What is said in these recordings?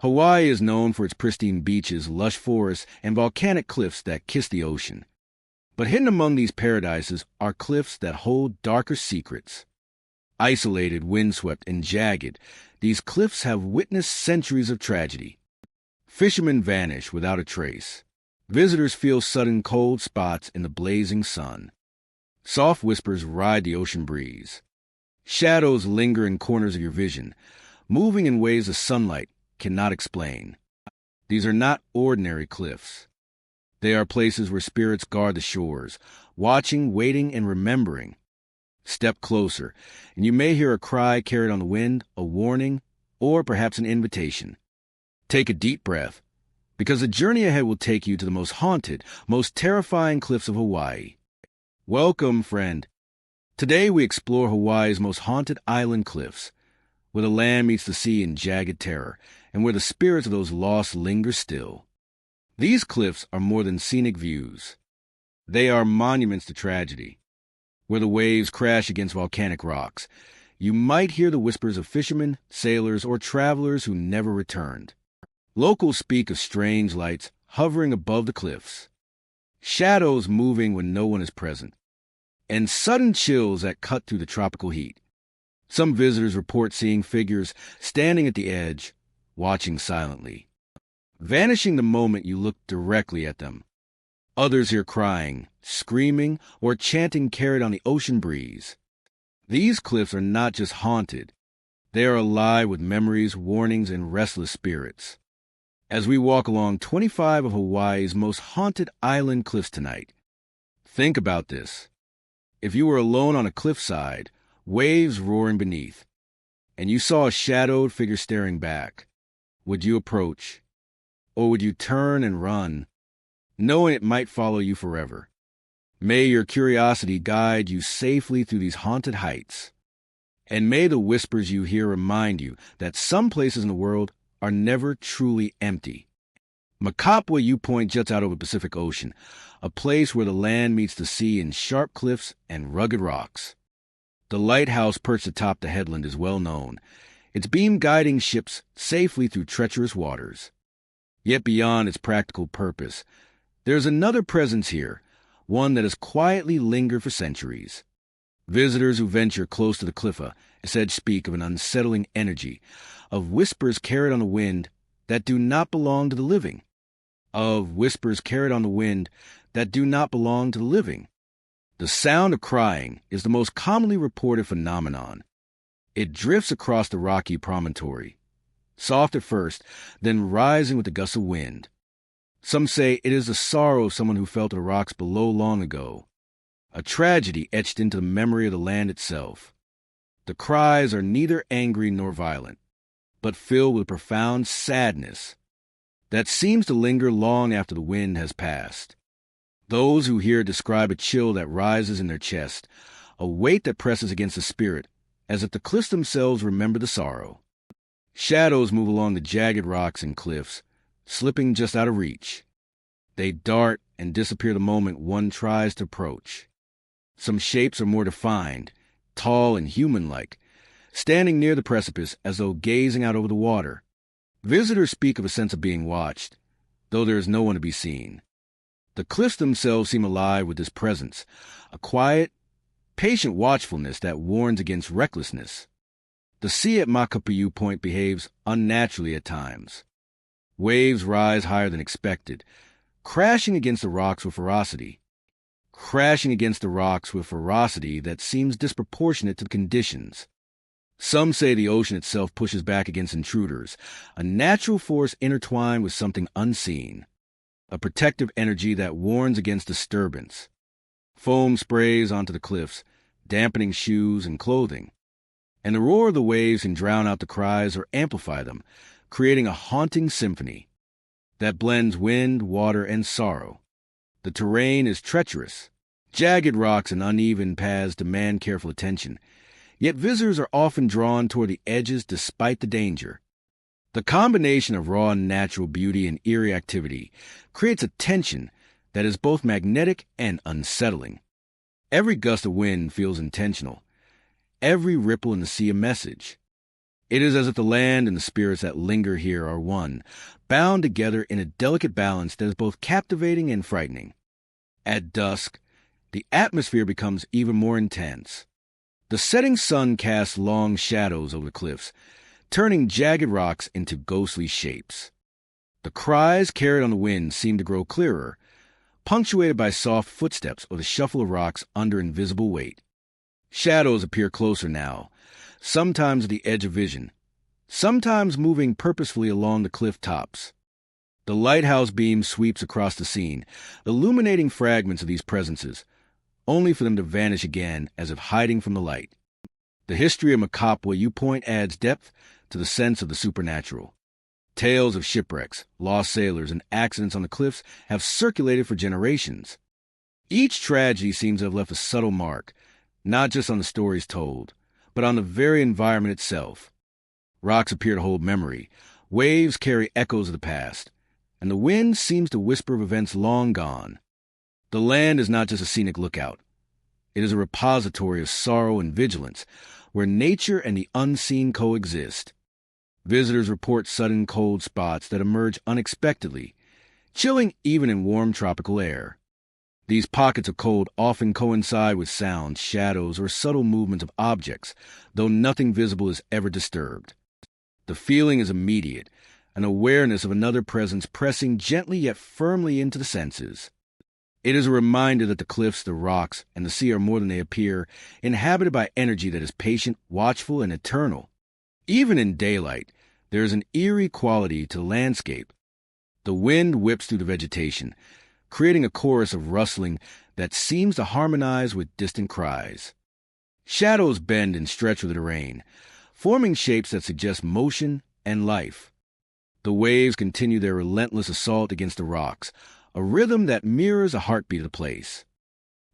Hawaii is known for its pristine beaches, lush forests, and volcanic cliffs that kiss the ocean. But hidden among these paradises are cliffs that hold darker secrets. Isolated, windswept, and jagged, these cliffs have witnessed centuries of tragedy. Fishermen vanish without a trace. Visitors feel sudden cold spots in the blazing sun. Soft whispers ride the ocean breeze. Shadows linger in corners of your vision, moving in ways the sunlight cannot explain. These are not ordinary cliffs. They are places where spirits guard the shores, watching, waiting, and remembering. Step closer, and you may hear a cry carried on the wind, a warning, or perhaps an invitation. Take a deep breath, because the journey ahead will take you to the most haunted, most terrifying cliffs of Hawaii. Welcome, friend. Today we explore Hawaii's most haunted island cliffs, where the land meets the sea in jagged terror, and where the spirits of those lost linger still. These cliffs are more than scenic views. They are monuments to tragedy. Where the waves crash against volcanic rocks, you might hear the whispers of fishermen, sailors, or travelers who never returned. Locals speak of strange lights hovering above the cliffs, shadows moving when no one is present, and sudden chills that cut through the tropical heat. Some visitors report seeing figures standing at the edge, watching silently, vanishing the moment you look directly at them. Others hear crying, screaming, or chanting carried on the ocean breeze. These cliffs are not just haunted. They are alive with memories, warnings, and restless spirits. As we walk along 25 of Hawaii's most haunted island cliffs tonight, think about this. If you were alone on a cliffside, waves roaring beneath, and you saw a shadowed figure staring back, would you approach? Or would you turn and run, knowing it might follow you forever? May your curiosity guide you safely through these haunted heights. And may the whispers you hear remind you that some places in the world are never truly empty. Makapua U Point juts out over the Pacific Ocean, a place where the land meets the sea in sharp cliffs and rugged rocks. The lighthouse perched atop the headland is well known, its beam guiding ships safely through treacherous waters. Yet beyond its practical purpose, there is another presence here, one that has quietly lingered for centuries. Visitors who venture close to the cliffa said speak of an unsettling energy, of whispers carried on the wind that do not belong to the living, of whispers carried on the wind that do not belong to the living. The sound of crying is the most commonly reported phenomenon. It drifts across the rocky promontory, soft at first, then rising with the gusts of wind. Some say it is the sorrow of someone who fell to the rocks below long ago, a tragedy etched into the memory of the land itself. The cries are neither angry nor violent, but filled with profound sadness that seems to linger long after the wind has passed. Those who hear describe a chill that rises in their chest, a weight that presses against the spirit, as if the cliffs themselves remember the sorrow. Shadows move along the jagged rocks and cliffs, slipping just out of reach. They dart and disappear the moment one tries to approach. Some shapes are more defined, tall and human-like, standing near the precipice as though gazing out over the water. Visitors speak of a sense of being watched, though there is no one to be seen. The cliffs themselves seem alive with this presence, a quiet, patient watchfulness that warns against recklessness. The sea at Makapua Point behaves unnaturally at times. Waves rise higher than expected, crashing against the rocks with ferocity. That seems disproportionate to the conditions. Some say the ocean itself pushes back against intruders, a natural force intertwined with something unseen, a protective energy that warns against disturbance. Foam sprays onto the cliffs, dampening shoes and clothing, and the roar of the waves can drown out the cries or amplify them, creating a haunting symphony that blends wind, water, and sorrow. The terrain is treacherous. Jagged rocks and uneven paths demand careful attention, yet visitors are often drawn toward the edges despite the danger. The combination of raw natural beauty and eerie activity creates a tension that is both magnetic and unsettling. Every gust of wind feels intentional, every ripple in the sea a message. It is as if the land and the spirits that linger here are one, bound together in a delicate balance that is both captivating and frightening. At dusk, the atmosphere becomes even more intense. The setting sun casts long shadows over the cliffs, turning jagged rocks into ghostly shapes. The cries carried on the wind seem to grow clearer, punctuated by soft footsteps or the shuffle of rocks under invisible weight. Shadows appear closer now, sometimes at the edge of vision, sometimes moving purposefully along the cliff tops. The lighthouse beam sweeps across the scene, illuminating fragments of these presences, only for them to vanish again as if hiding from the light. The history of Macapwa U-Point adds depth to the sense of the supernatural. Tales of shipwrecks, lost sailors, and accidents on the cliffs have circulated for generations. Each tragedy seems to have left a subtle mark, not just on the stories told, but on the very environment itself. Rocks appear to hold memory, waves carry echoes of the past, and the wind seems to whisper of events long gone. The land is not just a scenic lookout. It is a repository of sorrow and vigilance, where nature and the unseen coexist. Visitors report sudden cold spots that emerge unexpectedly, chilling even in warm tropical air. These pockets of cold often coincide with sounds, shadows, or subtle movements of objects, though nothing visible is ever disturbed. The feeling is immediate, an awareness of another presence pressing gently yet firmly into the senses. It is a reminder that the cliffs, the rocks, and the sea are more than they appear, inhabited by energy that is patient, watchful, and eternal. Even in daylight, there is an eerie quality to the landscape. The wind whips through the vegetation, creating a chorus of rustling that seems to harmonize with distant cries. Shadows bend and stretch with the rain, forming shapes that suggest motion and life. The waves continue their relentless assault against the rocks, a rhythm that mirrors a heartbeat of the place.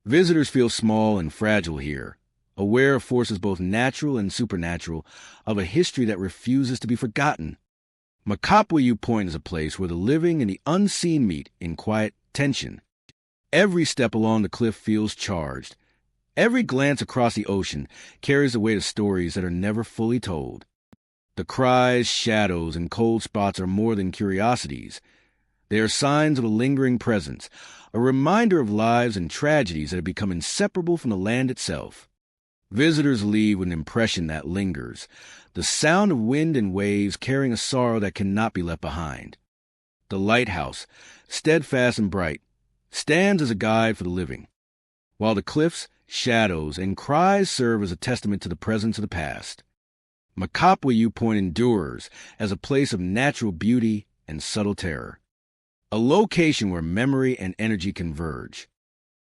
Visitors feel small and fragile here, aware of forces both natural and supernatural, of a history that refuses to be forgotten. Macapwa U-Point is a place where the living and the unseen meet in quiet tension. Every step along the cliff feels charged. Every glance across the ocean carries the weight of stories that are never fully told. The cries, shadows, and cold spots are more than curiosities. They are signs of a lingering presence, a reminder of lives and tragedies that have become inseparable from the land itself. Visitors leave with an impression that lingers, the sound of wind and waves carrying a sorrow that cannot be left behind. The lighthouse, steadfast and bright, stands as a guide for the living, while the cliffs, shadows, and cries serve as a testament to the presence of the past. Macapwa U-Point endures as a place of natural beauty and subtle terror, a location where memory and energy converge.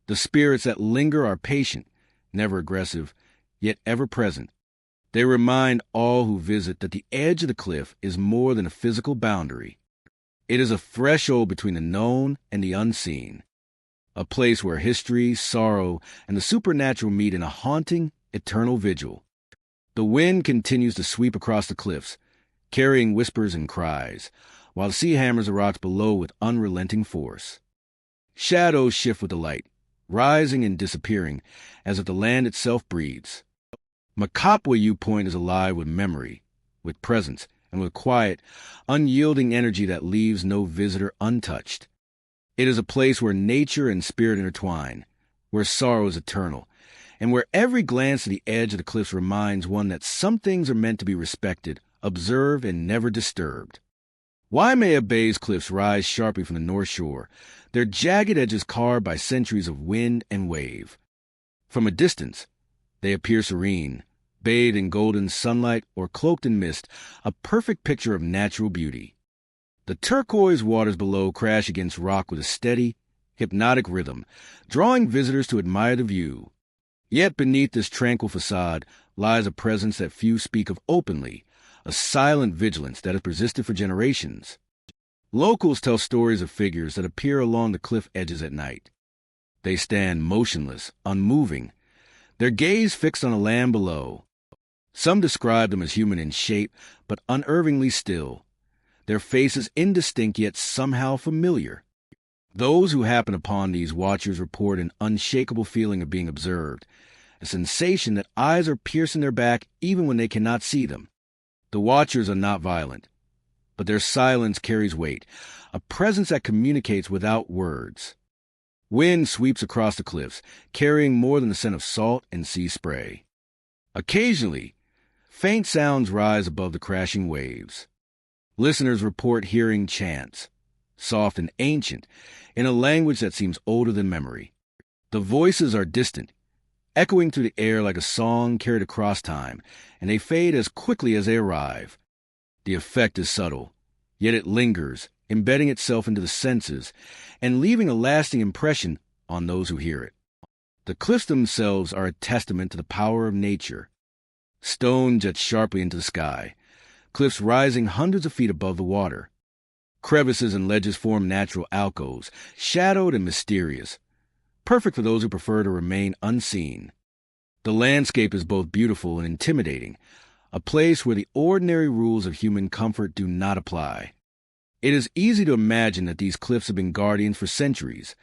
The spirits that linger are patient, never aggressive, yet ever present. They remind all who visit that the edge of the cliff is more than a physical boundary. It is a threshold between the known and the unseen, a place where history, sorrow, and the supernatural meet in a haunting, eternal vigil. The wind continues to sweep across the cliffs, carrying whispers and cries, while the sea hammers the rocks below with unrelenting force. Shadows shift with the light, rising and disappearing, as if the land itself breathes. Macapwa U-Point is alive with memory, with presence, and with quiet, unyielding energy that leaves no visitor untouched. It is a place where nature and spirit intertwine, where sorrow is eternal, and where every glance to the edge of the cliffs reminds one that some things are meant to be respected, observed, and never disturbed. Waimea Bay's cliffs rise sharply from the north shore, their jagged edges carved by centuries of wind and wave. From a distance, they appear serene, bathed in golden sunlight or cloaked in mist, a perfect picture of natural beauty. The turquoise waters below crash against rock with a steady, hypnotic rhythm, drawing visitors to admire the view. Yet beneath this tranquil facade lies a presence that few speak of openly, a silent vigilance that has persisted for generations. Locals tell stories of figures that appear along the cliff edges at night. They stand motionless, unmoving, their gaze fixed on the land below. Some describe them as human in shape, but unervingly still, their faces indistinct yet somehow familiar. Those who happen upon these watchers report an unshakable feeling of being observed, a sensation that eyes are piercing their back even when they cannot see them. The watchers are not violent, but their silence carries weight, a presence that communicates without words. Wind sweeps across the cliffs, carrying more than the scent of salt and sea spray. Occasionally, faint sounds rise above the crashing waves. Listeners report hearing chants, soft and ancient, in a language that seems older than memory. The voices are distant, echoing through the air like a song carried across time, and they fade as quickly as they arrive. The effect is subtle, yet it lingers, embedding itself into the senses and leaving a lasting impression on those who hear it. The cliffs themselves are a testament to the power of nature. Stone jets sharply into the sky, cliffs rising hundreds of feet above the water. Crevices and ledges form natural alcoves, shadowed and mysterious, perfect for those who prefer to remain unseen. The landscape is both beautiful and intimidating, a place where the ordinary rules of human comfort do not apply. It is easy to imagine that these cliffs have been guardians for centuries,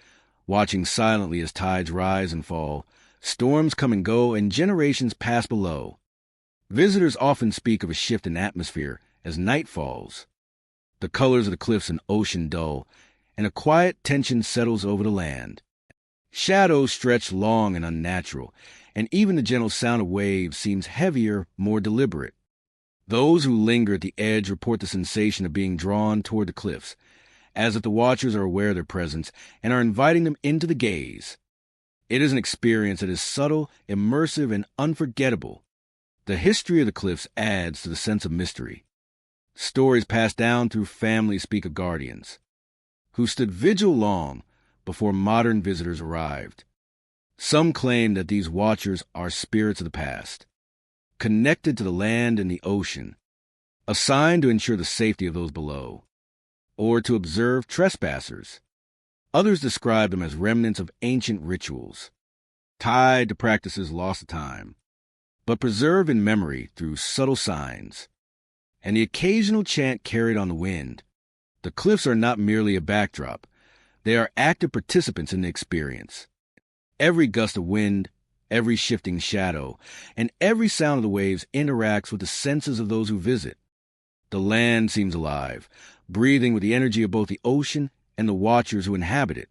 watching silently as tides rise and fall, storms come and go, and generations pass below. Visitors often speak of a shift in atmosphere as night falls. The colors of the cliffs and ocean dull, and a quiet tension settles over the land. Shadows stretch long and unnatural, and even the gentle sound of waves seems heavier, more deliberate. Those who linger at the edge report the sensation of being drawn toward the cliffs, as if the watchers are aware of their presence and are inviting them into the gaze. It is an experience that is subtle, immersive, and unforgettable. The history of the cliffs adds to the sense of mystery. Stories passed down through families speak of guardians, who stood vigil long before modern visitors arrived. Some claim that these watchers are spirits of the past, connected to the land and the ocean, assigned to ensure the safety of those below, or to observe trespassers. Others describe them as remnants of ancient rituals, tied to practices lost to time, but preserved in memory through subtle signs, and the occasional chant carried on the wind. The cliffs are not merely a backdrop. They are active participants in the experience. Every gust of wind, every shifting shadow, and every sound of the waves interacts with the senses of those who visit. The land seems alive, breathing with the energy of both the ocean and the watchers who inhabit it.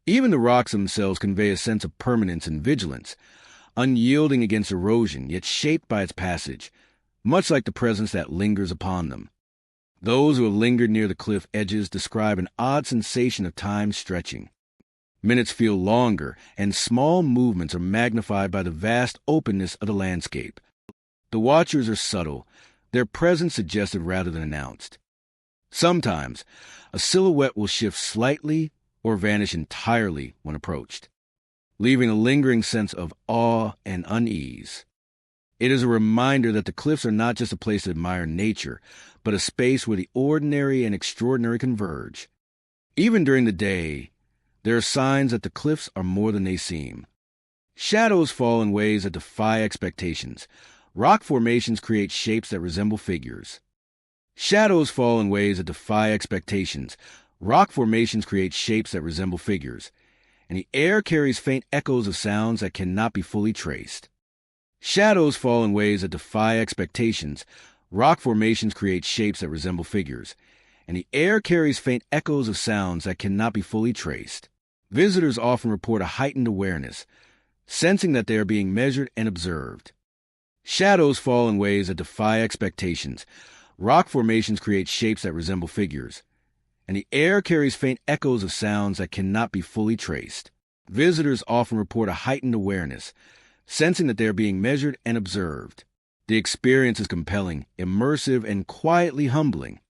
Even the rocks themselves convey a sense of permanence and vigilance, unyielding against erosion, yet shaped by its passage, much like the presence that lingers upon them. Those who have lingered near the cliff edges describe an odd sensation of time stretching. Minutes feel longer, and small movements are magnified by the vast openness of the landscape. The watchers are subtle, their presence suggested rather than announced. Sometimes, a silhouette will shift slightly or vanish entirely when approached, leaving a lingering sense of awe and unease. It is a reminder that the cliffs are not just a place to admire nature, but a space where the ordinary and extraordinary converge. Even during the day, there are signs that the cliffs are more than they seem. Shadows fall in ways that defy expectations. Rock formations create shapes that resemble figures. Shadows fall in ways that defy expectations. Rock formations create shapes that resemble figures, and the air carries faint echoes of sounds that cannot be fully traced. Shadows fall in ways that defy expectations. Rock formations create shapes that resemble figures, and the air carries faint echoes of sounds that cannot be fully traced. Visitors often report a heightened awareness, sensing that they are being measured and observed. Shadows fall in ways that defy expectations. Rock formations create shapes that resemble figures, and the air carries faint echoes of sounds that cannot be fully traced. Visitors often report a heightened awareness, sensing that they are being measured and observed. The experience is compelling, immersive, and quietly humbling.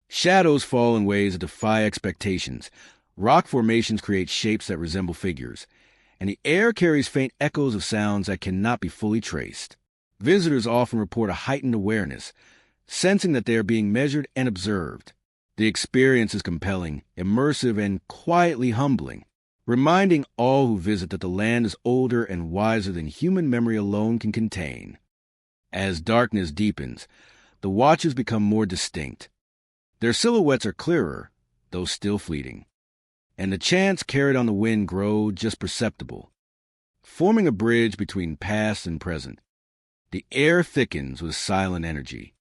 Shadows fall in ways that defy expectations. Rock formations create shapes that resemble figures, and the air carries faint echoes of sounds that cannot be fully traced. Visitors often report a heightened awareness, sensing that they are being measured and observed. The experience is compelling, immersive, and quietly humbling, reminding all who visit that the land is older and wiser than human memory alone can contain. As darkness deepens, the watchers become more distinct. Their silhouettes are clearer, though still fleeting, and the chants carried on the wind grow just perceptible, forming a bridge between past and present. The air thickens with silent energy,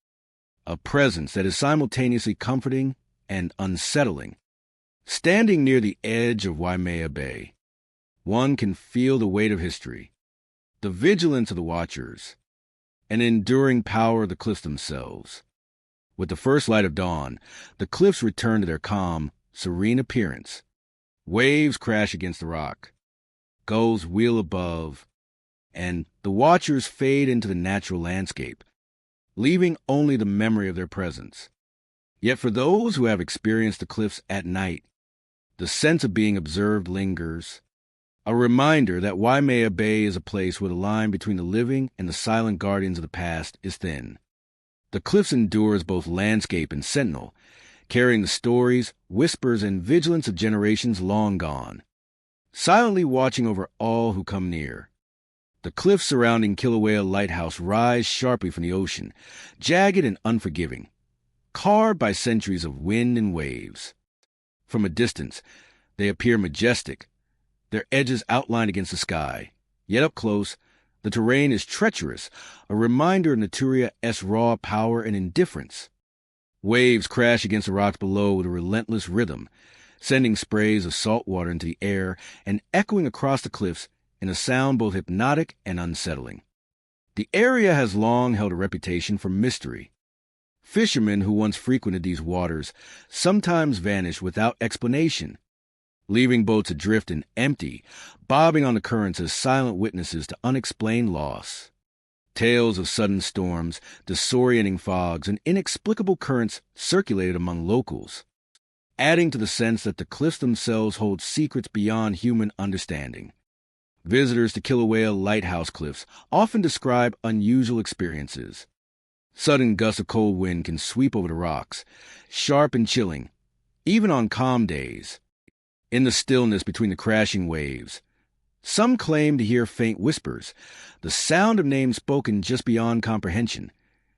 a presence that is simultaneously comforting and unsettling. Standing near the edge of Waimea Bay, one can feel the weight of history, the vigilance of the watchers, and enduring power of the cliffs themselves. With the first light of dawn, the cliffs return to their calm, serene appearance. Waves crash against the rock, gulls wheel above, and the watchers fade into the natural landscape, leaving only the memory of their presence. Yet for those who have experienced the cliffs at night, the sense of being observed lingers, a reminder that Waimea Bay is a place where the line between the living and the silent guardians of the past is thin. The cliffs endure as both landscape and sentinel, carrying the stories, whispers, and vigilance of generations long gone, silently watching over all who come near. The cliffs surrounding Kilauea Lighthouse rise sharply from the ocean, jagged and unforgiving, carved by centuries of wind and waves. From a distance, they appear majestic, their edges outlined against the sky. Yet up close, the terrain is treacherous, a reminder of Naturia's raw power and indifference. Waves crash against the rocks below with a relentless rhythm, sending sprays of salt water into the air and echoing across the cliffs in a sound both hypnotic and unsettling. The area has long held a reputation for mystery. Fishermen who once frequented these waters sometimes vanish without explanation, leaving boats adrift and empty, bobbing on the currents as silent witnesses to unexplained loss. Tales of sudden storms, disorienting fogs, and inexplicable currents circulated among locals, adding to the sense that the cliffs themselves hold secrets beyond human understanding. Visitors to Kilauea Lighthouse Cliffs often describe unusual experiences. Sudden gusts of cold wind can sweep over the rocks, sharp and chilling, even on calm days. In the stillness between the crashing waves, some claim to hear faint whispers, the sound of names spoken just beyond comprehension,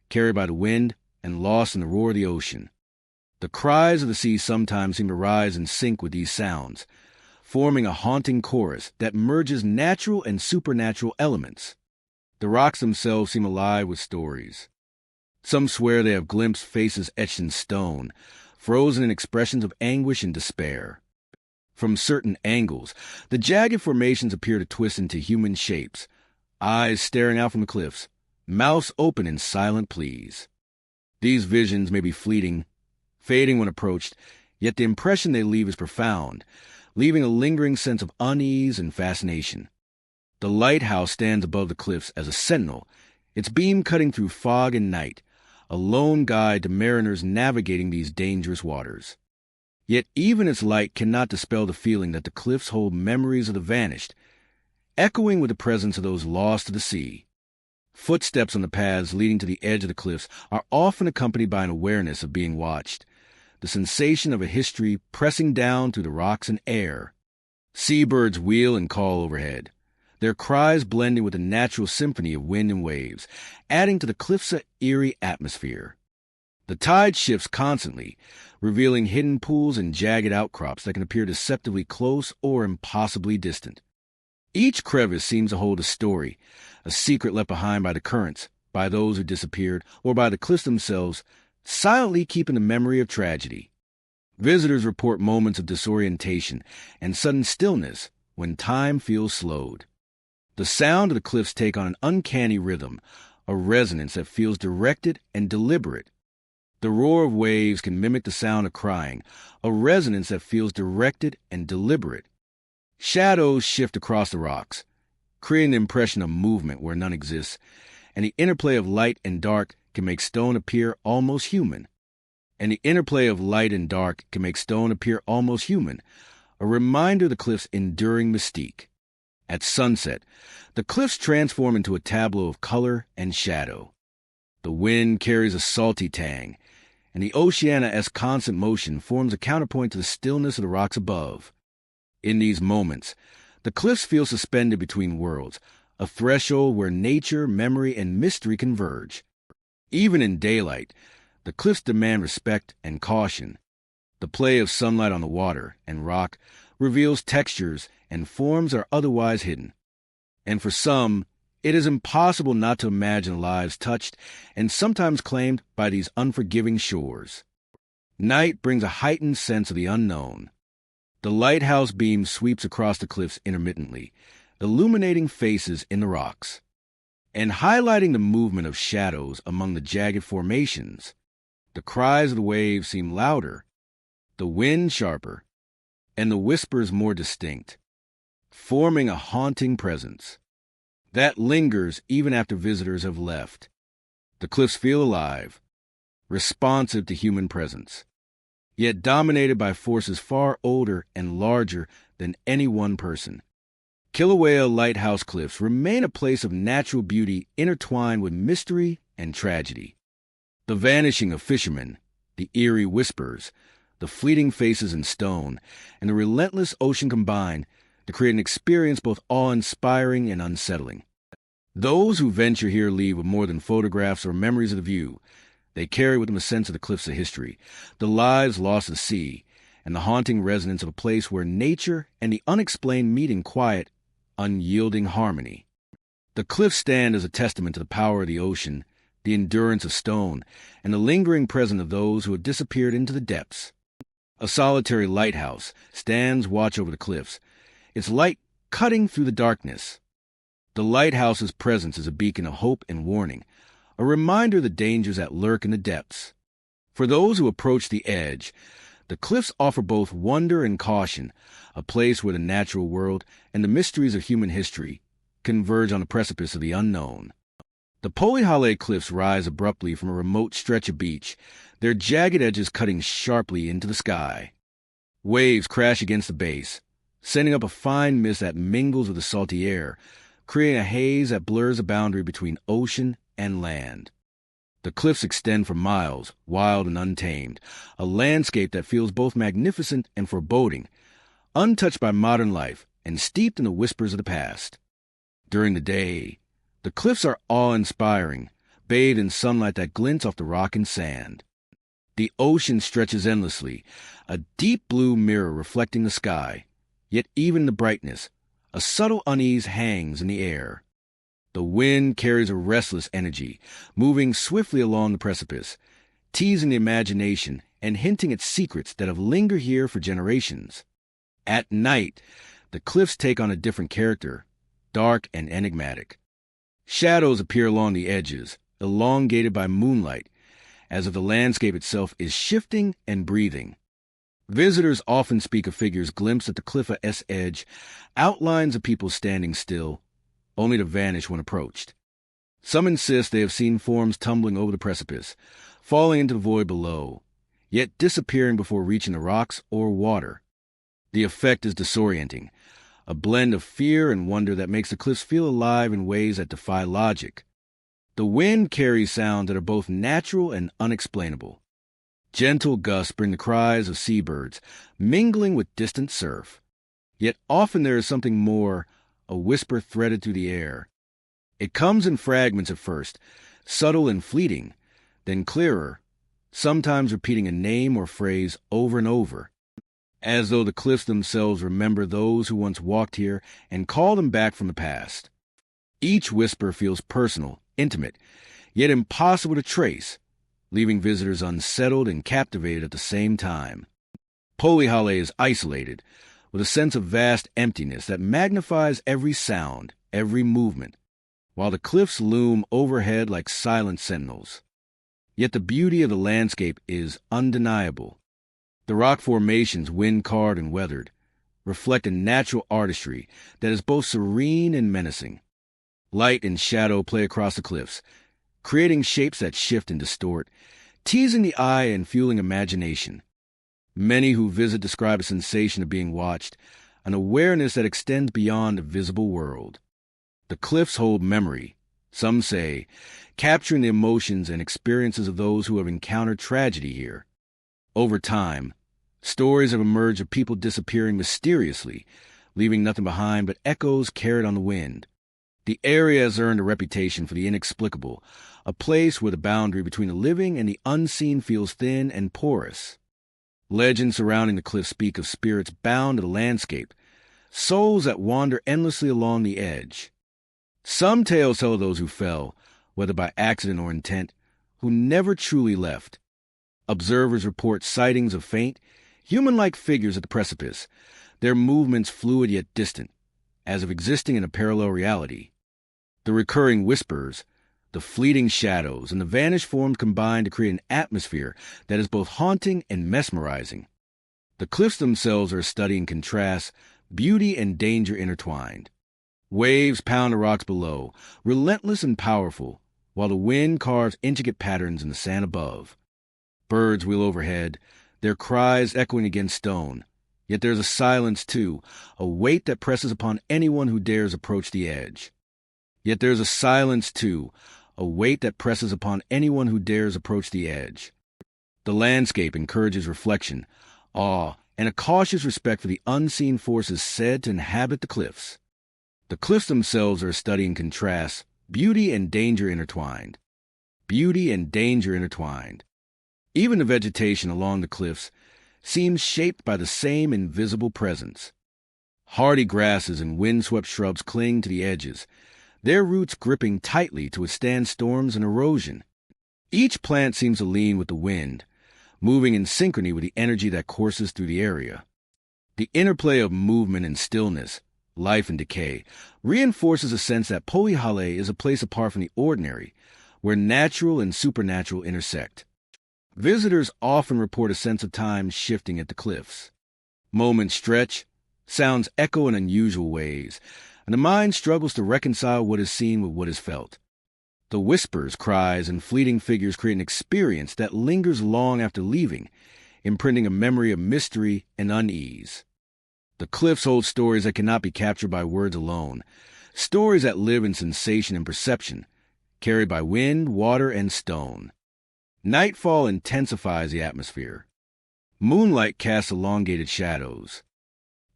carried by the wind and lost in the roar of the ocean. The cries of the sea sometimes seem to rise and sync with these sounds, forming a haunting chorus that merges natural and supernatural elements. The rocks themselves seem alive with stories. Some swear they have glimpsed faces etched in stone, frozen in expressions of anguish and despair. From certain angles, the jagged formations appear to twist into human shapes, eyes staring out from the cliffs, mouths open in silent pleas. These visions may be fleeting, fading when approached, yet the impression they leave is profound, leaving a lingering sense of unease and fascination. The lighthouse stands above the cliffs as a sentinel, its beam cutting through fog and night, a lone guide to mariners navigating these dangerous waters. Yet even its light cannot dispel the feeling that the cliffs hold memories of the vanished, echoing with the presence of those lost to the sea. Footsteps on the paths leading to the edge of the cliffs are often accompanied by an awareness of being watched, the sensation of a history pressing down through the rocks and air. Seabirds wheel and call overhead, their cries blending with the natural symphony of wind and waves, adding to the cliff's eerie atmosphere. The tide shifts constantly, revealing hidden pools and jagged outcrops that can appear deceptively close or impossibly distant. Each crevice seems to hold a story, a secret left behind by the currents, by those who disappeared, or by the cliffs themselves, silently keeping the memory of tragedy. Visitors report moments of disorientation and sudden stillness when time feels slowed. The sound of the cliffs take on an uncanny rhythm, a resonance that feels directed and deliberate. The roar of waves can mimic the sound of crying, a resonance that feels directed and deliberate. Shadows shift across the rocks, creating the impression of movement where none exists, and the interplay of light and dark can make stone appear almost human. A reminder of the cliff's enduring mystique. At sunset, the cliffs transform into a tableau of color and shadow. The wind carries a salty tang, and the oceana's constant motion forms a counterpoint to the stillness of the rocks above. In these moments, the cliffs feel suspended between worlds, a threshold where nature, memory, and mystery converge. Even in daylight, the cliffs demand respect and caution. The play of sunlight on the water and rock reveals textures and forms that are otherwise hidden. And for some, It is impossible not to imagine lives touched and sometimes claimed by these unforgiving shores. Night brings a heightened sense of the unknown. The lighthouse beam sweeps across the cliffs intermittently, illuminating faces in the rocks, and highlighting the movement of shadows among the jagged formations. The cries of the waves seem louder, the wind sharper, and the whispers more distinct, forming a haunting presence that lingers even after visitors have left. The cliffs feel alive, responsive to human presence, yet dominated by forces far older and larger than any one person. Kilauea Lighthouse Cliffs remain a place of natural beauty intertwined with mystery and tragedy. The vanishing of fishermen, the eerie whispers, the fleeting faces in stone, and the relentless ocean combine to create an experience both awe-inspiring and unsettling. Those who venture here leave with more than photographs or memories of the view. They carry with them a sense of the cliffs of history, the lives lost at sea, and the haunting resonance of a place where nature and the unexplained meet in quiet, unyielding harmony. The cliffs stand as a testament to the power of the ocean, the endurance of stone, and the lingering presence of those who have disappeared into the depths. A solitary lighthouse stands watch over the cliffs, its light cutting through the darkness. The lighthouse's presence is a beacon of hope and warning, a reminder of the dangers that lurk in the depths. For those who approach the edge, the cliffs offer both wonder and caution, a place where the natural world and the mysteries of human history converge on the precipice of the unknown. The Polihale Cliffs rise abruptly from a remote stretch of beach, their jagged edges cutting sharply into the sky. Waves crash against the base, sending up a fine mist that mingles with the salty air, creating a haze that blurs the boundary between ocean and land. The cliffs extend for miles, wild and untamed, a landscape that feels both magnificent and foreboding, untouched by modern life and steeped in the whispers of the past. During the day, the cliffs are awe-inspiring, bathed in sunlight that glints off the rock and sand. The ocean stretches endlessly, a deep blue mirror reflecting the sky, yet even in the brightness, a subtle unease hangs in the air. The wind carries a restless energy, moving swiftly along the precipice, teasing the imagination and hinting at secrets that have lingered here for generations. At night, the cliffs take on a different character, dark and enigmatic. Shadows appear along the edges, elongated by moonlight, as if the landscape itself is shifting and breathing. Visitors often speak of figures glimpsed at the cliff's edge, outlines of people standing still, only to vanish when approached. Some insist they have seen forms tumbling over the precipice, falling into the void below, yet disappearing before reaching the rocks or water. The effect is disorienting, a blend of fear and wonder that makes the cliffs feel alive in ways that defy logic. The wind carries sounds that are both natural and unexplainable. Gentle gusts bring the cries of seabirds, mingling with distant surf. Yet often there is something more, a whisper threaded through the air. It comes in fragments at first, subtle and fleeting, then clearer, sometimes repeating a name or phrase over and over, as though the cliffs themselves remember those who once walked here and call them back from the past. Each whisper feels personal, intimate, yet impossible to trace, leaving visitors unsettled and captivated at the same time. Polihale is isolated, with a sense of vast emptiness that magnifies every sound, every movement, while the cliffs loom overhead like silent sentinels. Yet the beauty of the landscape is undeniable. The rock formations, wind-carved and weathered, reflect a natural artistry that is both serene and menacing. Light and shadow play across the cliffs, creating shapes that shift and distort, teasing the eye and fueling imagination. Many who visit describe a sensation of being watched, an awareness that extends beyond the visible world. The cliffs hold memory, some say, capturing the emotions and experiences of those who have encountered tragedy here. Over time, stories have emerged of people disappearing mysteriously, leaving nothing behind but echoes carried on the wind. The area has earned a reputation for the inexplicable, a place where the boundary between the living and the unseen feels thin and porous. Legends surrounding the cliffs speak of spirits bound to the landscape, souls that wander endlessly along the edge. Some tales tell of those who fell, whether by accident or intent, who never truly left. Observers report sightings of faint, human-like figures at the precipice, their movements fluid yet distant, as if existing in a parallel reality. The recurring whispers, the fleeting shadows, and the vanished forms combine to create an atmosphere that is both haunting and mesmerizing. The cliffs themselves are a study in contrast, beauty and danger intertwined. Waves pound the rocks below, relentless and powerful, while the wind carves intricate patterns in the sand above. Birds wheel overhead, their cries echoing against stone. Yet there is a silence, too, a weight that presses upon anyone who dares approach the edge. Yet there is a silence, too, a weight that presses upon anyone who dares approach the edge. The landscape encourages reflection, awe, and a cautious respect for the unseen forces said to inhabit the cliffs. The cliffs themselves are a study in contrast, beauty and danger intertwined. Beauty and danger intertwined. Even the vegetation along the cliffs seems shaped by the same invisible presence. Hardy grasses and windswept shrubs cling to the edges, their roots gripping tightly to withstand storms and erosion. Each plant seems to lean with the wind, moving in synchrony with the energy that courses through the area. The interplay of movement and stillness, life and decay, reinforces a sense that Polyhale is a place apart from the ordinary, where natural and supernatural intersect. Visitors often report a sense of time shifting at the cliffs. Moments stretch, sounds echo in unusual ways, and the mind struggles to reconcile what is seen with what is felt. The whispers, cries, and fleeting figures create an experience that lingers long after leaving, imprinting a memory of mystery and unease. The cliffs hold stories that cannot be captured by words alone, stories that live in sensation and perception, carried by wind, water, and stone. Nightfall intensifies the atmosphere. Moonlight casts elongated shadows,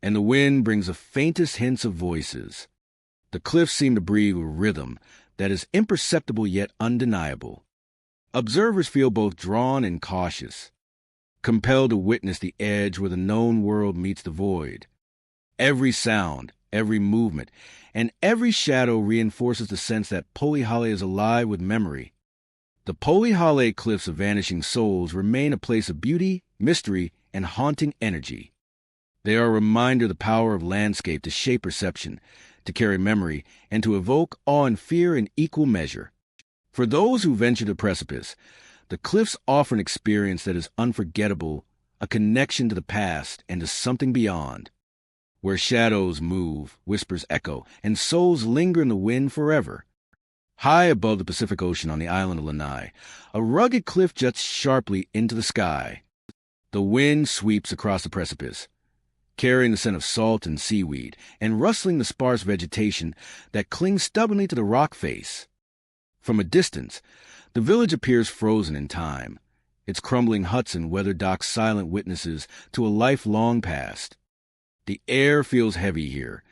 and the wind brings the faintest hints of voices. The cliffs seem to breathe with rhythm that is imperceptible yet undeniable. Observers feel both drawn and cautious, compelled to witness the edge where the known world meets the void. Every sound, every movement, and every shadow reinforces the sense that Polyhale is alive with memory. The Polyhale Cliffs of Vanishing Souls remain a place of beauty, mystery, and haunting energy. They are a reminder of the power of landscape to shape perception, to carry memory, and to evoke awe and fear in equal measure. For those who venture the precipice, the cliffs offer an experience that is unforgettable, a connection to the past and to something beyond, where shadows move, whispers echo, and souls linger in the wind forever. High above the Pacific Ocean on the island of Lanai, a rugged cliff juts sharply into the sky. The wind sweeps across the precipice, carrying the scent of salt and seaweed, and rustling the sparse vegetation that clings stubbornly to the rock face. From a distance, the village appears frozen in time, its crumbling huts and weathered docks silent witnesses to a life long past. The air feels heavy here,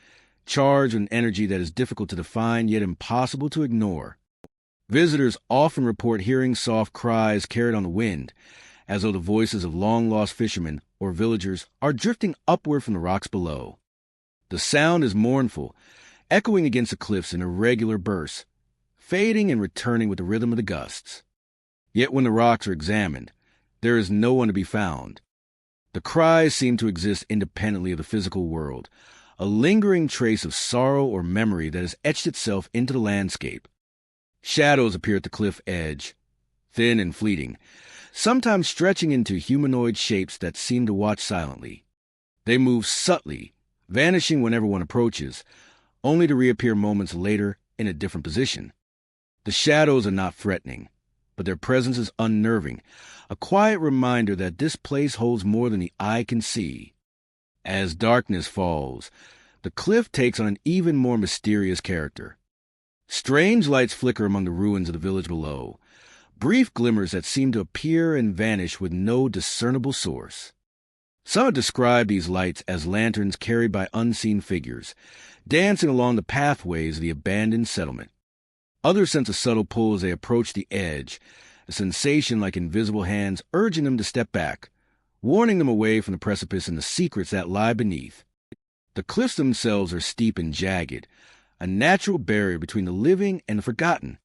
charged with an energy that is difficult to define yet impossible to ignore. Visitors often report hearing soft cries carried on the wind, as though the voices of long-lost fishermen or villagers are drifting upward from the rocks below. The sound is mournful, echoing against the cliffs in irregular bursts, fading and returning with the rhythm of the gusts. Yet when the rocks are examined, there is no one to be found. The cries seem to exist independently of the physical world, a lingering trace of sorrow or memory that has etched itself into the landscape. Shadows appear at the cliff edge, thin and fleeting, sometimes stretching into humanoid shapes that seem to watch silently. They move subtly, vanishing whenever one approaches, only to reappear moments later in a different position. The shadows are not threatening, but their presence is unnerving, a quiet reminder that this place holds more than the eye can see. As darkness falls, the cliff takes on an even more mysterious character. Strange lights flicker among the ruins of the village below, brief glimmers that seem to appear and vanish with no discernible source. Some have described these lights as lanterns carried by unseen figures, dancing along the pathways of the abandoned settlement. Others sense a subtle pull as they approach the edge, a sensation like invisible hands urging them to step back, warning them away from the precipice and the secrets that lie beneath. The cliffs themselves are steep and jagged, a natural barrier between the living and the forgotten.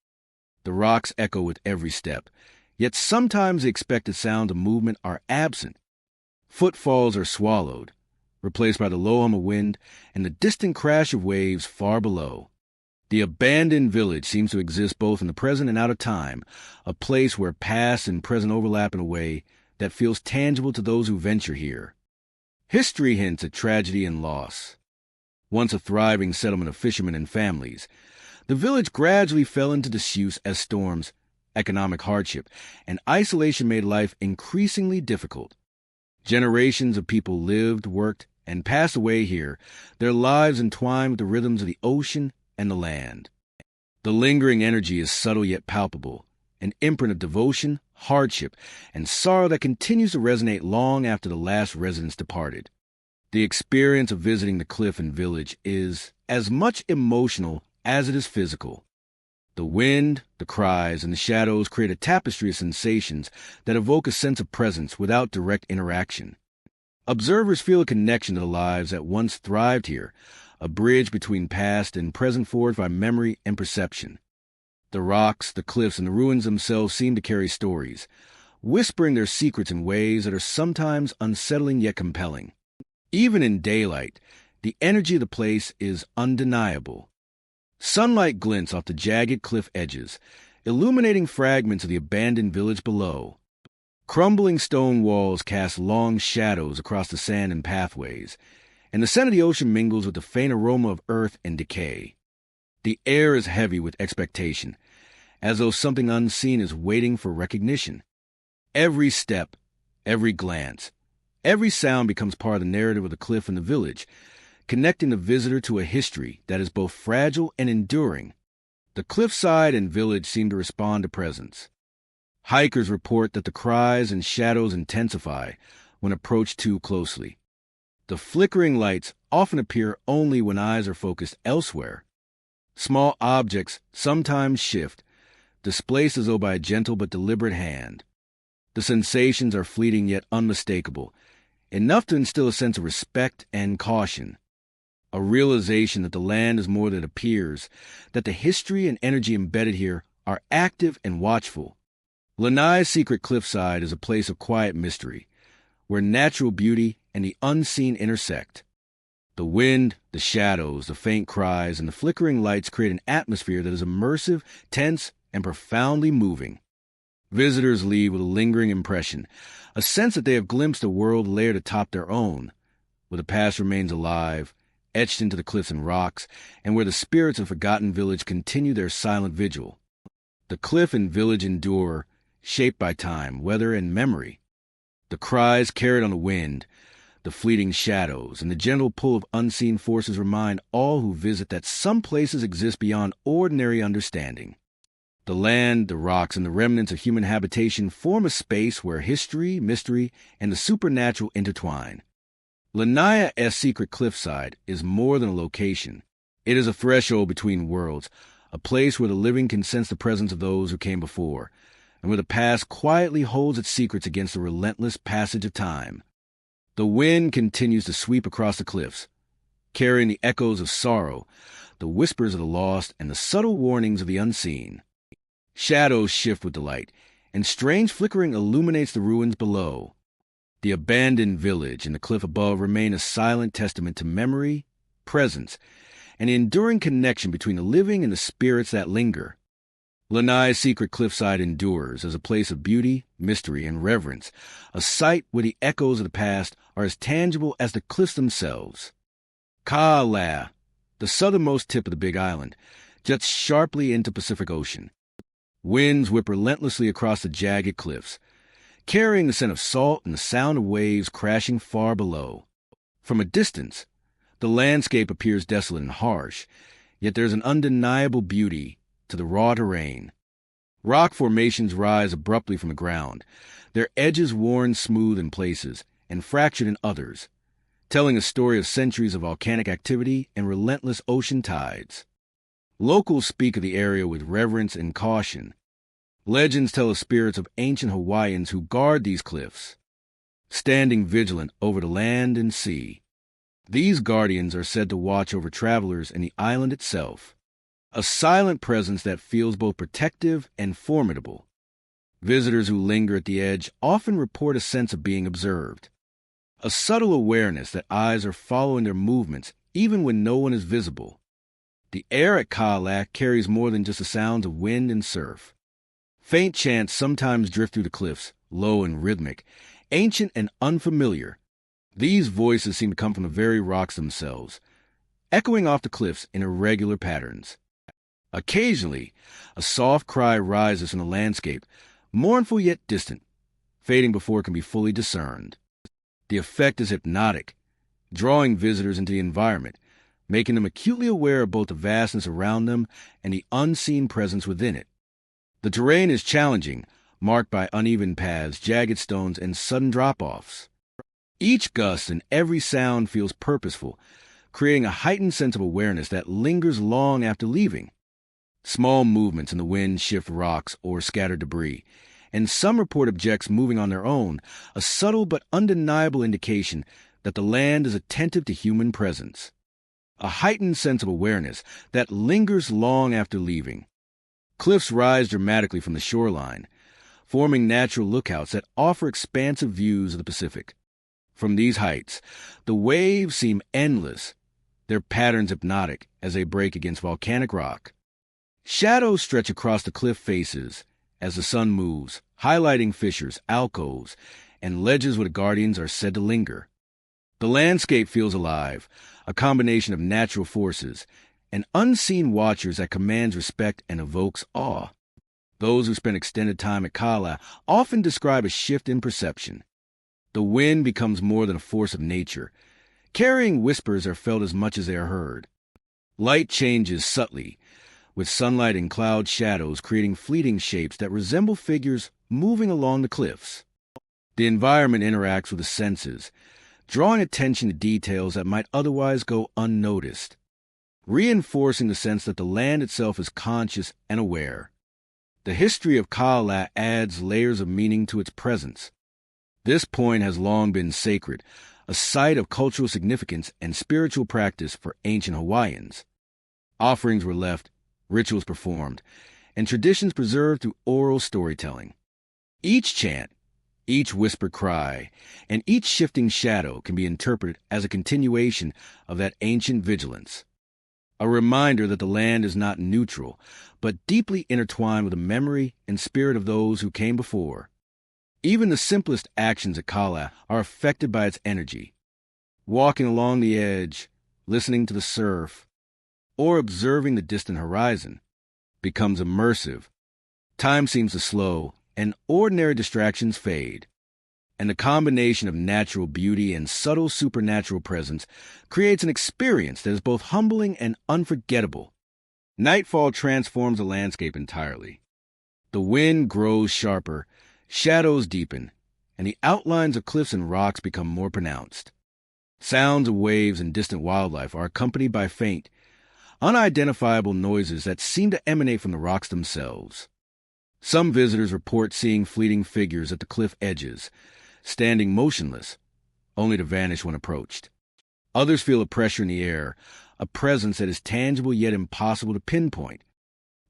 The rocks echo with every step, yet sometimes the expected sounds of movement are absent. Footfalls are swallowed, replaced by the low hum of wind and the distant crash of waves far below. The abandoned village seems to exist both in the present and out of time, a place where past and present overlap in a way that feels tangible to those who venture here. History hints at tragedy and loss. Once a thriving settlement of fishermen and families, the village gradually fell into disuse as storms, economic hardship, and isolation made life increasingly difficult. Generations of people lived, worked, and passed away here, their lives entwined with the rhythms of the ocean and the land. The lingering energy is subtle yet palpable, an imprint of devotion, hardship, and sorrow that continues to resonate long after the last residents departed. The experience of visiting the cliff and village is as much emotional as it is physical. The wind, the cries, and the shadows create a tapestry of sensations that evoke a sense of presence without direct interaction. Observers feel a connection to the lives that once thrived here, a bridge between past and present forged by memory and perception. The rocks, the cliffs, and the ruins themselves seem to carry stories, whispering their secrets in ways that are sometimes unsettling yet compelling. Even in daylight, the energy of the place is undeniable. Sunlight glints off the jagged cliff edges, illuminating fragments of the abandoned village below. Crumbling stone walls cast long shadows across the sand and pathways, and the scent of the ocean mingles with the faint aroma of earth and decay. The air is heavy with expectation, as though something unseen is waiting for recognition. Every step, every glance, every sound becomes part of the narrative of the cliff and the village, connecting the visitor to a history that is both fragile and enduring. The cliffside and village seem to respond to presence. Hikers report that the cries and shadows intensify when approached too closely. The flickering lights often appear only when eyes are focused elsewhere. Small objects sometimes shift, displaced as though by a gentle but deliberate hand. The sensations are fleeting yet unmistakable, enough to instill a sense of respect and caution. A realization that the land is more than it appears, that the history and energy embedded here are active and watchful. Lanai's secret cliffside is a place of quiet mystery, where natural beauty and the unseen intersect. The wind, the shadows, the faint cries, and the flickering lights create an atmosphere that is immersive, tense, and profoundly moving. Visitors leave with a lingering impression, a sense that they have glimpsed a world layered atop their own, where the past remains alive, etched into the cliffs and rocks, and where the spirits of forgotten village continue their silent vigil. The cliff and village endure, shaped by time, weather, and memory. The cries carried on the wind, the fleeting shadows, and the gentle pull of unseen forces remind all who visit that some places exist beyond ordinary understanding. The land, the rocks, and the remnants of human habitation form a space where history, mystery, and the supernatural intertwine. Lanai's secret cliffside is more than a location. It is a threshold between worlds, a place where the living can sense the presence of those who came before, and where the past quietly holds its secrets against the relentless passage of time. The wind continues to sweep across the cliffs, carrying the echoes of sorrow, the whispers of the lost, and the subtle warnings of the unseen. Shadows shift with the light, and strange flickering illuminates the ruins below. The abandoned village and the cliff above remain a silent testament to memory, presence, and the enduring connection between the living and the spirits that linger. Lanai's secret cliffside endures as a place of beauty, mystery, and reverence, a site where the echoes of the past are as tangible as the cliffs themselves. Ka'ala, the southernmost tip of the Big Island, juts sharply into Pacific Ocean. Winds whip relentlessly across the jagged cliffs, carrying the scent of salt and the sound of waves crashing far below. From a distance, the landscape appears desolate and harsh, yet there's an undeniable beauty to the raw terrain. Rock formations rise abruptly from the ground, their edges worn smooth in places and fractured in others, telling a story of centuries of volcanic activity and relentless ocean tides. Locals speak of the area with reverence and caution. Legends tell of spirits of ancient Hawaiians who guard these cliffs, standing vigilant over the land and sea. These guardians are said to watch over travelers and the island itself, a silent presence that feels both protective and formidable. Visitors who linger at the edge often report a sense of being observed, a subtle awareness that eyes are following their movements even when no one is visible. The air at Kaala carries more than just the sounds of wind and surf. Faint chants sometimes drift through the cliffs, low and rhythmic, ancient and unfamiliar. These voices seem to come from the very rocks themselves, echoing off the cliffs in irregular patterns. Occasionally, a soft cry rises from the landscape, mournful yet distant, fading before it can be fully discerned. The effect is hypnotic, drawing visitors into the environment, making them acutely aware of both the vastness around them and the unseen presence within it. The terrain is challenging, marked by uneven paths, jagged stones, and sudden drop-offs. Each gust and every sound feels purposeful, creating a heightened sense of awareness that lingers long after leaving. Small movements in the wind shift rocks or scatter debris, and some report objects moving on their own, a subtle but undeniable indication that the land is attentive to human presence. A heightened sense of awareness that lingers long after leaving. Cliffs rise dramatically from the shoreline, forming natural lookouts that offer expansive views of the Pacific. From these heights, the waves seem endless, their patterns hypnotic as they break against volcanic rock. Shadows stretch across the cliff faces as the sun moves, highlighting fissures, alcoves, and ledges where the guardians are said to linger. The landscape feels alive, a combination of natural forces and unseen watchers that commands respect and evokes awe. Those who spend extended time at Kaala often describe a shift in perception. The wind becomes more than a force of nature. Carrying whispers are felt as much as they are heard. Light changes subtly, with sunlight and cloud shadows creating fleeting shapes that resemble figures moving along the cliffs. The environment interacts with the senses, drawing attention to details that might otherwise go unnoticed, reinforcing the sense that the land itself is conscious and aware. The history of Kaala adds layers of meaning to its presence. This point has long been sacred, a site of cultural significance and spiritual practice for ancient Hawaiians. Offerings were left, rituals performed, and traditions preserved through oral storytelling. Each chant, each whispered cry, and each shifting shadow can be interpreted as a continuation of that ancient vigilance. A reminder that the land is not neutral, but deeply intertwined with the memory and spirit of those who came before. Even the simplest actions at Kaala are affected by its energy. Walking along the edge, listening to the surf, or observing the distant horizon becomes immersive. Time seems to slow, and ordinary distractions fade. And the combination of natural beauty and subtle supernatural presence creates an experience that is both humbling and unforgettable. Nightfall transforms the landscape entirely. The wind grows sharper, shadows deepen, and the outlines of cliffs and rocks become more pronounced. Sounds of waves and distant wildlife are accompanied by faint, unidentifiable noises that seem to emanate from the rocks themselves. Some visitors report seeing fleeting figures at the cliff edges, standing motionless, only to vanish when approached. Others feel a pressure in the air, a presence that is tangible yet impossible to pinpoint.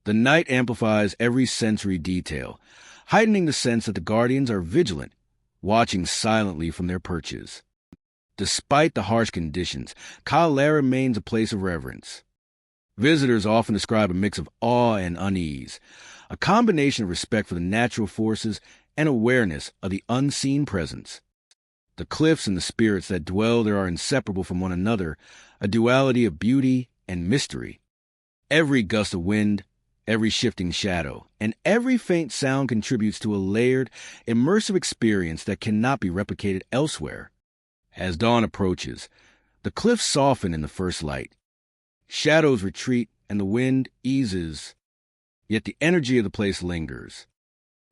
The night amplifies every sensory detail, heightening the sense that the guardians are vigilant, watching silently from their perches. Despite the harsh conditions, Kaala remains a place of reverence. Visitors often describe a mix of awe and unease, a combination of respect for the natural forces and awareness of the unseen presence. The cliffs and the spirits that dwell there are inseparable from one another, a duality of beauty and mystery. Every gust of wind, every shifting shadow, and every faint sound contributes to a layered, immersive experience that cannot be replicated elsewhere. As dawn approaches, the cliffs soften in the first light. Shadows retreat and the wind eases, yet the energy of the place lingers.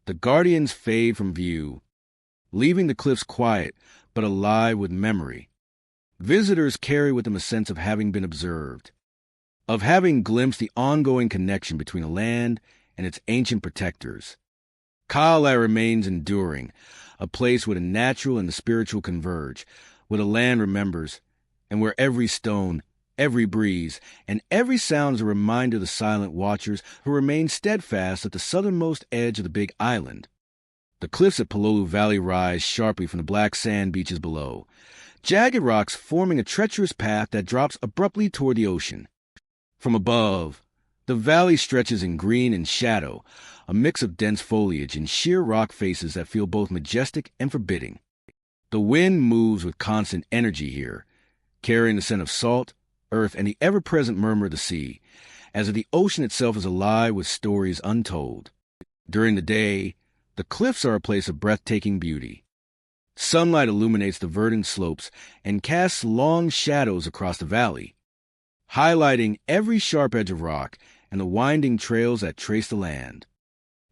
The guardians fade from view, leaving the cliffs quiet but alive with memory. Visitors carry with them a sense of having been observed, of having glimpsed the ongoing connection between the land and its ancient protectors. Kaala remains enduring, a place where the natural and the spiritual converge, where the land remembers and where every stone, every breeze, and every sound is a reminder of the silent watchers who remain steadfast at the southernmost edge of the big island. The cliffs at Palolu Valley rise sharply from the black sand beaches below, jagged rocks forming a treacherous path that drops abruptly toward the ocean. From above, the valley stretches in green and shadow, a mix of dense foliage and sheer rock faces that feel both majestic and forbidding. The wind moves with constant energy here, carrying the scent of salt, earth, and the ever-present murmur of the sea, as if the ocean itself is alive with stories untold. During the day, the cliffs are a place of breathtaking beauty. Sunlight illuminates the verdant slopes and casts long shadows across the valley, highlighting every sharp edge of rock and the winding trails that trace the land.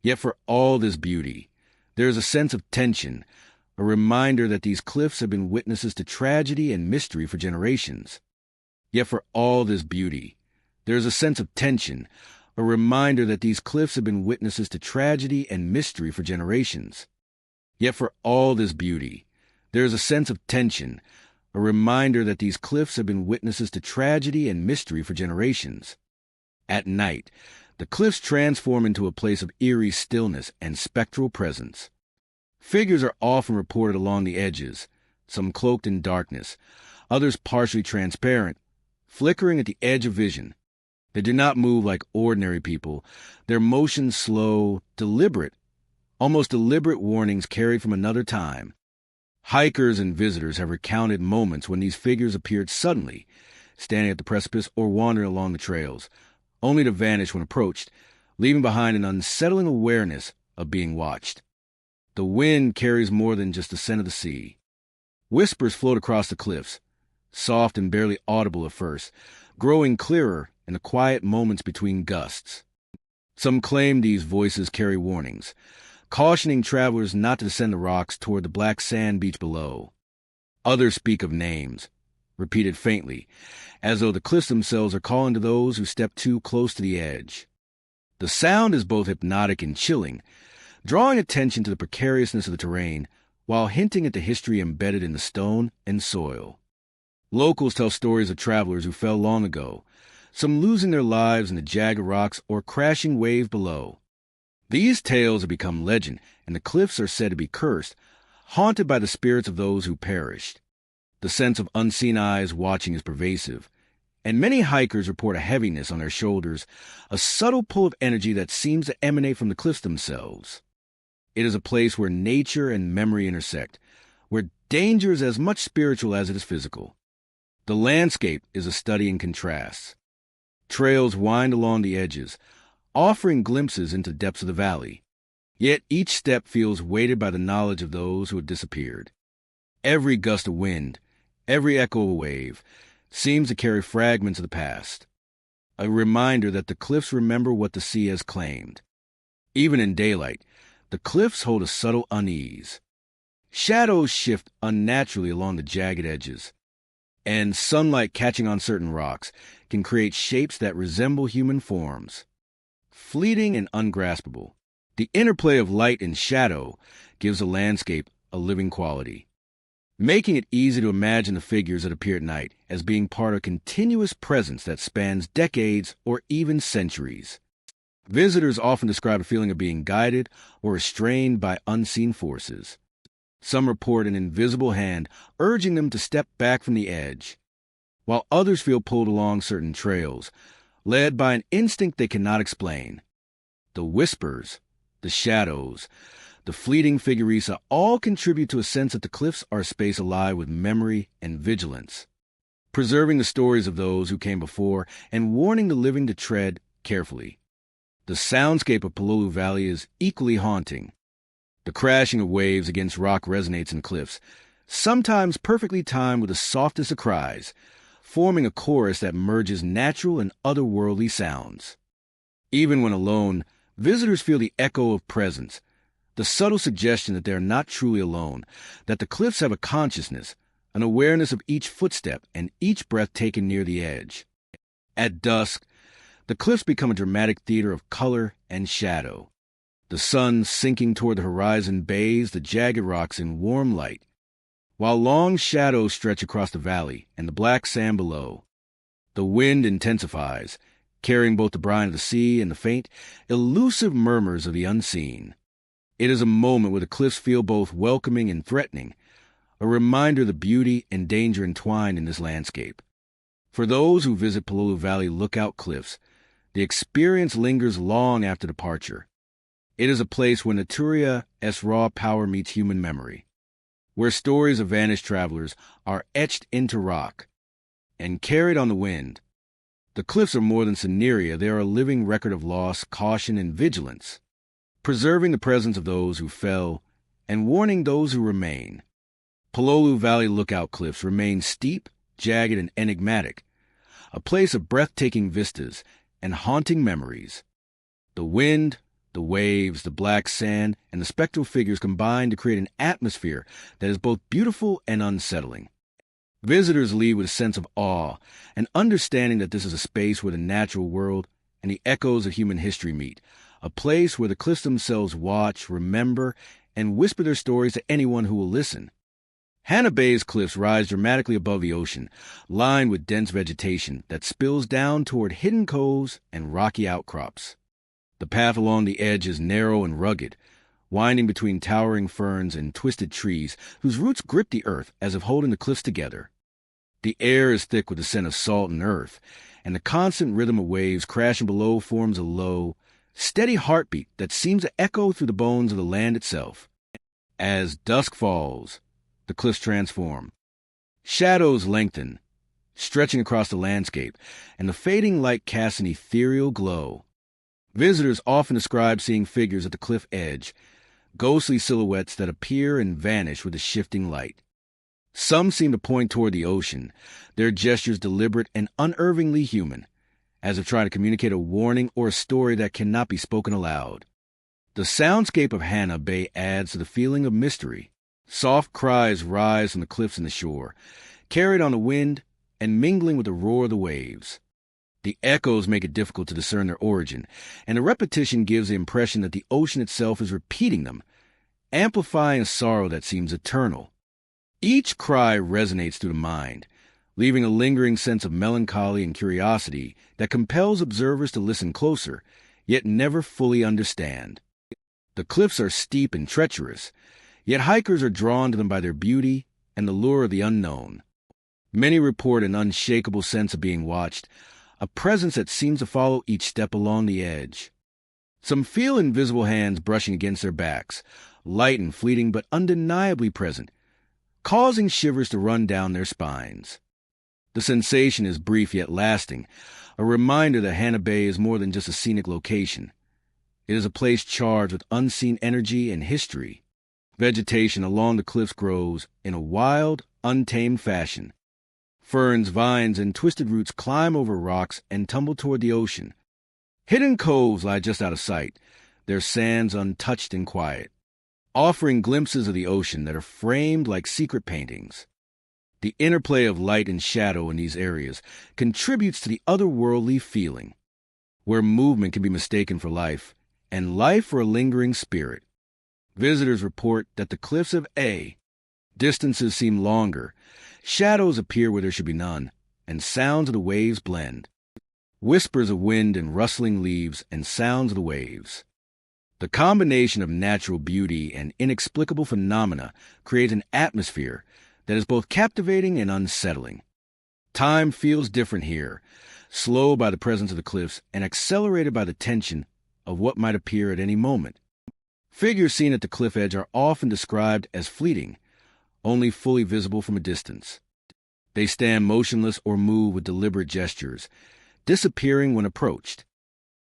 Yet for all this beauty, there is a sense of tension, a reminder that these cliffs have been witnesses to tragedy and mystery for generations. Yet for all this beauty, there is a sense of tension, a reminder that these cliffs have been witnesses to tragedy and mystery for generations. Yet for all this beauty, there is a sense of tension, a reminder that these cliffs have been witnesses to tragedy and mystery for generations. At night, the cliffs transform into a place of eerie stillness and spectral presence. Figures are often reported along the edges, some cloaked in darkness, others partially transparent, flickering at the edge of vision. They do not move like ordinary people, their motions slow, deliberate, almost deliberate warnings carried from another time. Hikers and visitors have recounted moments when these figures appeared suddenly, standing at the precipice or wandering along the trails, only to vanish when approached, leaving behind an unsettling awareness of being watched. The wind carries more than just the scent of the sea. Whispers float across the cliffs, soft and barely audible at first, growing clearer in the quiet moments between gusts. Some claim these voices carry warnings, cautioning travelers not to descend the rocks toward the black sand beach below. Others speak of names, repeated faintly, as though the cliffs themselves are calling to those who step too close to the edge. The sound is both hypnotic and chilling, drawing attention to the precariousness of the terrain while hinting at the history embedded in the stone and soil. Locals tell stories of travelers who fell long ago, some losing their lives in the jagged rocks or crashing wave below. These tales have become legend, and the cliffs are said to be cursed, haunted by the spirits of those who perished. The sense of unseen eyes watching is pervasive, and many hikers report a heaviness on their shoulders, a subtle pull of energy that seems to emanate from the cliffs themselves. It is a place where nature and memory intersect, where danger is as much spiritual as it is physical. The landscape is a study in contrasts. Trails wind along the edges, offering glimpses into the depths of the valley. Yet each step feels weighted by the knowledge of those who have disappeared. Every gust of wind, every echo of a wave, seems to carry fragments of the past, a reminder that the cliffs remember what the sea has claimed. Even in daylight, the cliffs hold a subtle unease. Shadows shift unnaturally along the jagged edges, and sunlight catching on certain rocks can create shapes that resemble human forms. Fleeting and ungraspable, the interplay of light and shadow gives the landscape a living quality, making it easy to imagine the figures that appear at night as being part of a continuous presence that spans decades or even centuries. Visitors often describe a feeling of being guided or restrained by unseen forces. Some report an invisible hand urging them to step back from the edge, while others feel pulled along certain trails, led by an instinct they cannot explain. The whispers, the shadows, the fleeting figurines all contribute to a sense that the cliffs are a space alive with memory and vigilance, preserving the stories of those who came before and warning the living to tread carefully. The soundscape of Palolu Valley is equally haunting. The crashing of waves against rock resonates in the cliffs, sometimes perfectly timed with the softest of cries, forming a chorus that merges natural and otherworldly sounds. Even when alone, visitors feel the echo of presence, the subtle suggestion that they are not truly alone, that the cliffs have a consciousness, an awareness of each footstep and each breath taken near the edge. At dusk, the cliffs become a dramatic theater of color and shadow. The sun sinking toward the horizon bathes the jagged rocks in warm light, while long shadows stretch across the valley and the black sand below. The wind intensifies, carrying both the brine of the sea and the faint, elusive murmurs of the unseen. It is a moment where the cliffs feel both welcoming and threatening, a reminder of the beauty and danger entwined in this landscape. For those who visit Pololu Valley Lookout Cliffs, the experience lingers long after departure. It is a place where Naturia's raw power meets human memory, where stories of vanished travelers are etched into rock and carried on the wind. The cliffs are more than scenery, they are a living record of loss, caution, and vigilance, preserving the presence of those who fell and warning those who remain. Pololu Valley Lookout Cliffs remain steep, jagged, and enigmatic, a place of breathtaking vistas and haunting memories. The wind, the waves, the black sand, and the spectral figures combine to create an atmosphere that is both beautiful and unsettling. Visitors leave with a sense of awe, and understanding that this is a space where the natural world and the echoes of human history meet, a place where the cliffs themselves watch, remember, and whisper their stories to anyone who will listen. Hannah Bay's cliffs rise dramatically above the ocean, lined with dense vegetation that spills down toward hidden coves and rocky outcrops. The path along the edge is narrow and rugged, winding between towering ferns and twisted trees whose roots grip the earth as if holding the cliffs together. The air is thick with the scent of salt and earth, and the constant rhythm of waves crashing below forms a low, steady heartbeat that seems to echo through the bones of the land itself. As dusk falls, the cliffs transform. Shadows lengthen, stretching across the landscape, and the fading light casts an ethereal glow. Visitors often describe seeing figures at the cliff edge, ghostly silhouettes that appear and vanish with the shifting light. Some seem to point toward the ocean, their gestures deliberate and unervingly human, as if trying to communicate a warning or a story that cannot be spoken aloud. The soundscape of Hannah Bay adds to the feeling of mystery. Soft cries rise from the cliffs and the shore, carried on the wind and mingling with the roar of the waves. The echoes make it difficult to discern their origin, and the repetition gives the impression that the ocean itself is repeating them, amplifying a sorrow that seems eternal. Each cry resonates through the mind, leaving a lingering sense of melancholy and curiosity that compels observers to listen closer, yet never fully understand. The cliffs are steep and treacherous, yet hikers are drawn to them by their beauty and the lure of the unknown. Many report an unshakable sense of being watched, a presence that seems to follow each step along the edge. Some feel invisible hands brushing against their backs, light and fleeting but undeniably present, causing shivers to run down their spines. The sensation is brief yet lasting, a reminder that Hannah Bay is more than just a scenic location. It is a place charged with unseen energy and history. Vegetation along the cliffs grows in a wild, untamed fashion. Ferns, vines, and twisted roots climb over rocks and tumble toward the ocean. Hidden coves lie just out of sight, their sands untouched and quiet, offering glimpses of the ocean that are framed like secret paintings. The interplay of light and shadow in these areas contributes to the otherworldly feeling, where movement can be mistaken for life, and life for a lingering spirit. Visitors report that the cliffs of distances seem longer, shadows appear where there should be none, and sounds of the waves blend. Whispers of wind and rustling leaves and sounds of the waves. The combination of natural beauty and inexplicable phenomena creates an atmosphere that is both captivating and unsettling. Time feels different here, slow by the presence of the cliffs and accelerated by the tension of what might appear at any moment. Figures seen at the cliff edge are often described as fleeting, only fully visible from a distance. They stand motionless or move with deliberate gestures, disappearing when approached.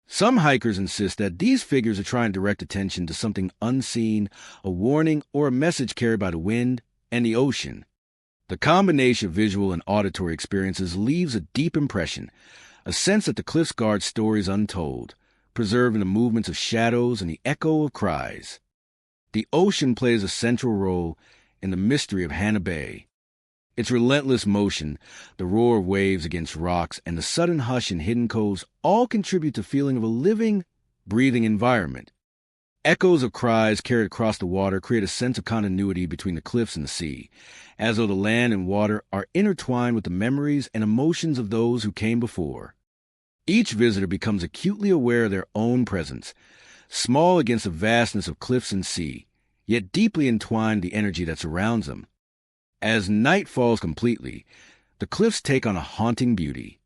Some hikers insist that these figures are trying to direct attention to something unseen, a warning, or a message carried by the wind and the ocean. The combination of visual and auditory experiences leaves a deep impression, a sense that the cliffs guard stories untold, preserving the movements of shadows and the echo of cries. The ocean plays a central role in the mystery of Hannah Bay. Its relentless motion, the roar of waves against rocks, and the sudden hush in hidden coves all contribute to the feeling of a living, breathing environment. Echoes of cries carried across the water create a sense of continuity between the cliffs and the sea, as though the land and water are intertwined with the memories and emotions of those who came before. Each visitor becomes acutely aware of their own presence, small against the vastness of cliffs and sea, yet deeply entwined with the energy that surrounds them. As night falls completely, the cliffs take on a haunting beauty.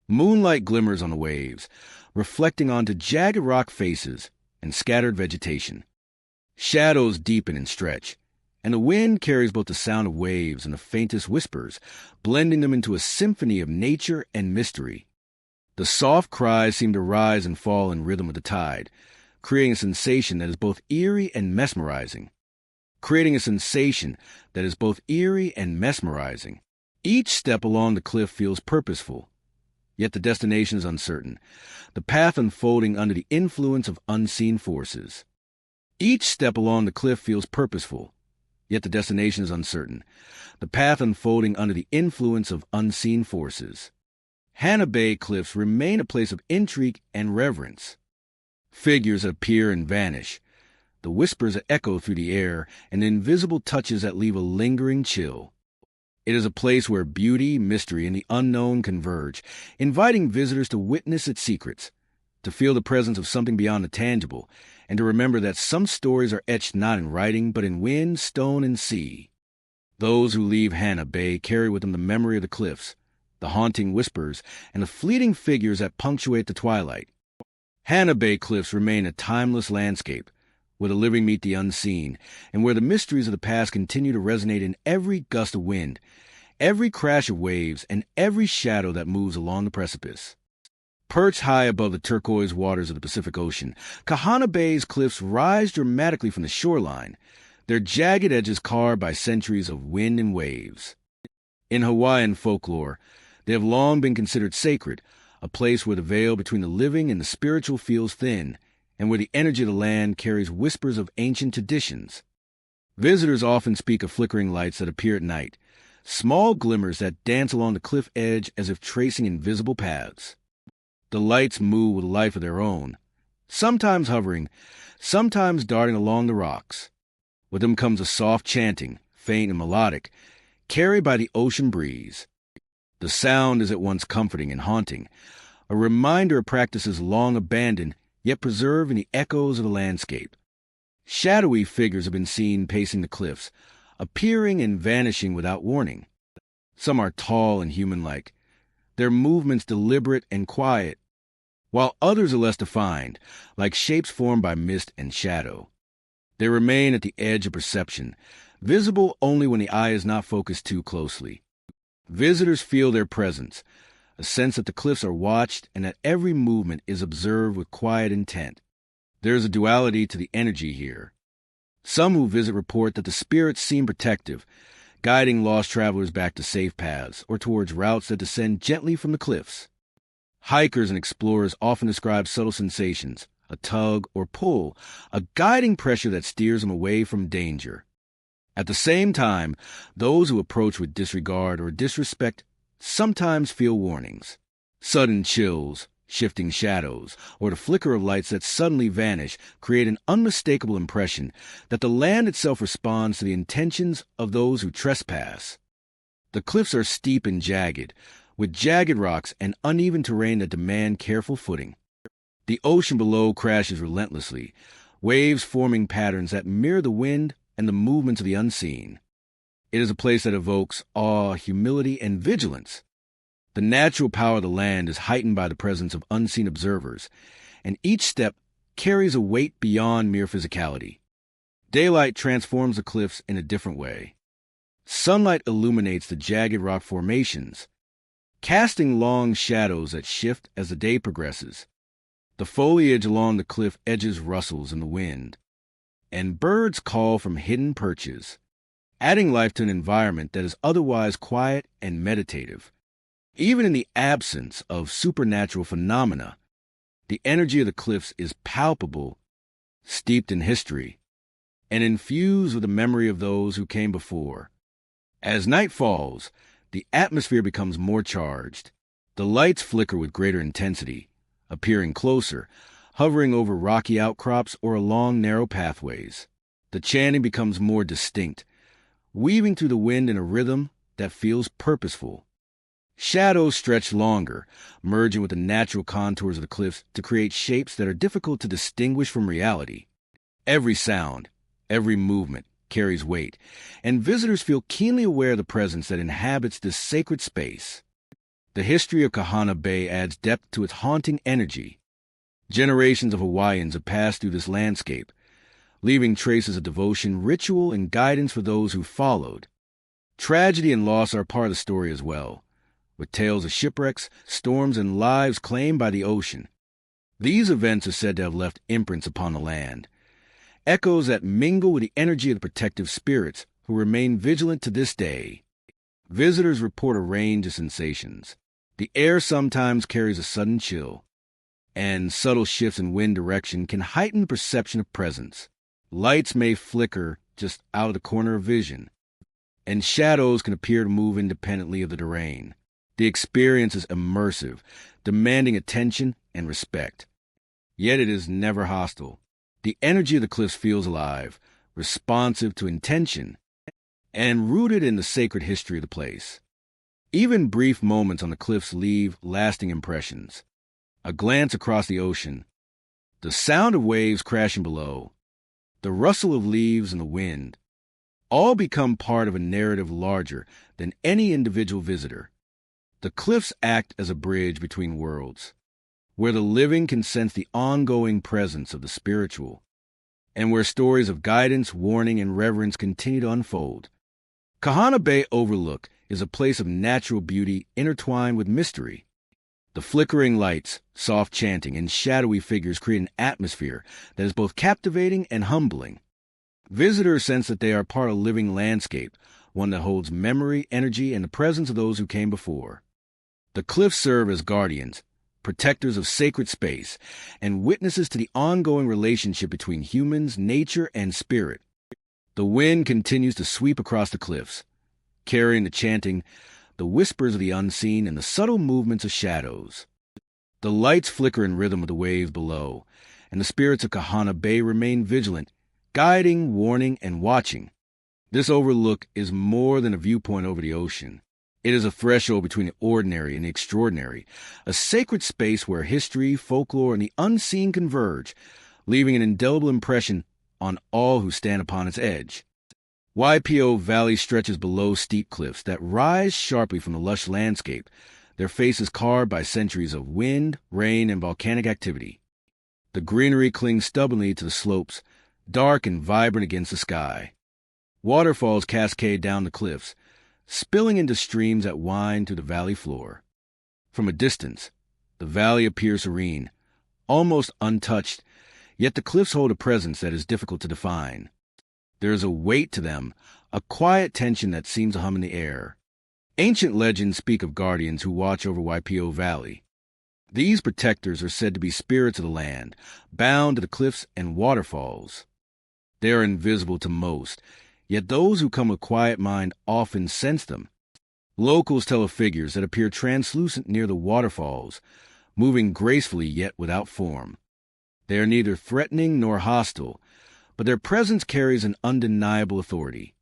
Moonlight glimmers on the waves, reflecting onto jagged rock faces and scattered vegetation. Shadows deepen and stretch, and the wind carries both the sound of waves and the faintest whispers, blending them into a symphony of nature and mystery. The soft cries seem to rise and fall in rhythm with the tide, creating a sensation that is both eerie and mesmerizing. Each step along the cliff feels purposeful, yet the destination is uncertain, the path unfolding under the influence of unseen forces. Hannah Bay Cliffs remain a place of intrigue and reverence. Figures that appear and vanish, the whispers that echo through the air, and the invisible touches that leave a lingering chill. It is a place where beauty, mystery, and the unknown converge, inviting visitors to witness its secrets, to feel the presence of something beyond the tangible, and to remember that some stories are etched not in writing, but in wind, stone, and sea. Those who leave Hannah Bay carry with them the memory of the cliffs, the haunting whispers, and the fleeting figures that punctuate the twilight. Hannah Bay Cliffs remain a timeless landscape, where the living meet the unseen, and where the mysteries of the past continue to resonate in every gust of wind, every crash of waves, and every shadow that moves along the precipice. Perched high above the turquoise waters of the Pacific Ocean, Kahana Bay's cliffs rise dramatically from the shoreline, their jagged edges carved by centuries of wind and waves. In Hawaiian folklore, they have long been considered sacred, a place where the veil between the living and the spiritual feels thin, and where the energy of the land carries whispers of ancient traditions. Visitors often speak of flickering lights that appear at night, small glimmers that dance along the cliff edge as if tracing invisible paths. The lights move with a life of their own, sometimes hovering, sometimes darting along the rocks. With them comes a soft chanting, faint and melodic, carried by the ocean breeze. The sound is at once comforting and haunting, a reminder of practices long abandoned, yet preserved in the echoes of the landscape. Shadowy figures have been seen pacing the cliffs, appearing and vanishing without warning. Some are tall and human-like, their movements deliberate and quiet, while others are less defined, like shapes formed by mist and shadow. They remain at the edge of perception, visible only when the eye is not focused too closely. Visitors feel their presence, a sense that the cliffs are watched and that every movement is observed with quiet intent. There is a duality to the energy here. Some who visit report that the spirits seem protective, guiding lost travelers back to safe paths or towards routes that descend gently from the cliffs. Hikers and explorers often describe subtle sensations, a tug or pull, a guiding pressure that steers them away from danger. At the same time, those who approach with disregard or disrespect sometimes feel warnings. Sudden chills, shifting shadows, or the flicker of lights that suddenly vanish create an unmistakable impression that the land itself responds to the intentions of those who trespass. The cliffs are steep and jagged, with jagged rocks and uneven terrain that demand careful footing. The ocean below crashes relentlessly, waves forming patterns that mirror the wind and the movements of the unseen. It is a place that evokes awe, humility, and vigilance. The natural power of the land is heightened by the presence of unseen observers, and each step carries a weight beyond mere physicality. Daylight transforms the cliffs in a different way. Sunlight illuminates the jagged rock formations, casting long shadows that shift as the day progresses. The foliage along the cliff edges rustles in the wind, and birds call from hidden perches, adding life to an environment that is otherwise quiet and meditative. Even in the absence of supernatural phenomena, the energy of the cliffs is palpable, steeped in history, and infused with the memory of those who came before. As night falls, the atmosphere becomes more charged. The lights flicker with greater intensity, appearing closer, hovering over rocky outcrops or along narrow pathways. The chanting becomes more distinct, weaving through the wind in a rhythm that feels purposeful. Shadows stretch longer, merging with the natural contours of the cliffs to create shapes that are difficult to distinguish from reality. Every sound, every movement carries weight, and visitors feel keenly aware of the presence that inhabits this sacred space. The history of Kahana Bay adds depth to its haunting energy. Generations of Hawaiians have passed through this landscape, leaving traces of devotion, ritual, and guidance for those who followed. Tragedy and loss are part of the story as well, with tales of shipwrecks, storms, and lives claimed by the ocean. These events are said to have left imprints upon the land, echoes that mingle with the energy of the protective spirits who remain vigilant to this day. Visitors report a range of sensations. The air sometimes carries a sudden chill, and subtle shifts in wind direction can heighten the perception of presence. Lights may flicker just out of the corner of vision, and shadows can appear to move independently of the terrain. The experience is immersive, demanding attention and respect. Yet it is never hostile. The energy of the cliffs feels alive, responsive to intention, and rooted in the sacred history of the place. Even brief moments on the cliffs leave lasting impressions. A glance across the ocean, the sound of waves crashing below, the rustle of leaves in the wind, all become part of a narrative larger than any individual visitor. The cliffs act as a bridge between worlds, where the living can sense the ongoing presence of the spiritual, and where stories of guidance, warning, and reverence continue to unfold. Kahana Bay Overlook is a place of natural beauty intertwined with mystery. The flickering lights, soft chanting, and shadowy figures create an atmosphere that is both captivating and humbling. Visitors sense that they are part of a living landscape, one that holds memory, energy, and the presence of those who came before. The cliffs serve as guardians, protectors of sacred space, and witnesses to the ongoing relationship between humans, nature, and spirit. The wind continues to sweep across the cliffs, carrying the chanting, the whispers of the unseen, and the subtle movements of shadows. The lights flicker in rhythm with the waves below, and the spirits of Kahana Bay remain vigilant, guiding, warning, and watching. This overlook is more than a viewpoint over the ocean. It is a threshold between the ordinary and the extraordinary, a sacred space where history, folklore, and the unseen converge, leaving an indelible impression on all who stand upon its edge. YPO Valley stretches below steep cliffs that rise sharply from the lush landscape, their faces carved by centuries of wind, rain, and volcanic activity. The greenery clings stubbornly to the slopes, dark and vibrant against the sky. Waterfalls cascade down the cliffs, spilling into streams that wind to the valley floor. From a distance, the valley appears serene, almost untouched, yet the cliffs hold a presence that is difficult to define. There is a weight to them, a quiet tension that seems to hum in the air. Ancient legends speak of guardians who watch over YPO Valley. These protectors are said to be spirits of the land, bound to the cliffs and waterfalls. They are invisible to most, yet those who come with quiet mind often sense them. Locals tell of figures that appear translucent near the waterfalls, moving gracefully yet without form. They are neither threatening nor hostile, but their presence carries an undeniable authority,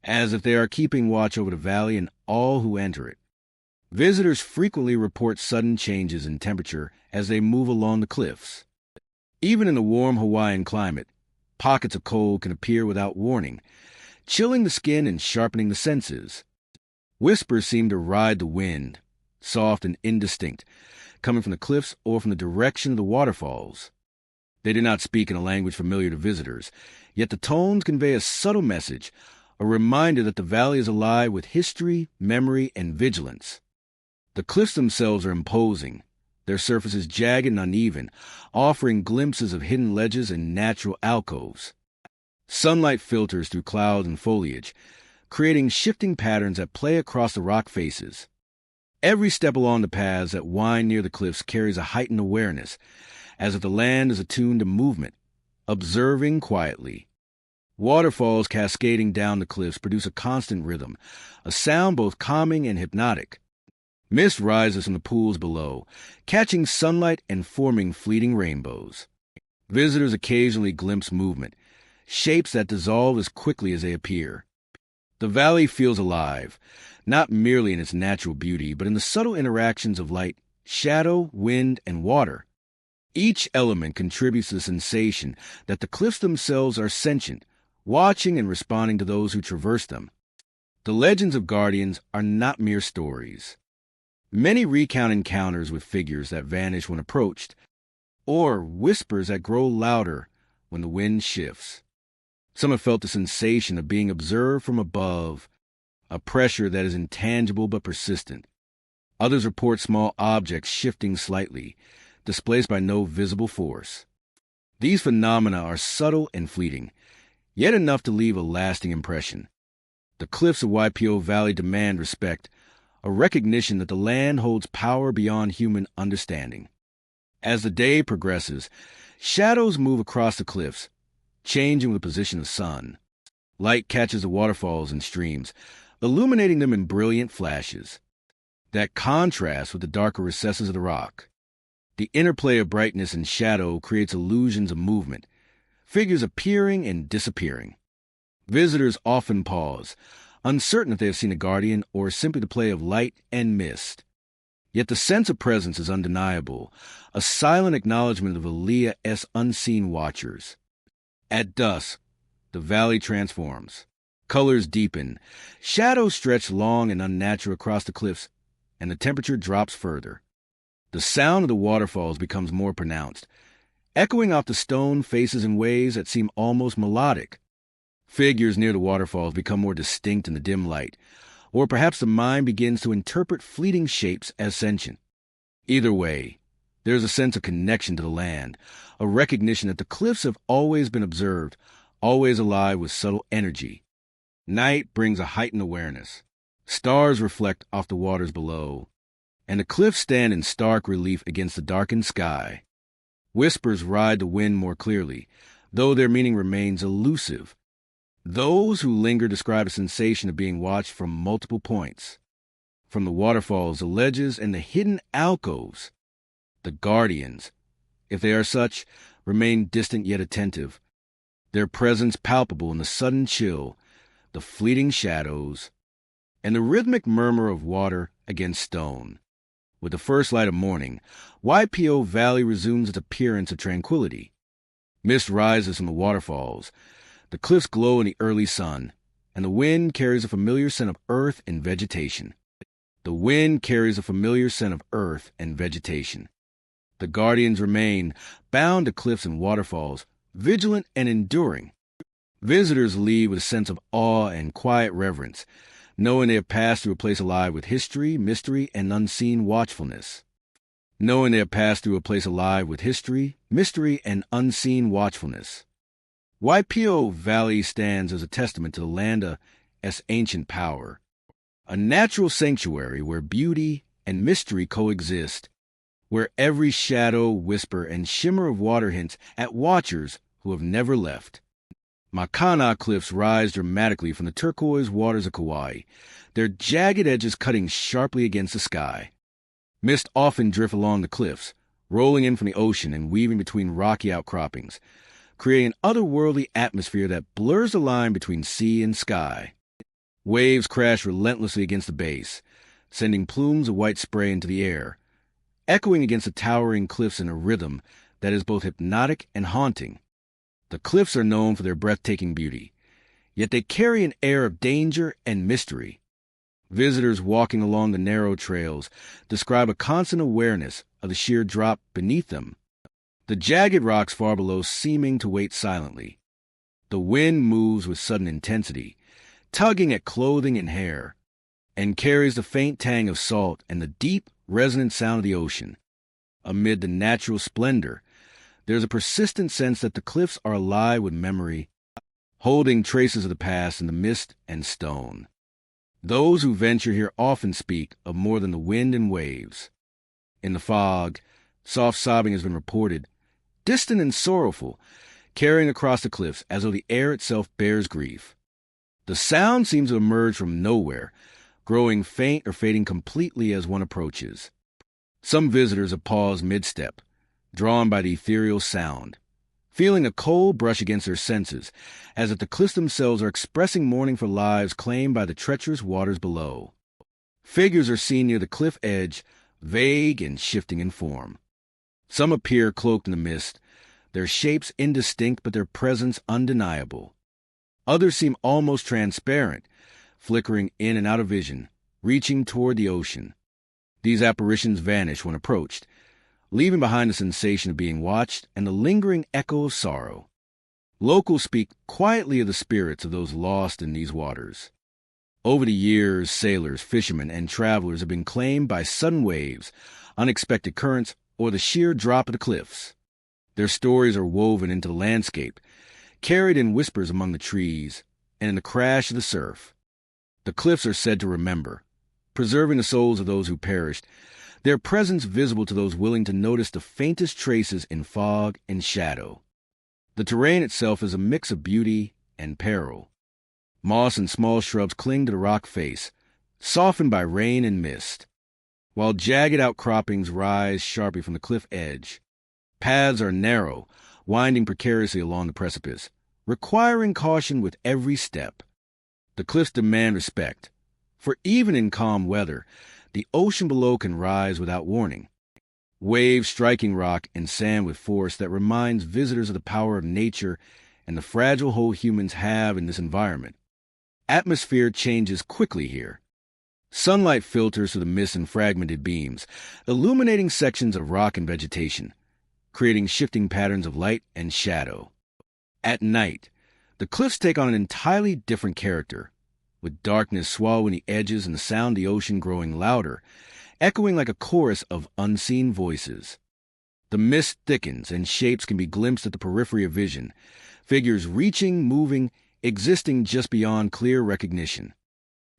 as if they are keeping watch over the valley and all who enter it. Visitors frequently report sudden changes in temperature as they move along the cliffs. Even in the warm Hawaiian climate, pockets of cold can appear without warning, chilling the skin and sharpening the senses. Whispers seem to ride the wind, soft and indistinct, coming from the cliffs or from the direction of the waterfalls. They do not speak in a language familiar to visitors, yet the tones convey a subtle message, a reminder that the valley is alive with history, memory, and vigilance. The cliffs themselves are imposing, their surfaces jagged and uneven, offering glimpses of hidden ledges and natural alcoves. Sunlight filters through clouds and foliage, creating shifting patterns that play across the rock faces. Every step along the paths that wind near the cliffs carries a heightened awareness, as if the land is attuned to movement, observing quietly. Waterfalls cascading down the cliffs produce a constant rhythm, a sound both calming and hypnotic. Mist rises from the pools below, catching sunlight and forming fleeting rainbows. Visitors occasionally glimpse movement, shapes that dissolve as quickly as they appear. The valley feels alive, not merely in its natural beauty, but in the subtle interactions of light, shadow, wind, and water. Each element contributes to the sensation that the cliffs themselves are sentient, watching and responding to those who traverse them. The legends of guardians are not mere stories. Many recount encounters with figures that vanish when approached, or whispers that grow louder when the wind shifts. Some have felt the sensation of being observed from above, a pressure that is intangible but persistent. Others report small objects shifting slightly, displaced by no visible force. These phenomena are subtle and fleeting, yet enough to leave a lasting impression. The cliffs of YPO Valley demand respect, a recognition that the land holds power beyond human understanding. As the day progresses, shadows move across the cliffs, changing with the position of the sun. Light catches the waterfalls and streams, illuminating them in brilliant flashes. That contrasts with the darker recesses of the rock. The interplay of brightness and shadow creates illusions of movement, figures appearing and disappearing. Visitors often pause, uncertain if they have seen a guardian or simply the play of light and mist. Yet the sense of presence is undeniable, a silent acknowledgement of Aaliyah's unseen watchers. At dusk, the valley transforms. Colors deepen, shadows stretch long and unnatural across the cliffs, and the temperature drops further. The sound of the waterfalls becomes more pronounced, echoing off the stone faces in ways that seem almost melodic. Figures near the waterfalls become more distinct in the dim light, or perhaps the mind begins to interpret fleeting shapes as sentient. Either way, there is a sense of connection to the land, a recognition that the cliffs have always been observed, always alive with subtle energy. Night brings a heightened awareness. Stars reflect off the waters below, and the cliffs stand in stark relief against the darkened sky. Whispers ride the wind more clearly, though their meaning remains elusive. Those who linger describe a sensation of being watched from multiple points. From the waterfalls, the ledges, and the hidden alcoves. The guardians, if they are such, remain distant yet attentive, their presence palpable in the sudden chill, the fleeting shadows, and the rhythmic murmur of water against stone. With the first light of morning, YPO Valley resumes its appearance of tranquility. Mist rises from the waterfalls, the cliffs glow in the early sun, and the wind carries a familiar scent of earth and vegetation. The wind carries a familiar scent of earth and vegetation. The guardians remain, bound to cliffs and waterfalls, vigilant and enduring. Visitors leave with a sense of awe and quiet reverence, knowing they have passed through a place alive with history, mystery, and unseen watchfulness. Knowing they have passed through a place alive with history, mystery, and unseen watchfulness. YPO Valley stands as a testament to the land's ancient power, a natural sanctuary where beauty and mystery coexist, where every shadow, whisper, and shimmer of water hints at watchers who have never left. Makana cliffs rise dramatically from the turquoise waters of Kauai, their jagged edges cutting sharply against the sky. Mist often drift along the cliffs, rolling in from the ocean and weaving between rocky outcroppings, creating an otherworldly atmosphere that blurs the line between sea and sky. Waves crash relentlessly against the base, sending plumes of white spray into the air, echoing against the towering cliffs in a rhythm that is both hypnotic and haunting. The cliffs are known for their breathtaking beauty, yet they carry an air of danger and mystery. Visitors walking along the narrow trails describe a constant awareness of the sheer drop beneath them, the jagged rocks far below seeming to wait silently. The wind moves with sudden intensity, tugging at clothing and hair, and carries the faint tang of salt and the deep, resonant sound of the ocean. Amid the natural splendor, there's a persistent sense that the cliffs are alive with memory, holding traces of the past in the mist and stone. Those who venture here often speak of more than the wind and waves. In the fog, soft sobbing has been reported, distant and sorrowful, carrying across the cliffs as though the air itself bears grief. The sound seems to emerge from nowhere, growing faint or fading completely as one approaches. Some visitors have paused mid-step, drawn by the ethereal sound, feeling a cold brush against their senses, as if the cliffs themselves are expressing mourning for lives claimed by the treacherous waters below. Figures are seen near the cliff edge, vague and shifting in form. Some appear cloaked in the mist, their shapes indistinct but their presence undeniable. Others seem almost transparent, flickering in and out of vision, reaching toward the ocean. These apparitions vanish when approached, leaving behind the sensation of being watched and the lingering echo of sorrow. Locals speak quietly of the spirits of those lost in these waters. Over the years, sailors, fishermen, and travelers have been claimed by sudden waves, unexpected currents, or the sheer drop of the cliffs. Their stories are woven into the landscape, carried in whispers among the trees, and in the crash of the surf. The cliffs are said to remember, preserving the souls of those who perished, their presence visible to those willing to notice the faintest traces in fog and shadow. The terrain itself is a mix of beauty and peril. Moss and small shrubs cling to the rock face, softened by rain and mist, while jagged outcroppings rise sharply from the cliff edge. Paths are narrow, winding precariously along the precipice, requiring caution with every step. The cliffs demand respect, for even in calm weather, the ocean below can rise without warning. Waves striking rock and sand with force that reminds visitors of the power of nature and the fragile hold humans have in this environment. Atmosphere changes quickly here. Sunlight filters through the mist and fragmented beams, illuminating sections of rock and vegetation, creating shifting patterns of light and shadow. At night, the cliffs take on an entirely different character, with darkness swallowing the edges and the sound of the ocean growing louder, echoing like a chorus of unseen voices. The mist thickens and shapes can be glimpsed at the periphery of vision, figures reaching, moving, existing just beyond clear recognition.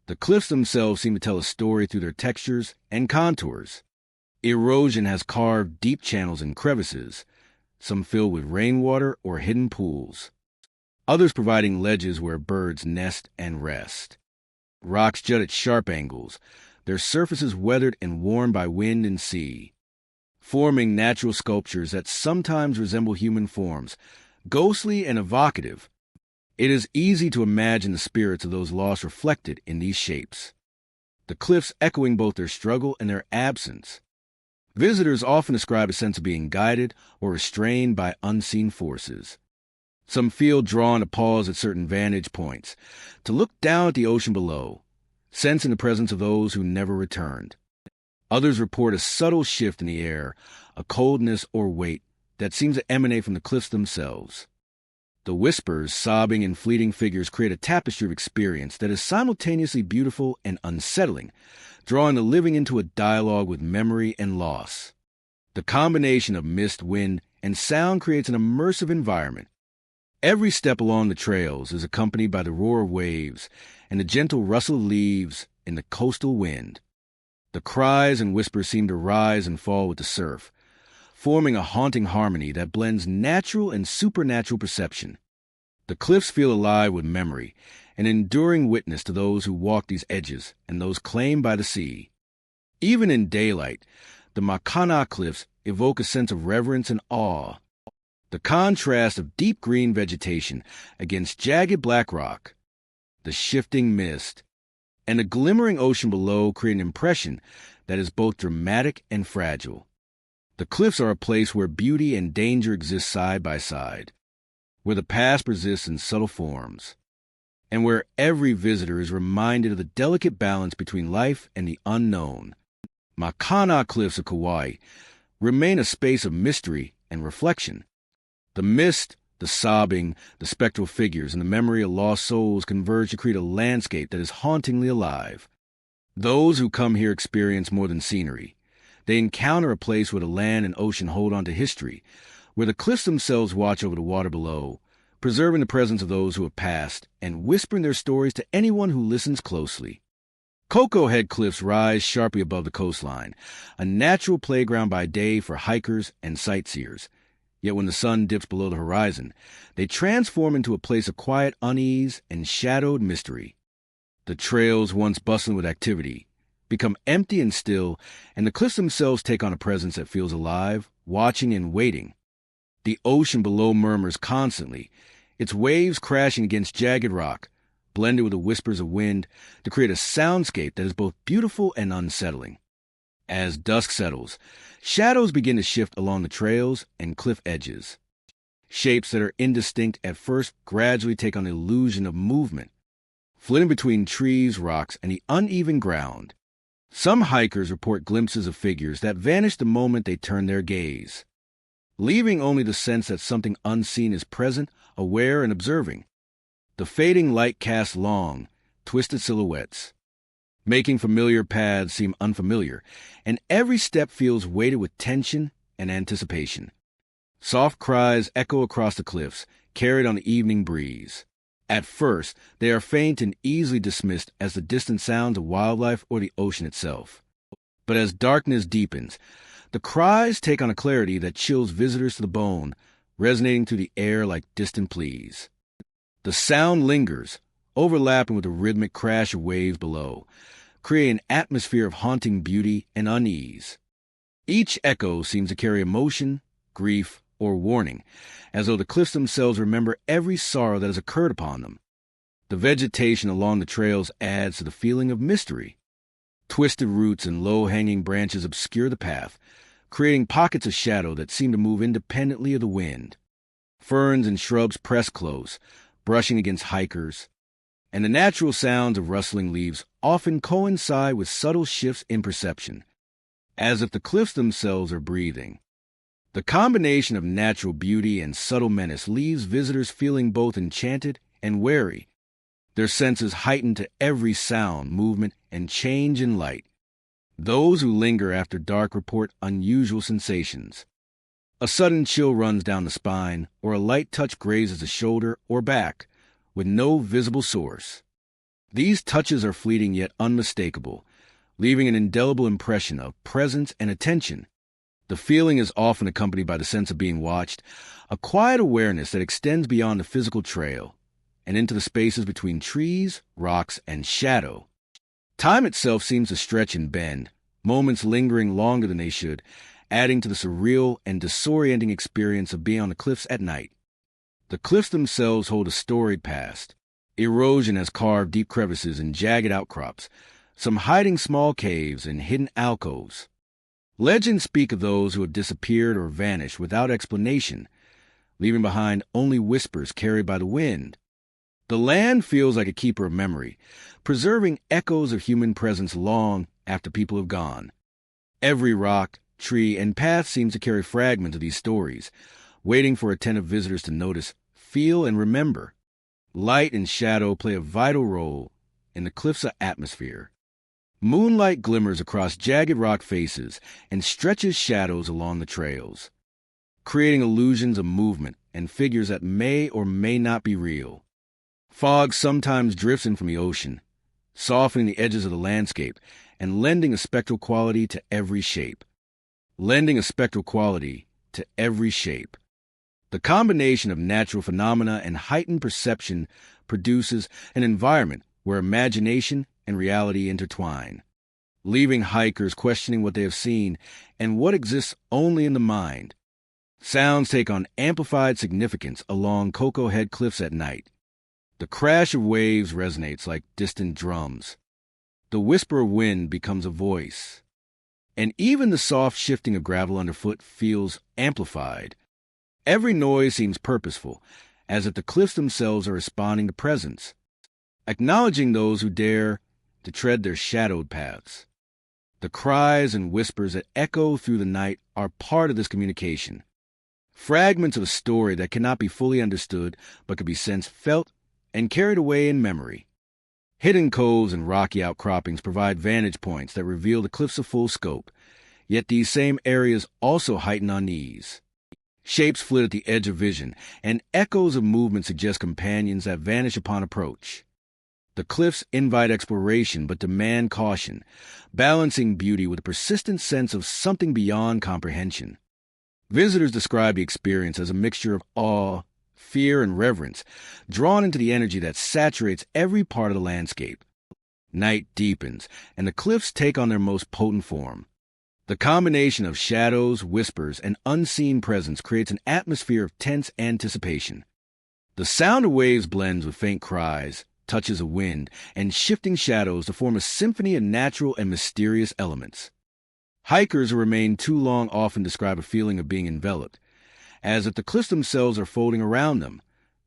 The cliffs themselves seem to tell a story through their textures and contours. Erosion has carved deep channels and crevices, some filled with rainwater or hidden pools, others providing ledges where birds nest and rest. Rocks jut at sharp angles, their surfaces weathered and worn by wind and sea, forming natural sculptures that sometimes resemble human forms, ghostly and evocative. It is easy to imagine the spirits of those lost reflected in these shapes, the cliffs echoing both their struggle and their absence. Visitors often describe a sense of being guided or restrained by unseen forces. Some feel drawn to pause at certain vantage points, to look down at the ocean below, sensing the presence of those who never returned. Others report a subtle shift in the air, a coldness or weight that seems to emanate from the cliffs themselves. The whispers, sobbing, and fleeting figures create a tapestry of experience that is simultaneously beautiful and unsettling, drawing the living into a dialogue with memory and loss. The combination of mist, wind, and sound creates an immersive environment. Every step along the trails is accompanied by the roar of waves and the gentle rustle of leaves in the coastal wind. The cries and whispers seem to rise and fall with the surf, forming a haunting harmony that blends natural and supernatural perception. The cliffs feel alive with memory, an enduring witness to those who walk these edges and those claimed by the sea. Even in daylight, the Makana cliffs evoke a sense of reverence and awe. The contrast of deep green vegetation against jagged black rock, the shifting mist, and the glimmering ocean below create an impression that is both dramatic and fragile. The cliffs are a place where beauty and danger exist side by side, where the past persists in subtle forms, and where every visitor is reminded of the delicate balance between life and the unknown. Makana cliffs of Kauai remain a space of mystery and reflection. The mist, the sobbing, the spectral figures, and the memory of lost souls converge to create a landscape that is hauntingly alive. Those who come here experience more than scenery. They encounter a place where the land and ocean hold on to history, where the cliffs themselves watch over the water below, preserving the presence of those who have passed and whispering their stories to anyone who listens closely. Cocoa Head cliffs rise sharply above the coastline, a natural playground by day for hikers and sightseers. Yet when the sun dips below the horizon, they transform into a place of quiet unease and shadowed mystery. The trails, once bustling with activity, become empty and still, and the cliffs themselves take on a presence that feels alive, watching and waiting. The ocean below murmurs constantly, its waves crashing against jagged rock, blended with the whispers of wind to create a soundscape that is both beautiful and unsettling. As dusk settles, shadows begin to shift along the trails and cliff edges. Shapes that are indistinct at first gradually take on the illusion of movement, flitting between trees, rocks, and the uneven ground. Some hikers report glimpses of figures that vanish the moment they turn their gaze, leaving only the sense that something unseen is present, aware, and observing. The fading light casts long, twisted silhouettes, making familiar paths seem unfamiliar, and every step feels weighted with tension and anticipation. Soft cries echo across the cliffs, carried on the evening breeze. At first, they are faint and easily dismissed as the distant sounds of wildlife or the ocean itself. But as darkness deepens, the cries take on a clarity that chills visitors to the bone, resonating through the air like distant pleas. The sound lingers, overlapping with the rhythmic crash of waves below, creating an atmosphere of haunting beauty and unease. Each echo seems to carry emotion, grief, or warning, as though the cliffs themselves remember every sorrow that has occurred upon them. The vegetation along the trails adds to the feeling of mystery. Twisted roots and low-hanging branches obscure the path, creating pockets of shadow that seem to move independently of the wind. Ferns and shrubs press close, brushing against hikers, and the natural sounds of rustling leaves often coincide with subtle shifts in perception, as if the cliffs themselves are breathing. The combination of natural beauty and subtle menace leaves visitors feeling both enchanted and wary, their senses heightened to every sound, movement, and change in light. Those who linger after dark report unusual sensations. A sudden chill runs down the spine, or a light touch grazes the shoulder or back, with no visible source. These touches are fleeting yet unmistakable, leaving an indelible impression of presence and attention. The feeling is often accompanied by the sense of being watched, a quiet awareness that extends beyond the physical trail and into the spaces between trees, rocks, and shadow. Time itself seems to stretch and bend, moments lingering longer than they should, adding to the surreal and disorienting experience of being on the cliffs at night. The cliffs themselves hold a storied past. Erosion has carved deep crevices and jagged outcrops, some hiding small caves and hidden alcoves. Legends speak of those who have disappeared or vanished without explanation, leaving behind only whispers carried by the wind. The land feels like a keeper of memory, preserving echoes of human presence long after people have gone. Every rock, tree, and path seems to carry fragments of these stories, waiting for attentive visitors to notice, feel, and remember. Light and shadow play a vital role in the cliff's atmosphere. Moonlight glimmers across jagged rock faces and stretches shadows along the trails, creating illusions of movement and figures that may or may not be real. Fog sometimes drifts in from the ocean, softening the edges of the landscape and lending a spectral quality to every shape. The combination of natural phenomena and heightened perception produces an environment where imagination and reality intertwine, leaving hikers questioning what they have seen and what exists only in the mind. Sounds take on amplified significance along Cocoa Head cliffs at night. The crash of waves resonates like distant drums. The whisper of wind becomes a voice. And even the soft shifting of gravel underfoot feels amplified. Every noise seems purposeful, as if the cliffs themselves are responding to presence, acknowledging those who dare to tread their shadowed paths. The cries and whispers that echo through the night are part of this communication. Fragments of a story that cannot be fully understood but can be sensed, felt, and carried away in memory. Hidden coves and rocky outcroppings provide vantage points that reveal the cliffs of full scope, yet these same areas also heighten unease. Shapes flit at the edge of vision, and echoes of movement suggest companions that vanish upon approach. The cliffs invite exploration but demand caution, balancing beauty with a persistent sense of something beyond comprehension. Visitors describe the experience as a mixture of awe, fear, and reverence, drawn into the energy that saturates every part of the landscape. Night deepens, and the cliffs take on their most potent form. The combination of shadows, whispers, and unseen presence creates an atmosphere of tense anticipation. The sound of waves blends with faint cries, touches of wind, and shifting shadows to form a symphony of natural and mysterious elements. Hikers who remain too long often describe a feeling of being enveloped, as if the cliffs themselves are folding around them,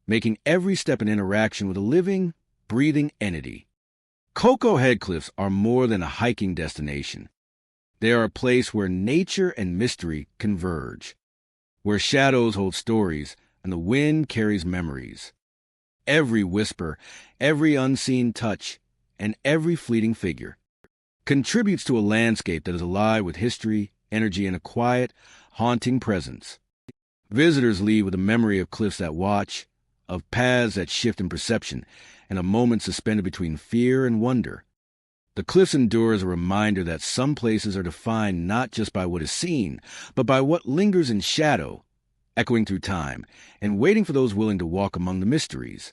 making every step an interaction with a living, breathing entity. Cocoa Head Cliffs are more than a hiking destination. They are a place where nature and mystery converge, where shadows hold stories and the wind carries memories. Every whisper, every unseen touch, and every fleeting figure contributes to a landscape that is alive with history, energy, and a quiet, haunting presence. Visitors leave with a memory of cliffs that watch, of paths that shift in perception, and a moment suspended between fear and wonder. The cliffs endure as a reminder that some places are defined not just by what is seen, but by what lingers in shadow, echoing through time, and waiting for those willing to walk among the mysteries.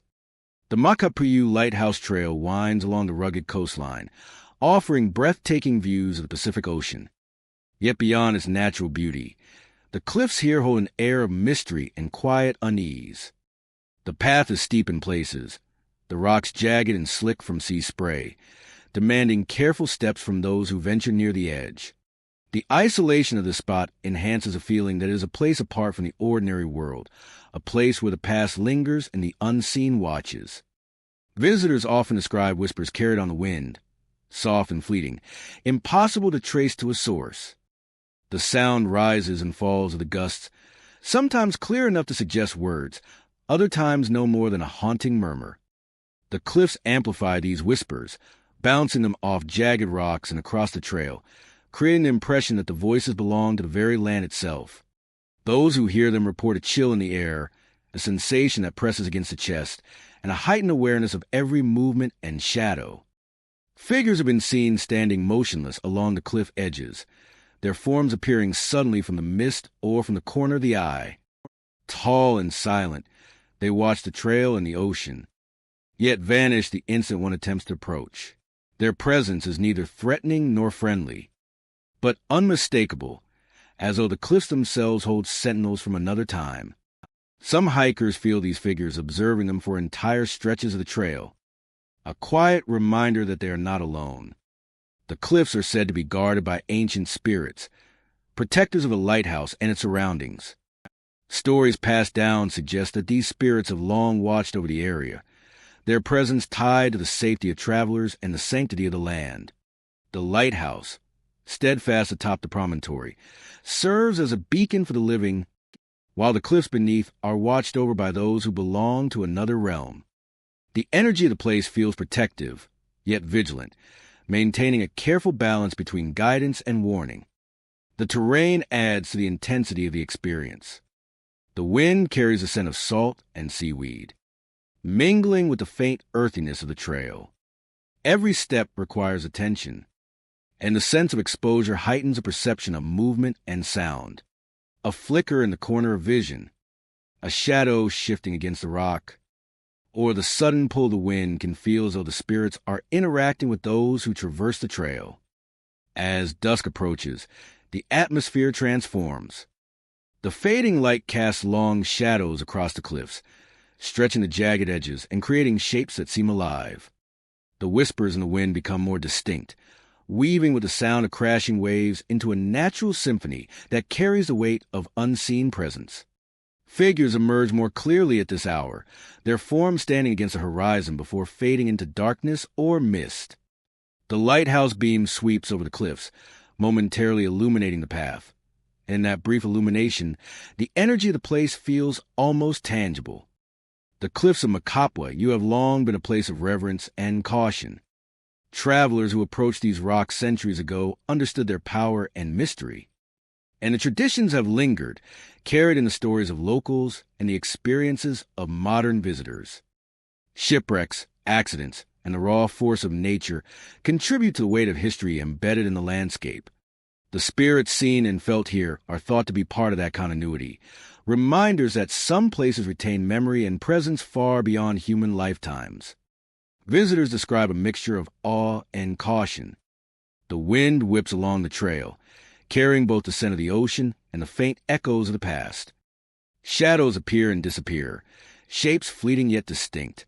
The Makapu'u Lighthouse Trail winds along the rugged coastline, offering breathtaking views of the Pacific Ocean. Yet beyond its natural beauty, the cliffs here hold an air of mystery and quiet unease. The path is steep in places, the rocks jagged and slick from sea spray, demanding careful steps from those who venture near the edge. The isolation of the spot enhances a feeling that it is a place apart from the ordinary world, a place where the past lingers and the unseen watches. Visitors often describe whispers carried on the wind, soft and fleeting, impossible to trace to a source. The sound rises and falls of the gusts, sometimes clear enough to suggest words, other times no more than a haunting murmur. The cliffs amplify these whispers, bouncing them off jagged rocks and across the trail, creating the impression that the voices belong to the very land itself. Those who hear them report a chill in the air, a sensation that presses against the chest, and a heightened awareness of every movement and shadow. Figures have been seen standing motionless along the cliff edges, their forms appearing suddenly from the mist or from the corner of the eye. Tall and silent, they watch the trail and the ocean, yet vanish the instant one attempts to approach. Their presence is neither threatening nor friendly, but unmistakable, as though the cliffs themselves hold sentinels from another time. Some hikers feel these figures observing them for entire stretches of the trail, a quiet reminder that they are not alone. The cliffs are said to be guarded by ancient spirits, protectors of the lighthouse and its surroundings. Stories passed down suggest that these spirits have long watched over the area, their presence tied to the safety of travelers and the sanctity of the land. The lighthouse, steadfast atop the promontory, serves as a beacon for the living, while the cliffs beneath are watched over by those who belong to another realm. The energy of the place feels protective, yet vigilant, maintaining a careful balance between guidance and warning. The terrain adds to the intensity of the experience. The wind carries a scent of salt and seaweed, mingling with the faint earthiness of the trail. Every step requires attention, and the sense of exposure heightens a perception of movement and sound. A flicker in the corner of vision, a shadow shifting against the rock, or the sudden pull of the wind can feel as though the spirits are interacting with those who traverse the trail. As dusk approaches, the atmosphere transforms. The fading light casts long shadows across the cliffs, stretching the jagged edges and creating shapes that seem alive. The whispers in the wind become more distinct, weaving with the sound of crashing waves into a natural symphony that carries the weight of unseen presence. Figures emerge more clearly at this hour, their forms standing against the horizon before fading into darkness or mist. The lighthouse beam sweeps over the cliffs, momentarily illuminating the path. In that brief illumination, the energy of the place feels almost tangible. The cliffs of Makapwa have long been a place of reverence and caution. Travelers who approached these rocks centuries ago understood their power and mystery, and the traditions have lingered, carried in the stories of locals and the experiences of modern visitors. Shipwrecks, accidents, and the raw force of nature contribute to the weight of history embedded in the landscape. The spirits seen and felt here are thought to be part of that continuity, reminders that some places retain memory and presence far beyond human lifetimes. Visitors describe a mixture of awe and caution. The wind whips along the trail, carrying both the scent of the ocean and the faint echoes of the past. Shadows appear and disappear, shapes fleeting yet distinct.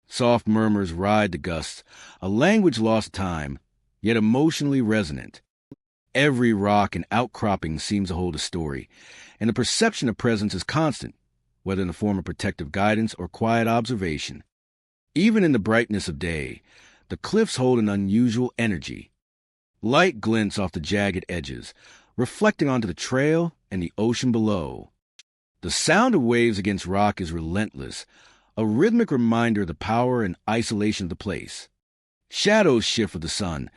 Soft murmurs ride the gusts, a language lost to time, yet emotionally resonant. Every rock and outcropping seems to hold a story, and the perception of presence is constant, whether in the form of protective guidance or quiet observation. Even in the brightness of day, the cliffs hold an unusual energy. Light glints off the jagged edges, reflecting onto the trail and the ocean below. The sound of waves against rock is relentless, a rhythmic reminder of the power and isolation of the place. Shadows shift with the sun,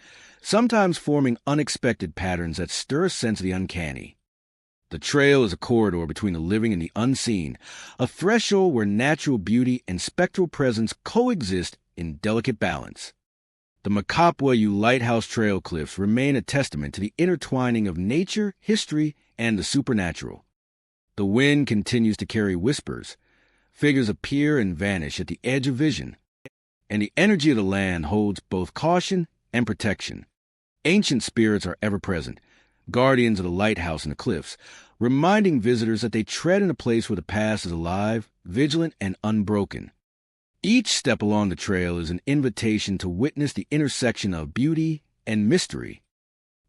sometimes forming unexpected patterns that stir a sense of the uncanny. The trail is a corridor between the living and the unseen, a threshold where natural beauty and spectral presence coexist in delicate balance. The Makapwayu Lighthouse Trail cliffs remain a testament to the intertwining of nature, history, and the supernatural. The wind continues to carry whispers. Figures appear and vanish at the edge of vision, and the energy of the land holds both caution and protection. Ancient spirits are ever present, guardians of the lighthouse and the cliffs, reminding visitors that they tread in a place where the past is alive, vigilant, and unbroken. Each step along the trail is an invitation to witness the intersection of beauty and mystery.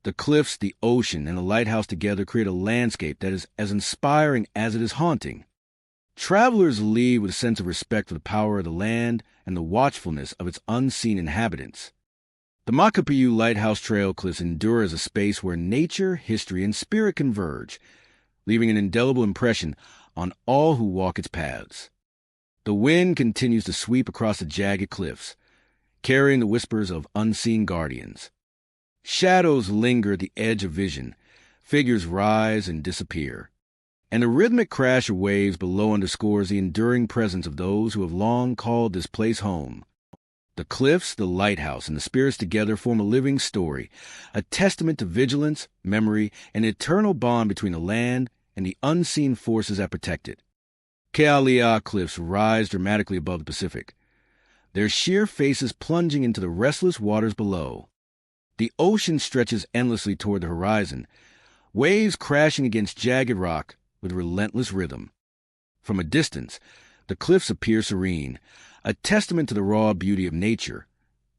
The cliffs, the ocean, and the lighthouse together create a landscape that is as inspiring as it is haunting. Travelers leave with a sense of respect for the power of the land and the watchfulness of its unseen inhabitants. The Makapiu Lighthouse Trail cliffs endure as a space where nature, history, and spirit converge, leaving an indelible impression on all who walk its paths. The wind continues to sweep across the jagged cliffs, carrying the whispers of unseen guardians. Shadows linger at the edge of vision, figures rise and disappear, and the rhythmic crash of waves below underscores the enduring presence of those who have long called this place home. The cliffs, the lighthouse, and the spirits together form a living story, a testament to vigilance, memory, and the eternal bond between the land and the unseen forces that protect it. Kealia cliffs rise dramatically above the Pacific, their sheer faces plunging into the restless waters below. The ocean stretches endlessly toward the horizon, waves crashing against jagged rock with relentless rhythm. From a distance, the cliffs appear serene, a testament to the raw beauty of nature,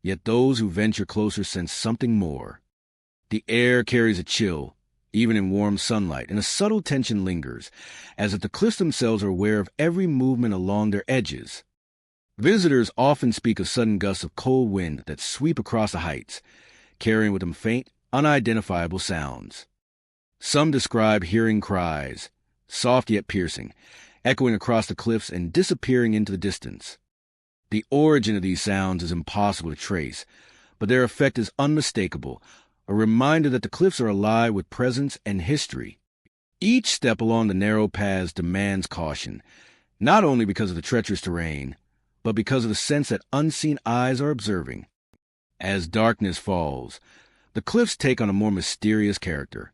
yet those who venture closer sense something more. The air carries a chill, even in warm sunlight, and a subtle tension lingers, as if the cliffs themselves are aware of every movement along their edges. Visitors often speak of sudden gusts of cold wind that sweep across the heights, carrying with them faint, unidentifiable sounds. Some describe hearing cries, soft yet piercing, echoing across the cliffs and disappearing into the distance. The origin of these sounds is impossible to trace, but their effect is unmistakable, a reminder that the cliffs are alive with presence and history. Each step along the narrow paths demands caution, not only because of the treacherous terrain, but because of the sense that unseen eyes are observing. As darkness falls, the cliffs take on a more mysterious character.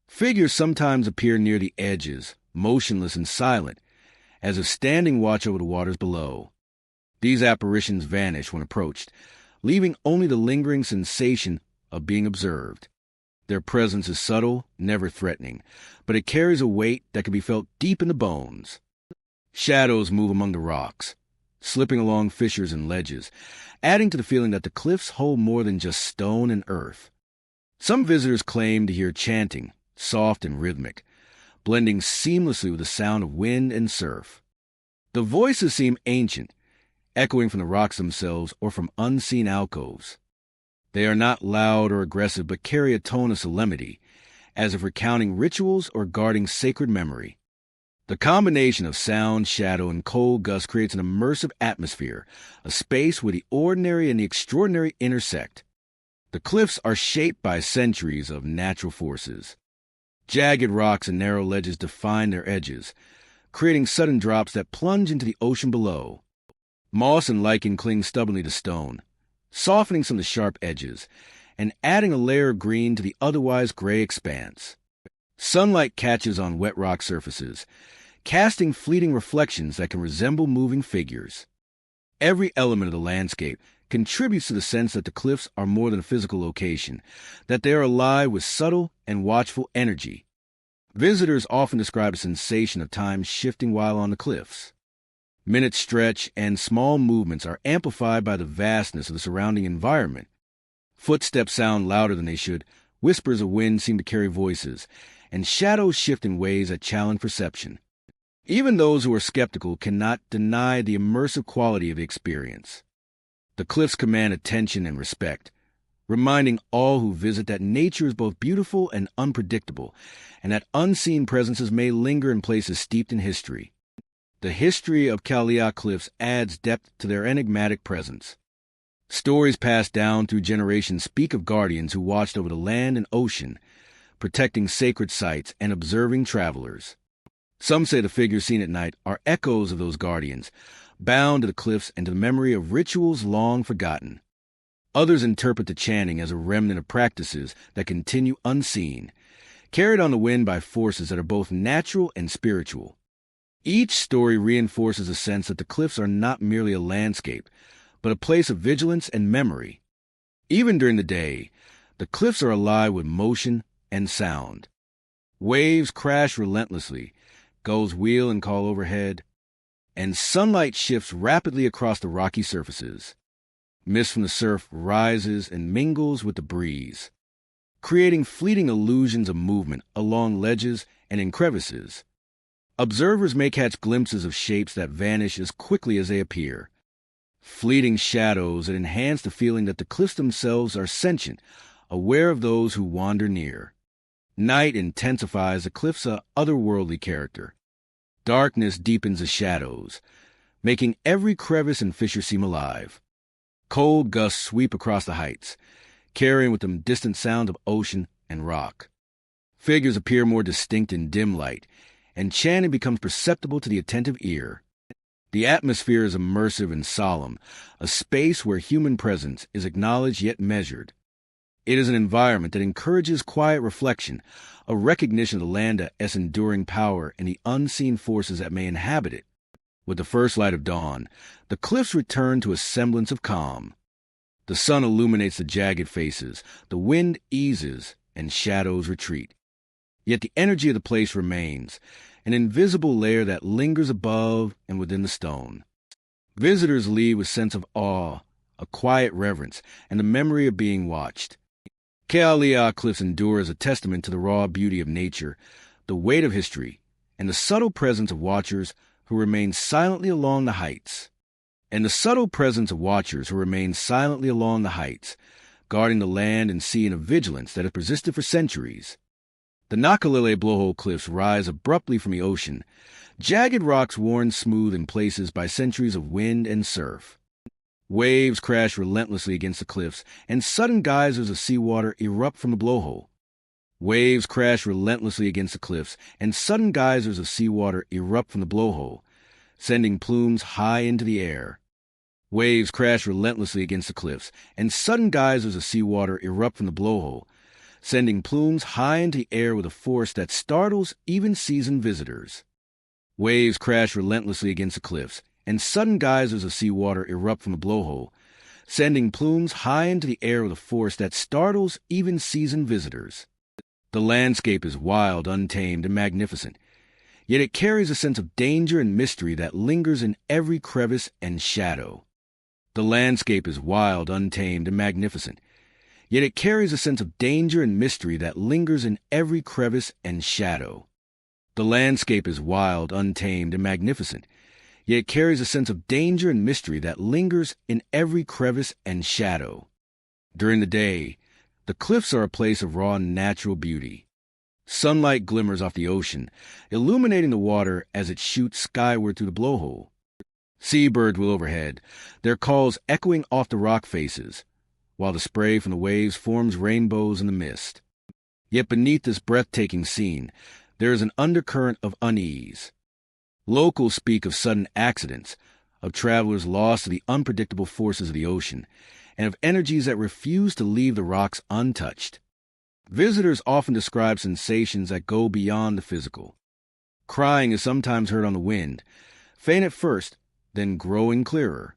Figures sometimes appear near the edges, motionless and silent, as if standing watch over the waters below. These apparitions vanish when approached, leaving only the lingering sensation of being observed. Their presence is subtle, never threatening, but it carries a weight that can be felt deep in the bones. Shadows move among the rocks, slipping along fissures and ledges, adding to the feeling that the cliffs hold more than just stone and earth. Some visitors claim to hear chanting, soft and rhythmic, blending seamlessly with the sound of wind and surf. The voices seem ancient, echoing from the rocks themselves or from unseen alcoves. They are not loud or aggressive, but carry a tone of solemnity, as if recounting rituals or guarding sacred memory. The combination of sound, shadow, and cold gusts creates an immersive atmosphere, a space where the ordinary and the extraordinary intersect. The cliffs are shaped by centuries of natural forces. Jagged rocks and narrow ledges define their edges, creating sudden drops that plunge into the ocean below. Moss and lichen cling stubbornly to stone, softening some of the sharp edges, and adding a layer of green to the otherwise gray expanse. Sunlight catches on wet rock surfaces, casting fleeting reflections that can resemble moving figures. Every element of the landscape contributes to the sense that the cliffs are more than a physical location, that they are alive with subtle and watchful energy. Visitors often describe a sensation of time shifting while on the cliffs. Minutes stretch, and small movements are amplified by the vastness of the surrounding environment. Footsteps sound louder than they should, whispers of wind seem to carry voices, and shadows shift in ways that challenge perception. Even those who are skeptical cannot deny the immersive quality of the experience. The cliffs command attention and respect, reminding all who visit that nature is both beautiful and unpredictable, and that unseen presences may linger in places steeped in history. The history of Kalia Cliffs adds depth to their enigmatic presence. Stories passed down through generations speak of guardians who watched over the land and ocean, protecting sacred sites and observing travelers. Some say the figures seen at night are echoes of those guardians, bound to the cliffs and to the memory of rituals long forgotten. Others interpret the chanting as a remnant of practices that continue unseen, carried on the wind by forces that are both natural and spiritual. Each story reinforces a sense that the cliffs are not merely a landscape, but a place of vigilance and memory. Even during the day, the cliffs are alive with motion and sound. Waves crash relentlessly, gulls wheel and call overhead, and sunlight shifts rapidly across the rocky surfaces. Mist from the surf rises and mingles with the breeze, creating fleeting illusions of movement along ledges and in crevices. Observers may catch glimpses of shapes that vanish as quickly as they appear, fleeting shadows that enhance the feeling that the cliffs themselves are sentient, aware of those who wander near. Night intensifies the cliffs' otherworldly character. Darkness deepens the shadows, making every crevice and fissure seem alive. Cold gusts sweep across the heights, carrying with them distant sounds of ocean and rock. Figures appear more distinct in dim light, and chanting becomes perceptible to the attentive ear. The atmosphere is immersive and solemn, a space where human presence is acknowledged yet measured. It is an environment that encourages quiet reflection, a recognition of the land's enduring power and the unseen forces that may inhabit it. With the first light of dawn, the cliffs return to a semblance of calm. The sun illuminates the jagged faces, the wind eases, and shadows retreat. Yet the energy of the place remains, an invisible layer that lingers above and within the stone. Visitors leave with a sense of awe, a quiet reverence, and the memory of being watched. Kealia Cliffs endure as a testament to the raw beauty of nature, the weight of history, and the subtle presence of watchers who remain silently along the heights. Guarding the land and sea in a vigilance that has persisted for centuries. The Nakalele Blowhole Cliffs rise abruptly from the ocean, jagged rocks worn smooth in places by centuries of wind and surf. Waves crash relentlessly against the cliffs, and sudden geysers of seawater erupt from the blowhole. Waves crash relentlessly against the cliffs, and sudden geysers of seawater erupt from the blowhole, sending plumes high into the air. Waves crash relentlessly against the cliffs, and sudden geysers of seawater erupt from the blowhole, sending plumes high into the air with a force that startles even seasoned visitors. Waves crash relentlessly against the cliffs, and sudden geysers of seawater erupt from the blowhole, sending plumes high into the air with a force that startles even seasoned visitors. The landscape is wild, untamed, and magnificent, yet it carries a sense of danger and mystery that lingers in every crevice and shadow. The landscape is wild, untamed, and magnificent, yet it carries a sense of danger and mystery that lingers in every crevice and shadow. The landscape is wild, untamed, and magnificent, yet it carries a sense of danger and mystery that lingers in every crevice and shadow. During the day, the cliffs are a place of raw natural beauty. Sunlight glimmers off the ocean, illuminating the water as it shoots skyward through the blowhole. Seabirds will overhead, their calls echoing off the rock faces, while the spray from the waves forms rainbows in the mist. Yet beneath this breathtaking scene, there is an undercurrent of unease. Locals speak of sudden accidents, of travelers lost to the unpredictable forces of the ocean, and of energies that refuse to leave the rocks untouched. Visitors often describe sensations that go beyond the physical. Crying is sometimes heard on the wind, faint at first, then growing clearer.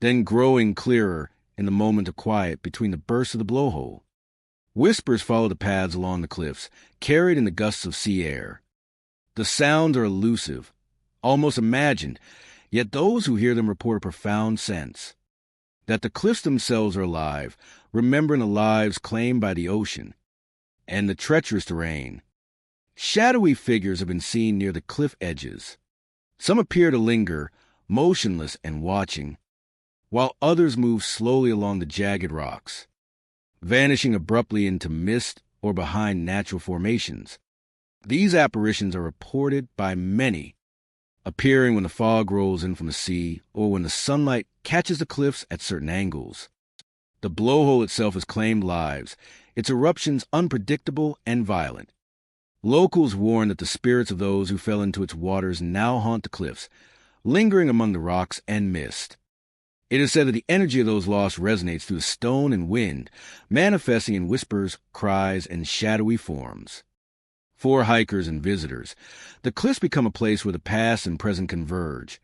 then growing clearer in the moment of quiet between the bursts of the blowhole. Whispers follow the paths along the cliffs, carried in the gusts of sea air. The sounds are elusive, almost imagined, yet those who hear them report a profound sense that the cliffs themselves are alive, remembering the lives claimed by the ocean and the treacherous terrain. Shadowy figures have been seen near the cliff edges. Some appear to linger, motionless and watching, while others move slowly along the jagged rocks, vanishing abruptly into mist or behind natural formations. These apparitions are reported by many, appearing when the fog rolls in from the sea or when the sunlight catches the cliffs at certain angles. The blowhole itself has claimed lives, its eruptions unpredictable and violent. Locals warn that the spirits of those who fell into its waters now haunt the cliffs, lingering among the rocks and mist. It is said that the energy of those lost resonates through the stone and wind, manifesting in whispers, cries, and shadowy forms. For hikers and visitors, the cliffs become a place where the past and present converge,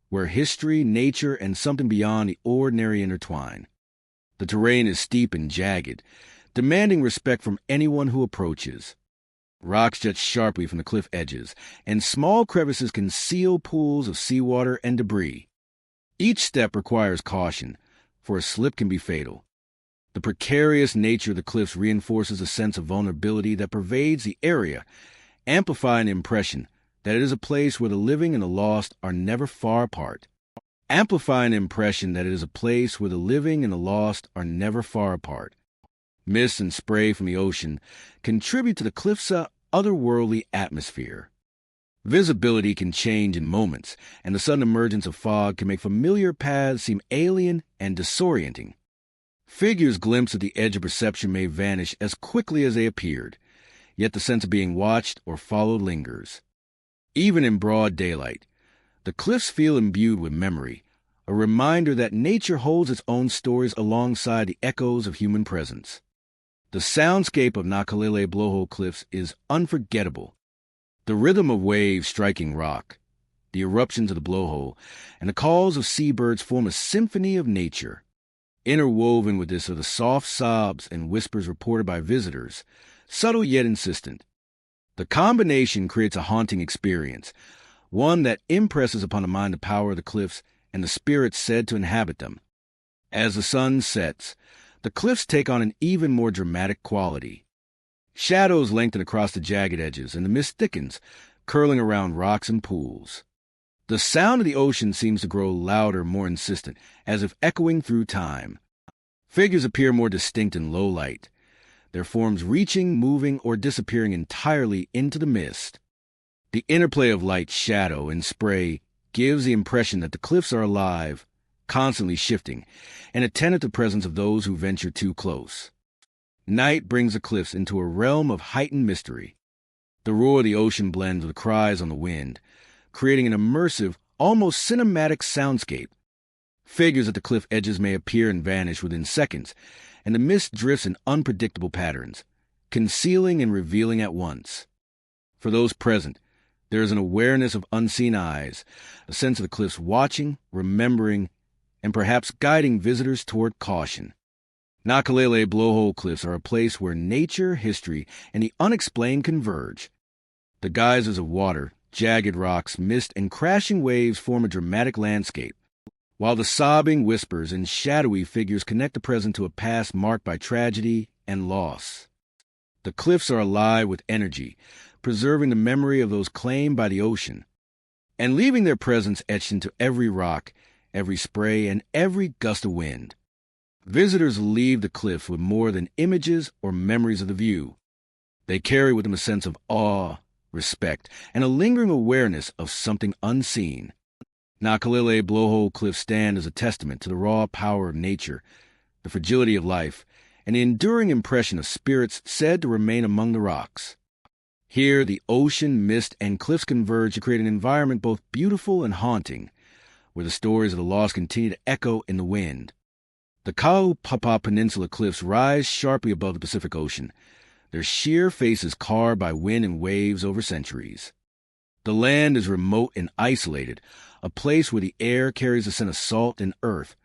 where history, nature, and something beyond the ordinary intertwine. The terrain is steep and jagged, demanding respect from anyone who approaches. Rocks jut sharply from the cliff edges, and small crevices conceal pools of seawater and debris. Each step requires caution, for a slip can be fatal. The precarious nature of the cliffs reinforces a sense of vulnerability that pervades the area, amplifying the impression that it is a place where the living and the lost are never far apart. Mist and spray from the ocean contribute to the cliff's otherworldly atmosphere. Visibility can change in moments, and the sudden emergence of fog can make familiar paths seem alien and disorienting. Figures glimpsed at the edge of perception may vanish as quickly as they appeared, yet the sense of being watched or followed lingers. Even in broad daylight, the cliffs feel imbued with memory, a reminder that nature holds its own stories alongside the echoes of human presence. The soundscape of Nakalele Blowhole Cliffs is unforgettable. The rhythm of waves striking rock, the eruptions of the blowhole, and the calls of seabirds form a symphony of nature. Interwoven with this are the soft sobs and whispers reported by visitors, subtle yet insistent. The combination creates a haunting experience, one that impresses upon the mind the power of the cliffs and the spirits said to inhabit them. As the sun sets, the cliffs take on an even more dramatic quality. Shadows lengthen across the jagged edges, and the mist thickens, curling around rocks and pools. The sound of the ocean seems to grow louder, more insistent, as if echoing through time. Figures appear more distinct in low light, their forms reaching, moving, or disappearing entirely into the mist. The interplay of light, shadow, and spray gives the impression that the cliffs are alive, constantly shifting, and attentive to the presence of those who venture too close. Night brings the cliffs into a realm of heightened mystery. The roar of the ocean blends with cries on the wind, creating an immersive, almost cinematic soundscape. Figures at the cliff edges may appear and vanish within seconds, and the mist drifts in unpredictable patterns, concealing and revealing at once. For those present, there is an awareness of unseen eyes, a sense of the cliffs watching, remembering, and perhaps guiding visitors toward caution. Nakalele Blowhole Cliffs are a place where nature, history, and the unexplained converge. The geysers of water, jagged rocks, mist, and crashing waves form a dramatic landscape, while the sobbing whispers and shadowy figures connect the present to a past marked by tragedy and loss. The cliffs are alive with energy, preserving the memory of those claimed by the ocean, and leaving their presence etched into every rock, every spray, and every gust of wind. Visitors leave the cliff with more than images or memories of the view. They carry with them a sense of awe, respect, and a lingering awareness of something unseen. Nakalele Blowhole Cliffs stand as a testament to the raw power of nature, the fragility of life, and the enduring impression of spirits said to remain among the rocks. Here, the ocean, mist, and cliffs converge to create an environment both beautiful and haunting, where the stories of the lost continue to echo in the wind. The Kaupapa Peninsula cliffs rise sharply above the Pacific Ocean, their sheer faces carved by wind and waves over centuries. The land is remote and isolated, a place where the air carries a scent of salt and earth,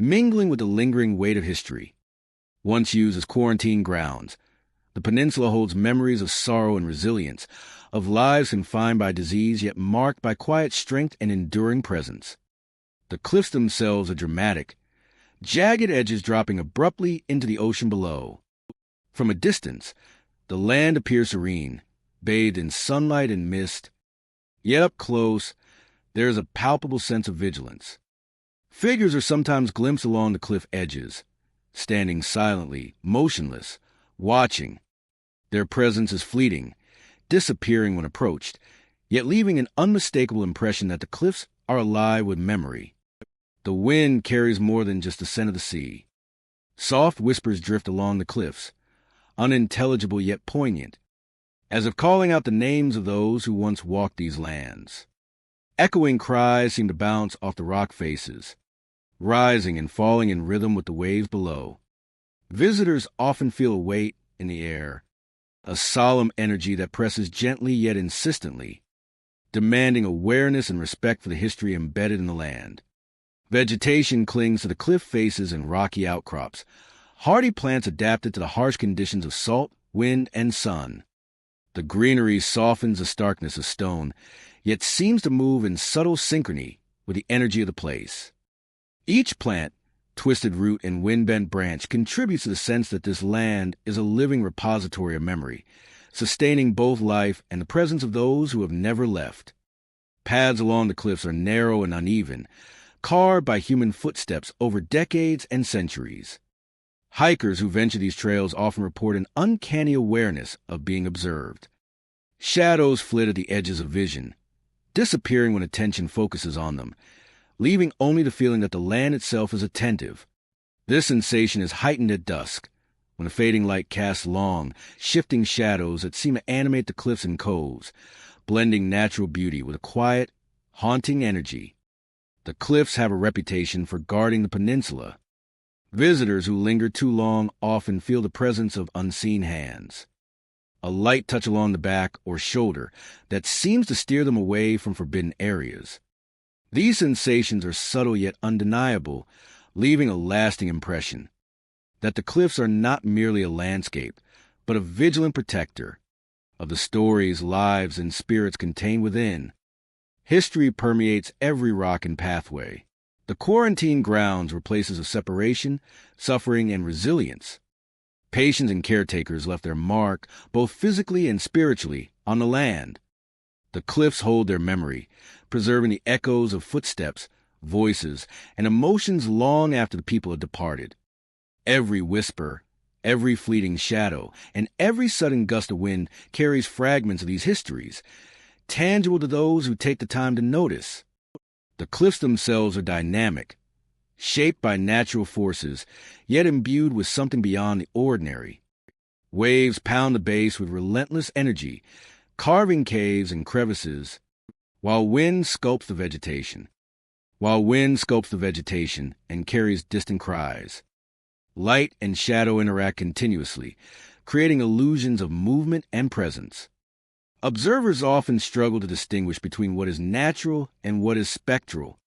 mingling with the lingering weight of history. Once used as quarantine grounds, the peninsula holds memories of sorrow and resilience, of lives confined by disease yet marked by quiet strength and enduring presence. The cliffs themselves are dramatic, jagged edges dropping abruptly into the ocean below. From a distance, the land appears serene, bathed in sunlight and mist, yet up close, there is a palpable sense of vigilance. Figures are sometimes glimpsed along the cliff edges, standing silently, motionless, watching. Their presence is fleeting, disappearing when approached, yet leaving an unmistakable impression that the cliffs are alive with memory. The wind carries more than just the scent of the sea. Soft whispers drift along the cliffs, unintelligible yet poignant, as if calling out the names of those who once walked these lands. Echoing cries seem to bounce off the rock faces, rising and falling in rhythm with the waves below. Visitors often feel a weight in the air, a solemn energy that presses gently yet insistently, demanding awareness and respect for the history embedded in the land. Vegetation clings to the cliff faces and rocky outcrops, hardy plants adapted to the harsh conditions of salt, wind, and sun. The greenery softens the starkness of stone, yet seems to move in subtle synchrony with the energy of the place. Each plant, twisted root, and wind-bent branch contributes to the sense that this land is a living repository of memory, sustaining both life and the presence of those who have never left. Paths along the cliffs are narrow and uneven, carved by human footsteps over decades and centuries. Hikers who venture these trails often report an uncanny awareness of being observed. Shadows flit at the edges of vision, disappearing when attention focuses on them, leaving only the feeling that the land itself is attentive. This sensation is heightened at dusk, when a fading light casts long, shifting shadows that seem to animate the cliffs and coves, blending natural beauty with a quiet, haunting energy. The cliffs have a reputation for guarding the peninsula. Visitors who linger too long often feel the presence of unseen hands, a light touch along the back or shoulder that seems to steer them away from forbidden areas. These sensations are subtle yet undeniable, leaving a lasting impression that the cliffs are not merely a landscape, but a vigilant protector of the stories, lives, and spirits contained within. History permeates every rock and pathway. The quarantine grounds were places of separation, suffering, and resilience. Patients and caretakers left their mark, both physically and spiritually, on the land. The cliffs hold their memory, preserving the echoes of footsteps, voices, and emotions long after the people have departed. Every whisper, every fleeting shadow, and every sudden gust of wind carries fragments of these histories, tangible to those who take the time to notice. The cliffs themselves are dynamic, shaped by natural forces, yet imbued with something beyond the ordinary. Waves pound the base with relentless energy, carving caves and crevices, while wind sculpts the vegetation. And carries distant cries. Light and shadow interact continuously, creating illusions of movement and presence. Observers often struggle to distinguish between what is natural and what is spectral,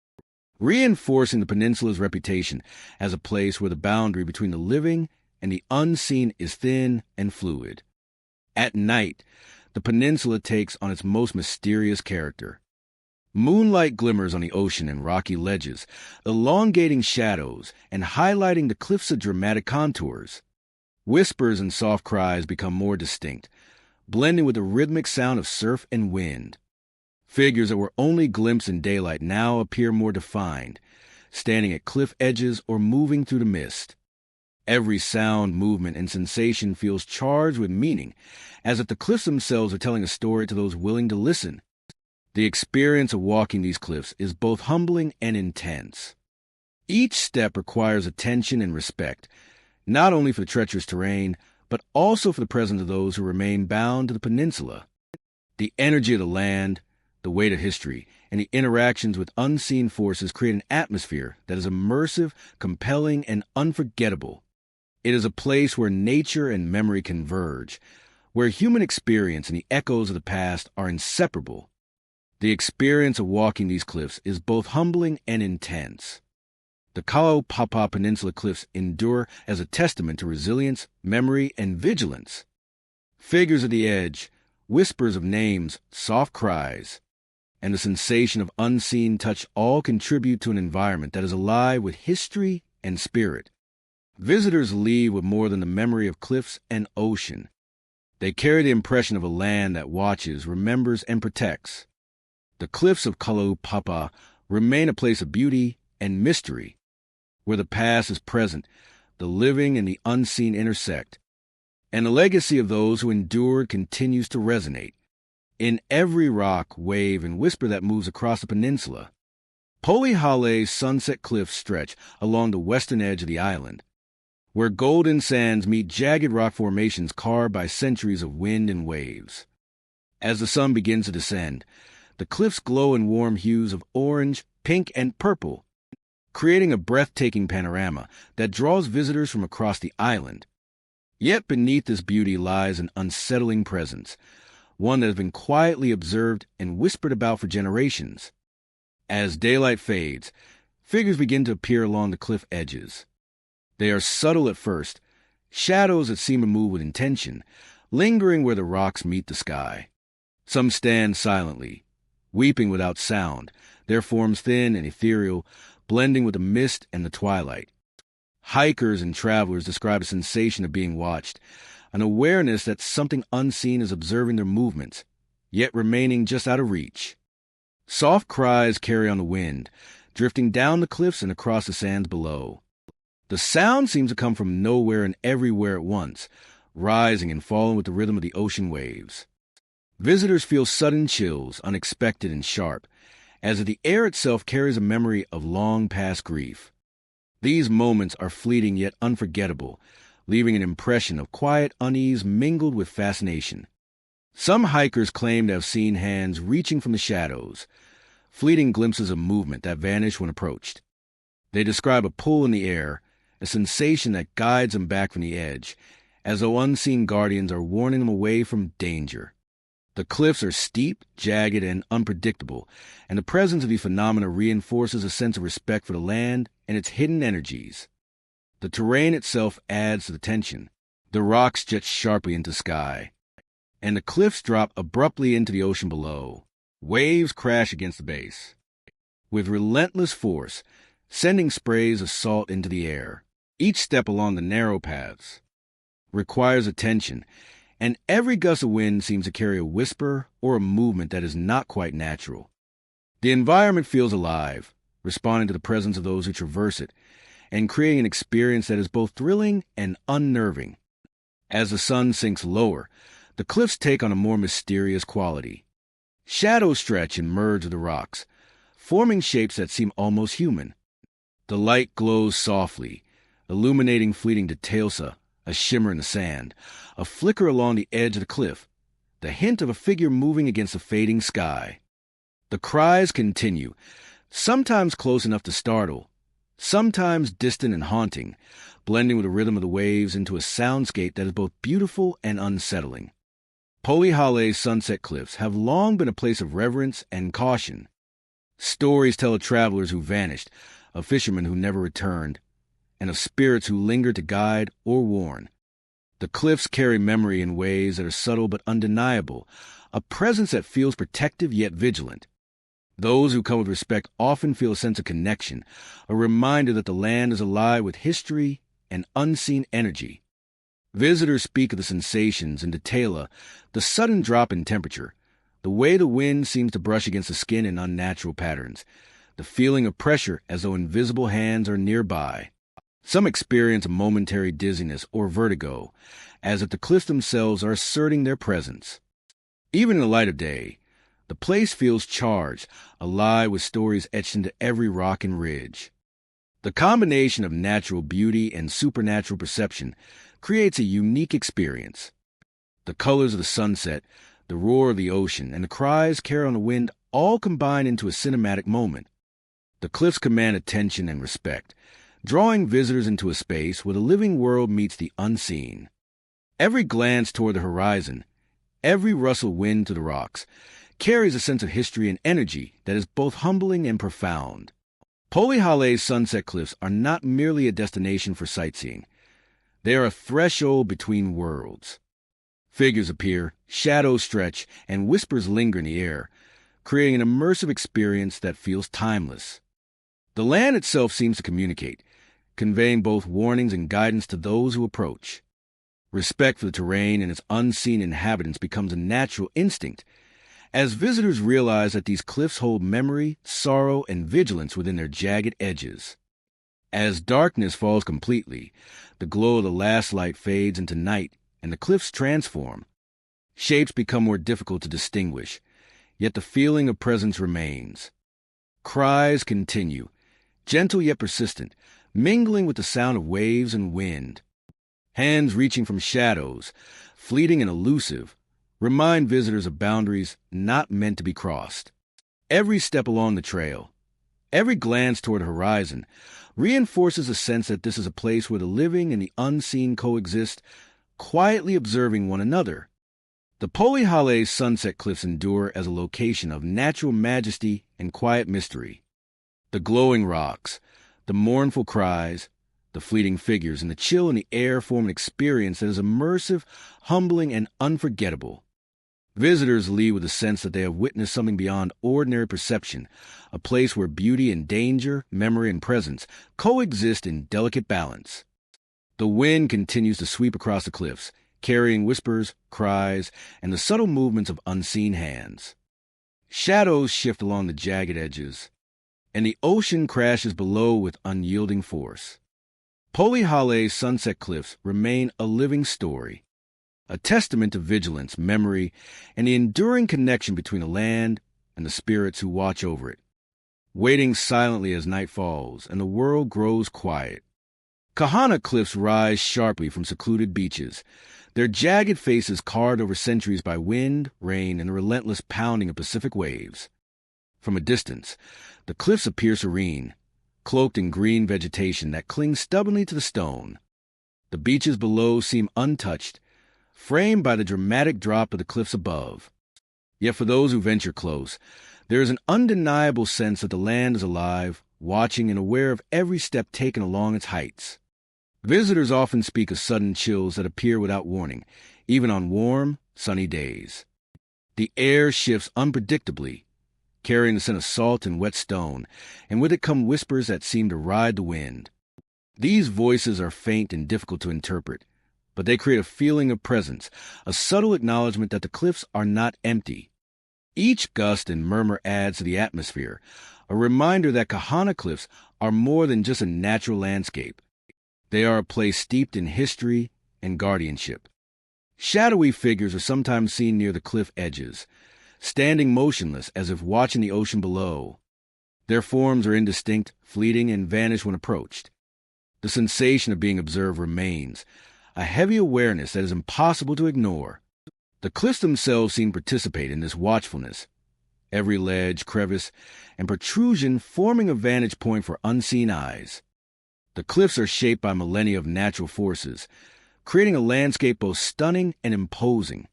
reinforcing the peninsula's reputation as a place where the boundary between the living and the unseen is thin and fluid. At night, the peninsula takes on its most mysterious character. Moonlight glimmers on the ocean and rocky ledges, elongating shadows and highlighting the cliffs' dramatic contours. Whispers and soft cries become more distinct, blending with the rhythmic sound of surf and wind. Figures that were only glimpsed in daylight now appear more defined, standing at cliff edges or moving through the mist. Every sound, movement, and sensation feels charged with meaning, as if the cliffs themselves are telling a story to those willing to listen. The experience of walking these cliffs is both humbling and intense. Each step requires attention and respect, not only for the treacherous terrain, but also for the presence of those who remain bound to the peninsula. The energy of the land, the weight of history, and the interactions with unseen forces create an atmosphere that is immersive, compelling, and unforgettable. It is a place where nature and memory converge, where human experience and the echoes of the past are inseparable. The experience of walking these cliffs is both humbling and intense. The Kalaupapa Peninsula cliffs endure as a testament to resilience, memory, and vigilance. Figures at the edge, whispers of names, soft cries, and the sensation of unseen touch all contribute to an environment that is alive with history and spirit. Visitors leave with more than the memory of cliffs and ocean. They carry the impression of a land that watches, remembers, and protects. The cliffs of Kalaupapa remain a place of beauty and mystery, where the past is present, the living and the unseen intersect, and the legacy of those who endured continues to resonate in every rock, wave, and whisper that moves across the peninsula. Polihale's sunset cliffs stretch along the western edge of the island, where golden sands meet jagged rock formations carved by centuries of wind and waves. As the sun begins to descend, the cliffs glow in warm hues of orange, pink, and purple, creating a breathtaking panorama that draws visitors from across the island. Yet beneath this beauty lies an unsettling presence, one that has been quietly observed and whispered about for generations. As daylight fades, figures begin to appear along the cliff edges. They are subtle at first, shadows that seem to move with intention, lingering where the rocks meet the sky. Some stand silently, weeping without sound, their forms thin and ethereal, blending with the mist and the twilight. Hikers and travelers describe a sensation of being watched, an awareness that something unseen is observing their movements, yet remaining just out of reach. Soft cries carry on the wind, drifting down the cliffs and across the sands below. The sound seems to come from nowhere and everywhere at once, rising and falling with the rhythm of the ocean waves. Visitors feel sudden chills, unexpected and sharp, as if the air itself carries a memory of long-past grief. These moments are fleeting yet unforgettable, leaving an impression of quiet unease mingled with fascination. Some hikers claim to have seen hands reaching from the shadows, fleeting glimpses of movement that vanish when approached. They describe a pull in the air, a sensation that guides them back from the edge, as though unseen guardians are warning them away from danger. The cliffs are steep, jagged, and unpredictable, and the presence of these phenomena reinforces a sense of respect for the land and its hidden energies. The terrain itself adds to the tension. The rocks jut sharply into the sky, and the cliffs drop abruptly into the ocean below. Waves crash against the base, with relentless force, sending sprays of salt into the air. Each step along the narrow paths requires attention, and every gust of wind seems to carry a whisper or a movement that is not quite natural. The environment feels alive, responding to the presence of those who traverse it, and creating an experience that is both thrilling and unnerving. As the sun sinks lower, the cliffs take on a more mysterious quality. Shadows stretch and merge with the rocks, forming shapes that seem almost human. The light glows softly, illuminating fleeting details, a shimmer in the sand, a flicker along the edge of the cliff, the hint of a figure moving against the fading sky. The cries continue, sometimes close enough to startle, sometimes distant and haunting, blending with the rhythm of the waves into a soundscape that is both beautiful and unsettling. Polihale's sunset cliffs have long been a place of reverence and caution. Stories tell of travelers who vanished, of fishermen who never returned, and of spirits who lingered to guide or warn. The cliffs carry memory in ways that are subtle but undeniable, a presence that feels protective yet vigilant. Those who come with respect often feel a sense of connection, a reminder that the land is alive with history and unseen energy. Visitors speak of the sensations in detail, the sudden drop in temperature, the way the wind seems to brush against the skin in unnatural patterns, the feeling of pressure as though invisible hands are nearby. Some experience a momentary dizziness or vertigo, as if the cliffs themselves are asserting their presence. Even in the light of day, the place feels charged, alive with stories etched into every rock and ridge. The combination of natural beauty and supernatural perception creates a unique experience. The colors of the sunset, the roar of the ocean, and the cries carried on the wind all combine into a cinematic moment. The cliffs command attention and respect, drawing visitors into a space where the living world meets the unseen. Every glance toward the horizon, every rustle wind to the rocks, carries a sense of history and energy that is both humbling and profound. Polyhale's sunset cliffs are not merely a destination for sightseeing. They are a threshold between worlds. Figures appear, shadows stretch, and whispers linger in the air, creating an immersive experience that feels timeless. The land itself seems to communicate, conveying both warnings and guidance to those who approach. Respect for the terrain and its unseen inhabitants becomes a natural instinct, as visitors realize that these cliffs hold memory, sorrow, and vigilance within their jagged edges. As darkness falls completely, the glow of the last light fades into night, and the cliffs transform. Shapes become more difficult to distinguish, yet the feeling of presence remains. Cries continue, gentle yet persistent, mingling with the sound of waves and wind. Hands reaching from shadows, fleeting and elusive, remind visitors of boundaries not meant to be crossed. Every step along the trail, every glance toward the horizon, reinforces a sense that this is a place where the living and the unseen coexist, quietly observing one another. The Polyhale sunset cliffs endure as a location of natural majesty and quiet mystery. The glowing rocks, the mournful cries, the fleeting figures, and the chill in the air form an experience that is immersive, humbling, and unforgettable. Visitors leave with a sense that they have witnessed something beyond ordinary perception, a place where beauty and danger, memory and presence coexist in delicate balance. The wind continues to sweep across the cliffs, carrying whispers, cries, and the subtle movements of unseen hands. Shadows shift along the jagged edges, and the ocean crashes below with unyielding force. Polyhale's sunset cliffs remain a living story, a testament to vigilance, memory, and the enduring connection between the land and the spirits who watch over it, waiting silently as night falls and the world grows quiet. Kahana cliffs rise sharply from secluded beaches, their jagged faces carved over centuries by wind, rain, and the relentless pounding of Pacific waves. From a distance, the cliffs appear serene, cloaked in green vegetation that clings stubbornly to the stone. The beaches below seem untouched, framed by the dramatic drop of the cliffs above. Yet for those who venture close, there is an undeniable sense that the land is alive, watching and aware of every step taken along its heights. Visitors often speak of sudden chills that appear without warning, even on warm, sunny days. The air shifts unpredictably, carrying the scent of salt and wet stone, and with it come whispers that seem to ride the wind. These voices are faint and difficult to interpret, but they create a feeling of presence, a subtle acknowledgement that the cliffs are not empty. Each gust and murmur adds to the atmosphere, a reminder that Kahana cliffs are more than just a natural landscape. They are a place steeped in history and guardianship. Shadowy figures are sometimes seen near the cliff edges, standing motionless as if watching the ocean below. Their forms are indistinct, fleeting, and vanish when approached. The sensation of being observed remains, a heavy awareness that is impossible to ignore. The cliffs themselves seem to participate in this watchfulness, every ledge, crevice, and protrusion forming a vantage point for unseen eyes. The cliffs are shaped by millennia of natural forces, creating a landscape both stunning and imposing.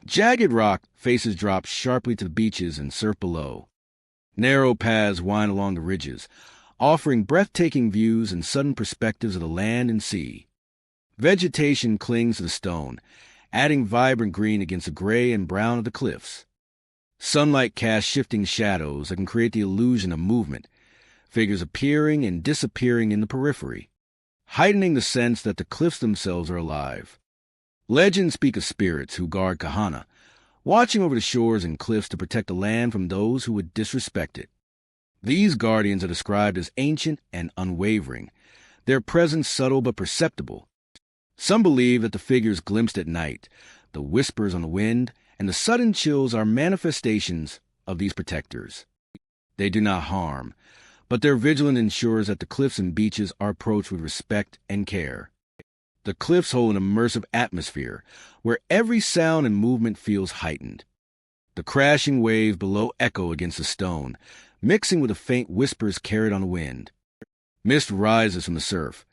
Jagged rock faces drop sharply to the beaches and surf below. Narrow paths wind along the ridges, offering breathtaking views and sudden perspectives of the land and sea. Vegetation clings to the stone, adding vibrant green against the gray and brown of the cliffs. Sunlight casts shifting shadows that can create the illusion of movement, figures appearing and disappearing in the periphery, heightening the sense that the cliffs themselves are alive. Legends speak of spirits who guard Kahana, watching over the shores and cliffs to protect the land from those who would disrespect it. These guardians are described as ancient and unwavering, their presence subtle but perceptible. Some believe that the figures glimpsed at night, the whispers on the wind, and the sudden chills are manifestations of these protectors. They do not harm, but their vigilance ensures that the cliffs and beaches are approached with respect and care. The cliffs hold an immersive atmosphere where every sound and movement feels heightened. The crashing waves below echo against the stone, mixing with the faint whispers carried on the wind. Mist rises from the surf,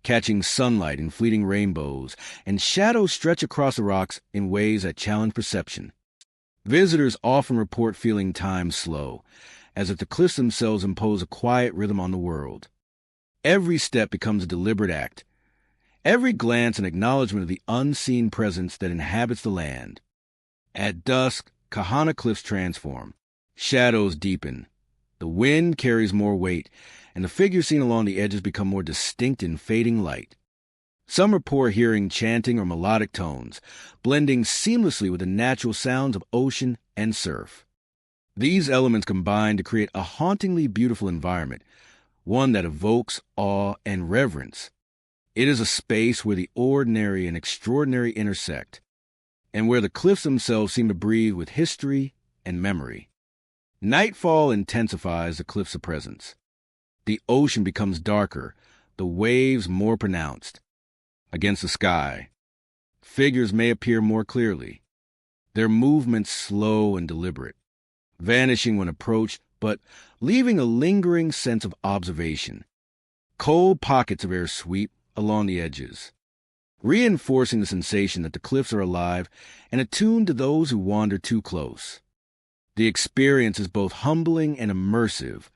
catching sunlight in fleeting rainbows, and shadows stretch across the rocks in ways that challenge perception. Visitors often report feeling time slow, as if the cliffs themselves impose a quiet rhythm on the world. Every step becomes a deliberate act, every glance an acknowledgement of the unseen presence that inhabits the land. At dusk, Kahana cliffs transform. Shadows deepen. The wind carries more weight, and the figures seen along the edges become more distinct in fading light. Some report hearing chanting or melodic tones, blending seamlessly with the natural sounds of ocean and surf. These elements combine to create a hauntingly beautiful environment, one that evokes awe and reverence. It is a space where the ordinary and extraordinary intersect, and where the cliffs themselves seem to breathe with history and memory. Nightfall intensifies the cliffs' presence. The ocean becomes darker, the waves more pronounced. Against the sky, figures may appear more clearly, their movements slow and deliberate, vanishing when approached, but leaving a lingering sense of observation. Cold pockets of air sweep along the edges, reinforcing the sensation that the cliffs are alive and attuned to those who wander too close. The experience is both humbling and immersive,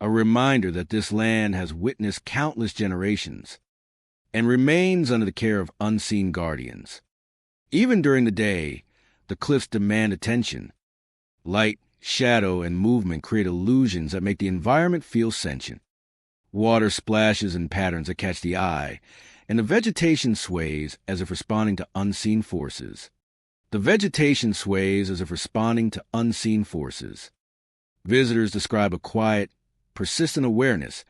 a reminder that this land has witnessed countless generations and remains under the care of unseen guardians. Even during the day, the cliffs demand attention. Light, shadow, and movement create illusions that make the environment feel sentient. Water splashes in patterns that catch the eye, and the vegetation sways as if responding to unseen forces. Visitors describe a quiet, persistent awareness,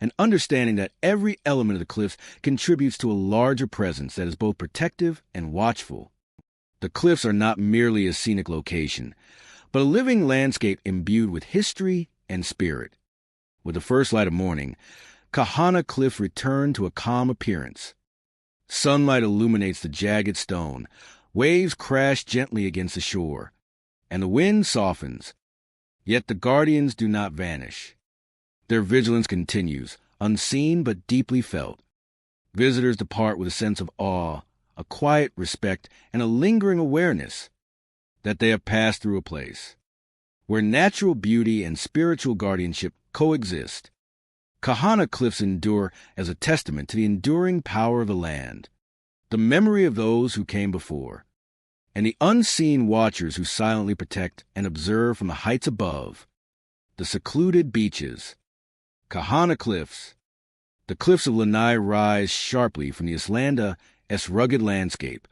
an understanding that every element of the cliffs contributes to a larger presence that is both protective and watchful. The cliffs are not merely a scenic location, but a living landscape imbued with history and spirit. With the first light of morning, Kahana Cliff returned to a calm appearance. Sunlight illuminates the jagged stone, waves crash gently against the shore, and the wind softens. Yet the guardians do not vanish. Their vigilance continues, unseen but deeply felt. Visitors depart with a sense of awe, a quiet respect, and a lingering awareness that they have passed through a place where natural beauty and spiritual guardianship coexist. Kahana Cliffs endure as a testament to the enduring power of the land, the memory of those who came before, and the unseen watchers who silently protect and observe from the heights above. The secluded beaches. Kahana Cliffs. The cliffs of Lanai rise sharply from the Islanda's rugged landscape,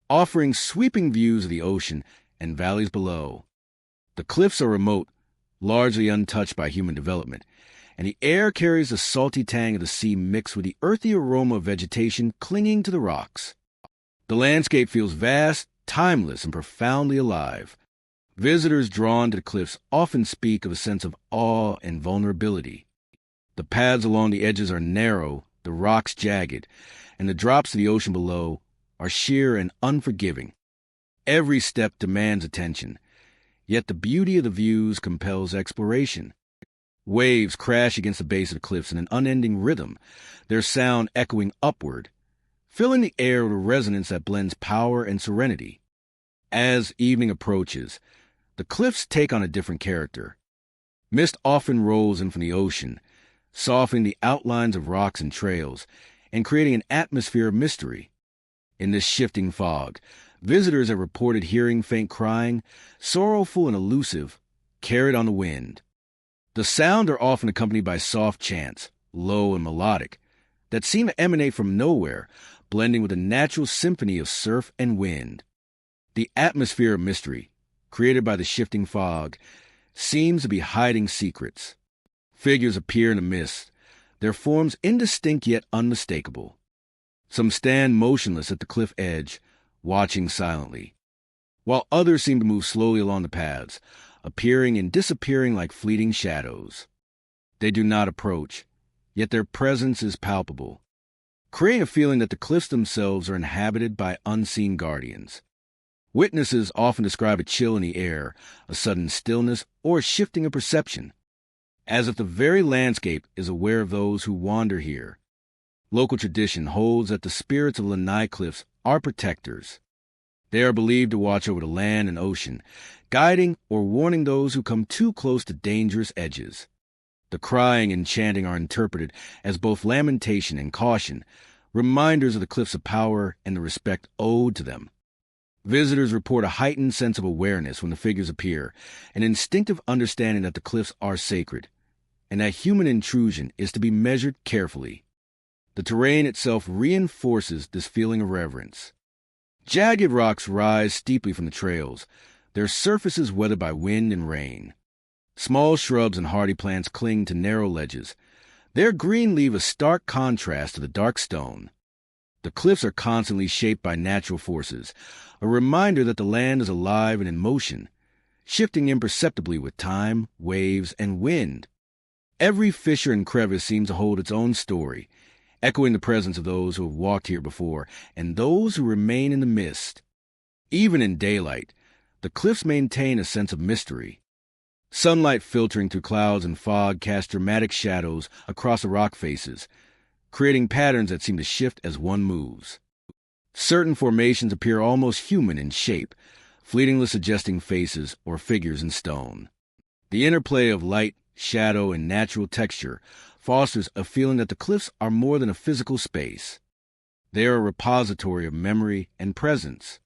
offering sweeping views of the ocean and valleys below. The cliffs are remote, largely untouched by human development, and the air carries the salty tang of the sea mixed with the earthy aroma of vegetation clinging to the rocks. The landscape feels vast, timeless, and profoundly alive. Visitors drawn to the cliffs often speak of a sense of awe and vulnerability. The paths along the edges are narrow, the rocks jagged, and the drops to the ocean below are sheer and unforgiving. Every step demands attention, yet the beauty of the views compels exploration. Waves crash against the base of the cliffs in an unending rhythm, their sound echoing upward, filling the air with a resonance that blends power and serenity. As evening approaches, the cliffs take on a different character. Mist often rolls in from the ocean, softening the outlines of rocks and trails, and creating an atmosphere of mystery. In this shifting fog, visitors have reported hearing faint crying, sorrowful and elusive, carried on the wind. The sound are often accompanied by soft chants, low and melodic, that seem to emanate from nowhere, blending with the natural symphony of surf and wind. The atmosphere of mystery, created by the shifting fog, seems to be hiding secrets. Figures appear in the mist, their forms indistinct yet unmistakable. Some stand motionless at the cliff edge, watching silently, while others seem to move slowly along the paths, appearing and disappearing like fleeting shadows. They do not approach, yet their presence is palpable, creating a feeling that the cliffs themselves are inhabited by unseen guardians. Witnesses often describe a chill in the air, a sudden stillness, or a shifting of perception, as if the very landscape is aware of those who wander here. Local tradition holds that the spirits of Lanai Cliffs are protectors. They are believed to watch over the land and ocean, guiding or warning those who come too close to dangerous edges. The crying and chanting are interpreted as both lamentation and caution, reminders of the cliffs of power and the respect owed to them. Visitors report a heightened sense of awareness when the figures appear, an instinctive understanding that the cliffs are sacred, and that human intrusion is to be measured carefully. The terrain itself reinforces this feeling of reverence. Jagged rocks rise steeply from the trails, their surfaces weathered by wind and rain. Small shrubs and hardy plants cling to narrow ledges. Their green leave a stark contrast to the dark stone. The cliffs are constantly shaped by natural forces, a reminder that the land is alive and in motion, shifting imperceptibly with time, waves, and wind. Every fissure and crevice seems to hold its own story, echoing the presence of those who have walked here before and those who remain in the mist. Even in daylight, the cliffs maintain a sense of mystery. Sunlight filtering through clouds and fog casts dramatic shadows across the rock faces, creating patterns that seem to shift as one moves. Certain formations appear almost human in shape, fleetingly suggesting faces or figures in stone. The interplay of light, shadow, and natural texture fosters a feeling that the cliffs are more than a physical space. They are a repository of memory and presence.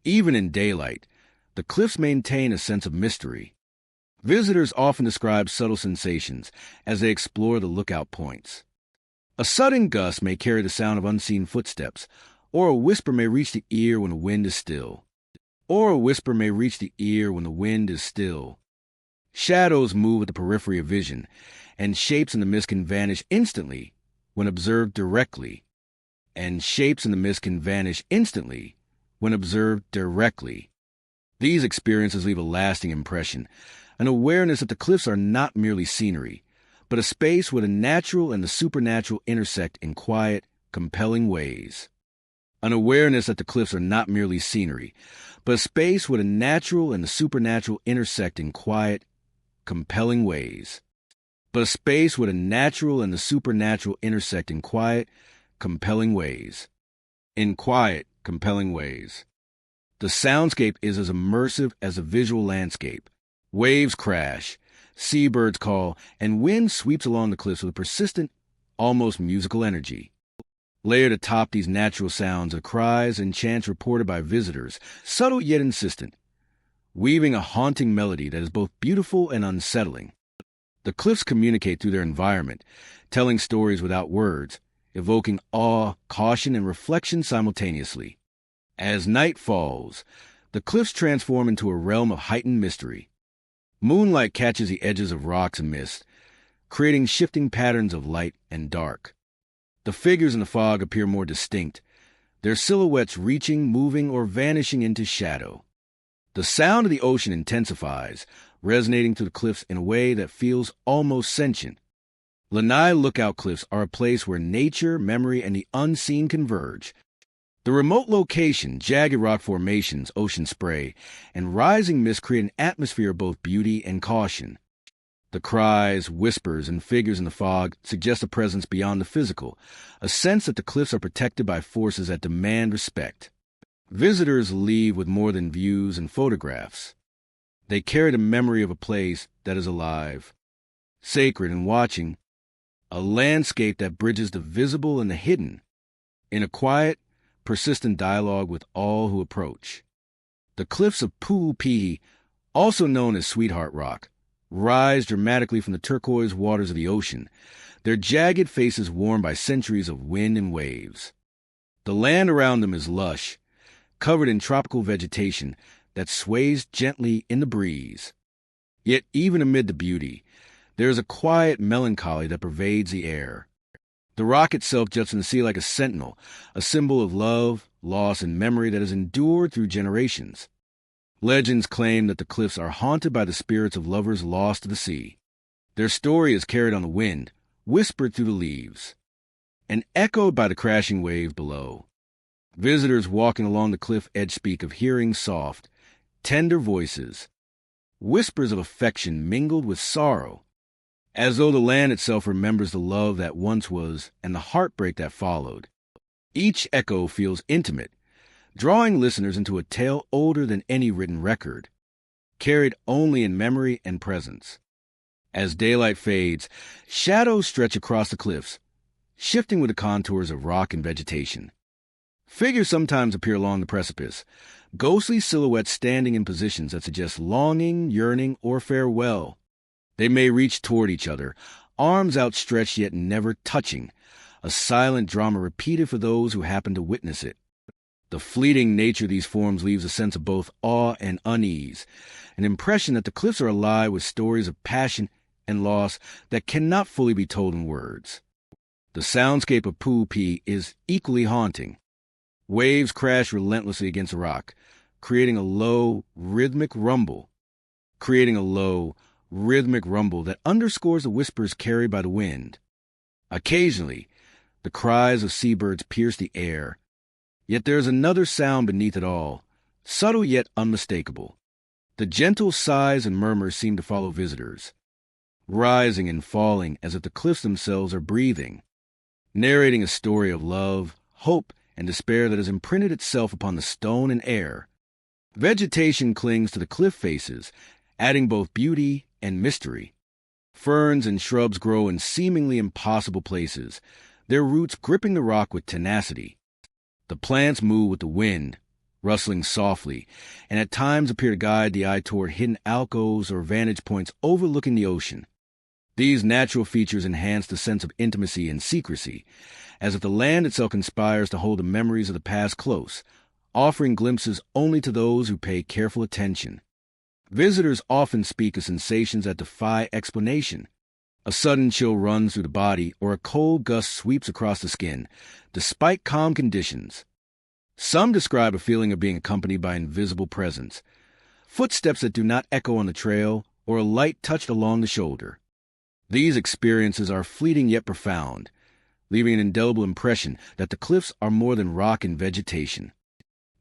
Even in daylight, the cliffs maintain a sense of mystery. Visitors often describe subtle sensations as they explore the lookout points. A sudden gust may carry the sound of unseen footsteps, or a whisper may reach the ear when the wind is still. Shadows move at the periphery of vision, and shapes in the mist can vanish instantly when observed directly. These experiences leave a lasting impression, an awareness that the cliffs are not merely scenery, but a space where the natural and the supernatural intersect in quiet, compelling ways. An awareness that the cliffs are not merely scenery, but a space where the natural and the supernatural intersect in quiet, compelling ways. In quiet, compelling ways. The soundscape is as immersive as a visual landscape. Waves crash, seabirds call, and wind sweeps along the cliffs with a persistent, almost musical energy. Layered atop these natural sounds are cries and chants reported by visitors, subtle yet insistent, weaving a haunting melody that is both beautiful and unsettling. The cliffs communicate through their environment, telling stories without words, evoking awe, caution, and reflection simultaneously. As night falls, the cliffs transform into a realm of heightened mystery. Moonlight catches the edges of rocks and mist, creating shifting patterns of light and dark. The figures in the fog appear more distinct, their silhouettes reaching, moving, or vanishing into shadow. The sound of the ocean intensifies, resonating through the cliffs in a way that feels almost sentient. Lanai Lookout Cliffs are a place where nature, memory, and the unseen converge. The remote location, jagged rock formations, ocean spray, and rising mist create an atmosphere of both beauty and caution. The cries, whispers, and figures in the fog suggest a presence beyond the physical, a sense that the cliffs are protected by forces that demand respect. Visitors leave with more than views and photographs. They carry the memory of a place that is alive, sacred and watching, a landscape that bridges the visible and the hidden, in a quiet, persistent dialogue with all who approach. The cliffs of Pu'upihi, also known as Sweetheart Rock, rise dramatically from the turquoise waters of the ocean, their jagged faces worn by centuries of wind and waves. The land around them is lush, covered in tropical vegetation that sways gently in the breeze. Yet even amid the beauty, there is a quiet melancholy that pervades the air. The rock itself juts in the sea like a sentinel, a symbol of love, loss, and memory that has endured through generations. Legends claim that the cliffs are haunted by the spirits of lovers lost to the sea. Their story is carried on the wind, whispered through the leaves, and echoed by the crashing wave below. Visitors walking along the cliff edge speak of hearing soft, tender voices, whispers of affection mingled with sorrow, as though the land itself remembers the love that once was and the heartbreak that followed. Each echo feels intimate, drawing listeners into a tale older than any written record, carried only in memory and presence. As daylight fades, shadows stretch across the cliffs, shifting with the contours of rock and vegetation. Figures sometimes appear along the precipice, ghostly silhouettes standing in positions that suggest longing, yearning, or farewell. They may reach toward each other, arms outstretched yet never touching, a silent drama repeated for those who happen to witness it. The fleeting nature of these forms leaves a sense of both awe and unease, an impression that the cliffs are alive with stories of passion and loss that cannot fully be told in words. The soundscape of Poo-Pee is equally haunting. Waves crash relentlessly against the rock, creating a low, rhythmic rumble that underscores the whispers carried by the wind. Occasionally, the cries of seabirds pierce the air. Yet there is another sound beneath it all, subtle yet unmistakable. The gentle sighs and murmurs seem to follow visitors, rising and falling as if the cliffs themselves are breathing, narrating a story of love, hope, and despair that has imprinted itself upon the stone and air. Vegetation clings to the cliff faces, adding both beauty and mystery. Ferns and shrubs grow in seemingly impossible places, their roots gripping the rock with tenacity. The plants move with the wind, rustling softly, and at times appear to guide the eye toward hidden alcoves or vantage points overlooking the ocean. These natural features enhance the sense of intimacy and secrecy, as if the land itself conspires to hold the memories of the past close, offering glimpses only to those who pay careful attention. Visitors often speak of sensations that defy explanation. A sudden chill runs through the body or a cold gust sweeps across the skin, despite calm conditions. Some describe a feeling of being accompanied by an invisible presence, footsteps that do not echo on the trail, or a light touched along the shoulder. These experiences are fleeting yet profound, leaving an indelible impression that the cliffs are more than rock and vegetation.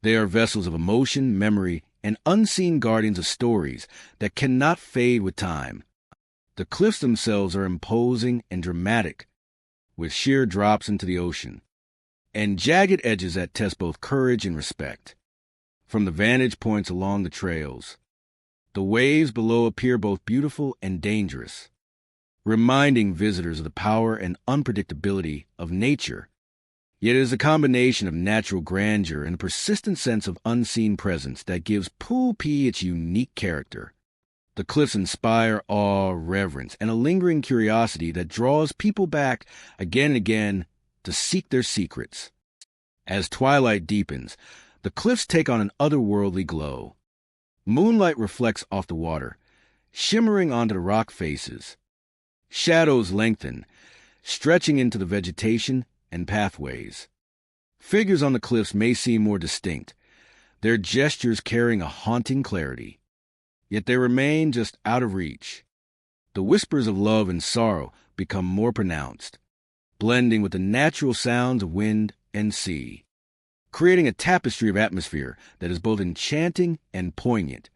They are vessels of emotion, memory, and unseen guardians of stories that cannot fade with time. The cliffs themselves are imposing and dramatic, with sheer drops into the ocean, and jagged edges that test both courage and respect. From the vantage points along the trails, the waves below appear both beautiful and dangerous, reminding visitors of the power and unpredictability of nature. Yet it is a combination of natural grandeur and a persistent sense of unseen presence that gives Poo-Pee its unique character. The cliffs inspire awe, reverence, and a lingering curiosity that draws people back again and again to seek their secrets. As twilight deepens, the cliffs take on an otherworldly glow. Moonlight reflects off the water, shimmering onto the rock faces. Shadows lengthen, stretching into the vegetation and pathways. Figures on the cliffs may seem more distinct, their gestures carrying a haunting clarity. Yet they remain just out of reach. The whispers of love and sorrow become more pronounced, blending with the natural sounds of wind and sea, creating a tapestry of atmosphere that is both enchanting and poignant.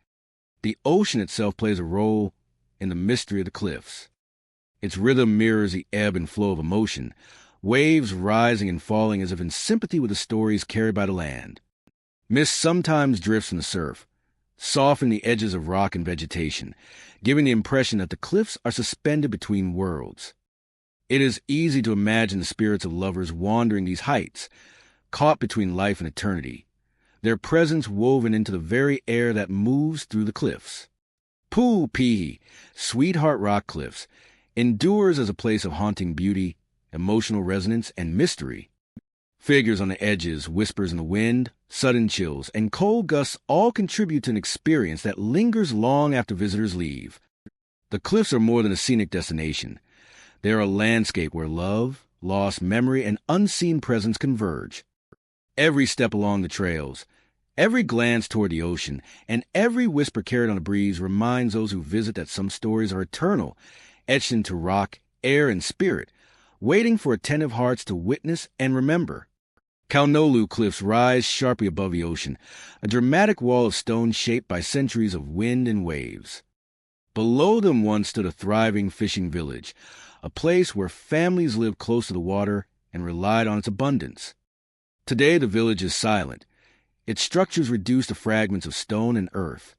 The ocean itself plays a role in the mystery of the cliffs. Its rhythm mirrors the ebb and flow of emotion, waves rising and falling as if in sympathy with the stories carried by the land. Mist sometimes drifts from the surf, softening the edges of rock and vegetation, giving the impression that the cliffs are suspended between worlds. It is easy to imagine the spirits of lovers wandering these heights, caught between life and eternity, their presence woven into the very air that moves through the cliffs. Poo-Pee, Sweetheart Rock Cliffs, endures as a place of haunting beauty, emotional resonance, and mystery. Figures on the edges, whispers in the wind, sudden chills, and cold gusts all contribute to an experience that lingers long after visitors leave. The cliffs are more than a scenic destination. They are a landscape where love, loss, memory, and unseen presence converge. Every step along the trails, every glance toward the ocean, and every whisper carried on a breeze reminds those who visit that some stories are eternal, etched into rock, air, and spirit, waiting for attentive hearts to witness and remember. Kaunolu cliffs rise sharply above the ocean, a dramatic wall of stone shaped by centuries of wind and waves. Below them once stood a thriving fishing village, a place where families lived close to the water and relied on its abundance. Today the village is silent, its structures reduced to fragments of stone and earth.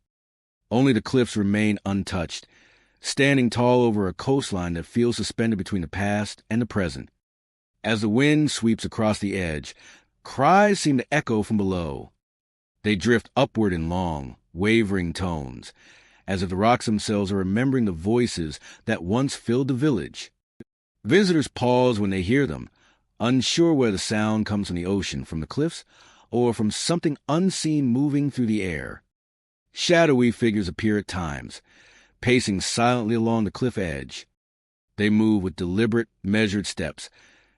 Only the cliffs remain untouched, standing tall over a coastline that feels suspended between the past and the present. As the wind sweeps across the edge, cries seem to echo from below. They drift upward in long, wavering tones, as if the rocks themselves are remembering the voices that once filled the village. Visitors pause when they hear them, unsure whether the sound comes from the ocean, from the cliffs, or from something unseen moving through the air. Shadowy figures appear at times, pacing silently along the cliff edge. They move with deliberate, measured steps,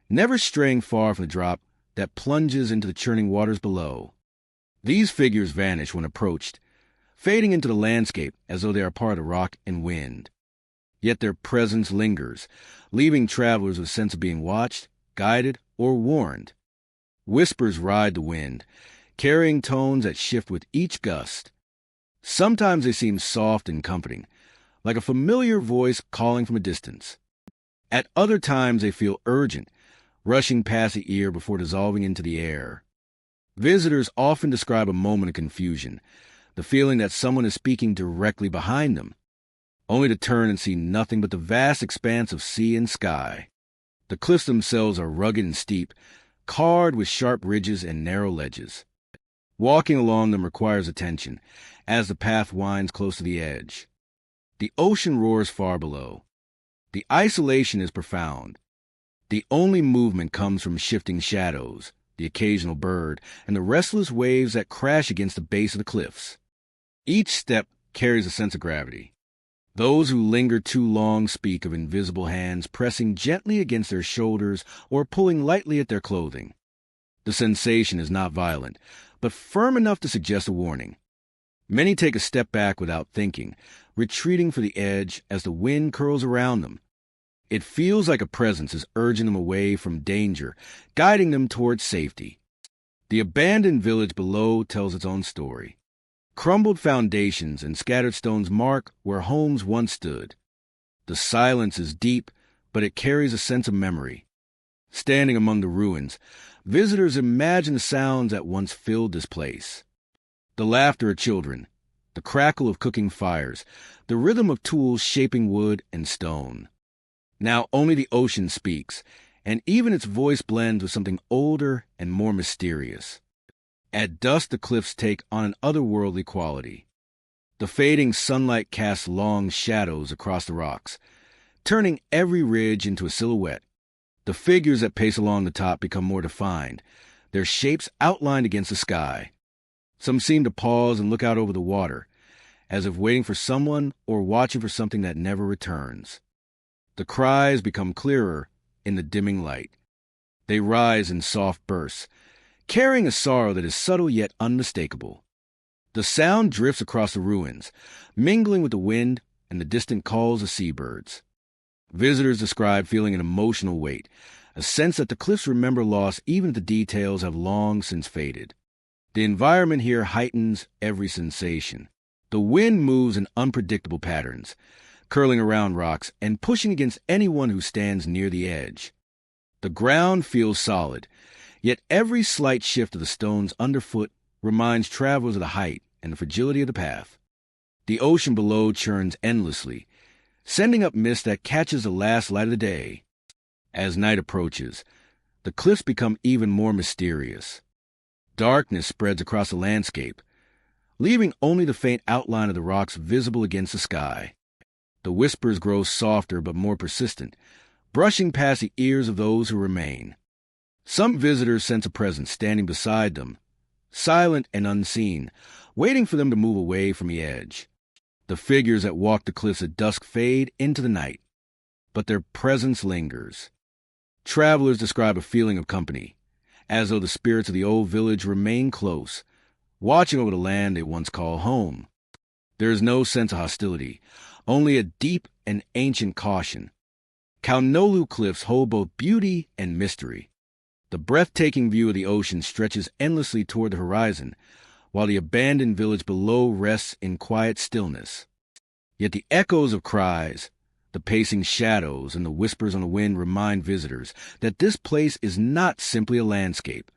never straying far from the drop that plunges into the churning waters below. These figures vanish when approached, fading into the landscape as though they are part of rock and wind. Yet their presence lingers, leaving travelers with a sense of being watched, guided, or warned. Whispers ride the wind, carrying tones that shift with each gust. Sometimes they seem soft and comforting, like a familiar voice calling from a distance. At other times they feel urgent, rushing past the ear before dissolving into the air. Visitors often describe a moment of confusion, the feeling that someone is speaking directly behind them, only to turn and see nothing but the vast expanse of sea and sky. The cliffs themselves are rugged and steep, carved with sharp ridges and narrow ledges. Walking along them requires attention, as the path winds close to the edge. The ocean roars far below. The isolation is profound. The only movement comes from shifting shadows, the occasional bird, and the restless waves that crash against the base of the cliffs. Each step carries a sense of gravity. Those who linger too long speak of invisible hands pressing gently against their shoulders or pulling lightly at their clothing. The sensation is not violent, but firm enough to suggest a warning. Many take a step back without thinking, retreating for the edge as the wind curls around them. It feels like a presence is urging them away from danger, guiding them towards safety. The abandoned village below tells its own story. Crumbled foundations and scattered stones mark where homes once stood. The silence is deep, but it carries a sense of memory. Standing among the ruins, visitors imagine the sounds that once filled this place. The laughter of children, the crackle of cooking fires, the rhythm of tools shaping wood and stone. Now only the ocean speaks, and even its voice blends with something older and more mysterious. At dusk, the cliffs take on an otherworldly quality. The fading sunlight casts long shadows across the rocks, turning every ridge into a silhouette. The figures that pace along the top become more defined, their shapes outlined against the sky. Some seem to pause and look out over the water, as if waiting for someone or watching for something that never returns. The cries become clearer in the dimming light. They rise in soft bursts, carrying a sorrow that is subtle yet unmistakable. The sound drifts across the ruins, mingling with the wind and the distant calls of seabirds. Visitors describe feeling an emotional weight, a sense that the cliffs remember loss even if the details have long since faded. The environment here heightens every sensation. The wind moves in unpredictable patterns, curling around rocks and pushing against anyone who stands near the edge. The ground feels solid, yet every slight shift of the stones underfoot reminds travelers of the height and the fragility of the path. The ocean below churns endlessly, sending up mist that catches the last light of the day. As night approaches, the cliffs become even more mysterious. Darkness spreads across the landscape, leaving only the faint outline of the rocks visible against the sky. The whispers grow softer but more persistent, brushing past the ears of those who remain. Some visitors sense a presence standing beside them, silent and unseen, waiting for them to move away from the edge. The figures that walk the cliffs at dusk fade into the night, but their presence lingers. Travelers describe a feeling of company, as though the spirits of the old village remain close, watching over the land they once called home. There is no sense of hostility, only a deep and ancient caution. Kaunolu cliffs hold both beauty and mystery. The breathtaking view of the ocean stretches endlessly toward the horizon, while the abandoned village below rests in quiet stillness. Yet the echoes of cries, the pacing shadows, and the whispers on the wind remind visitors that this place is not simply a landscape.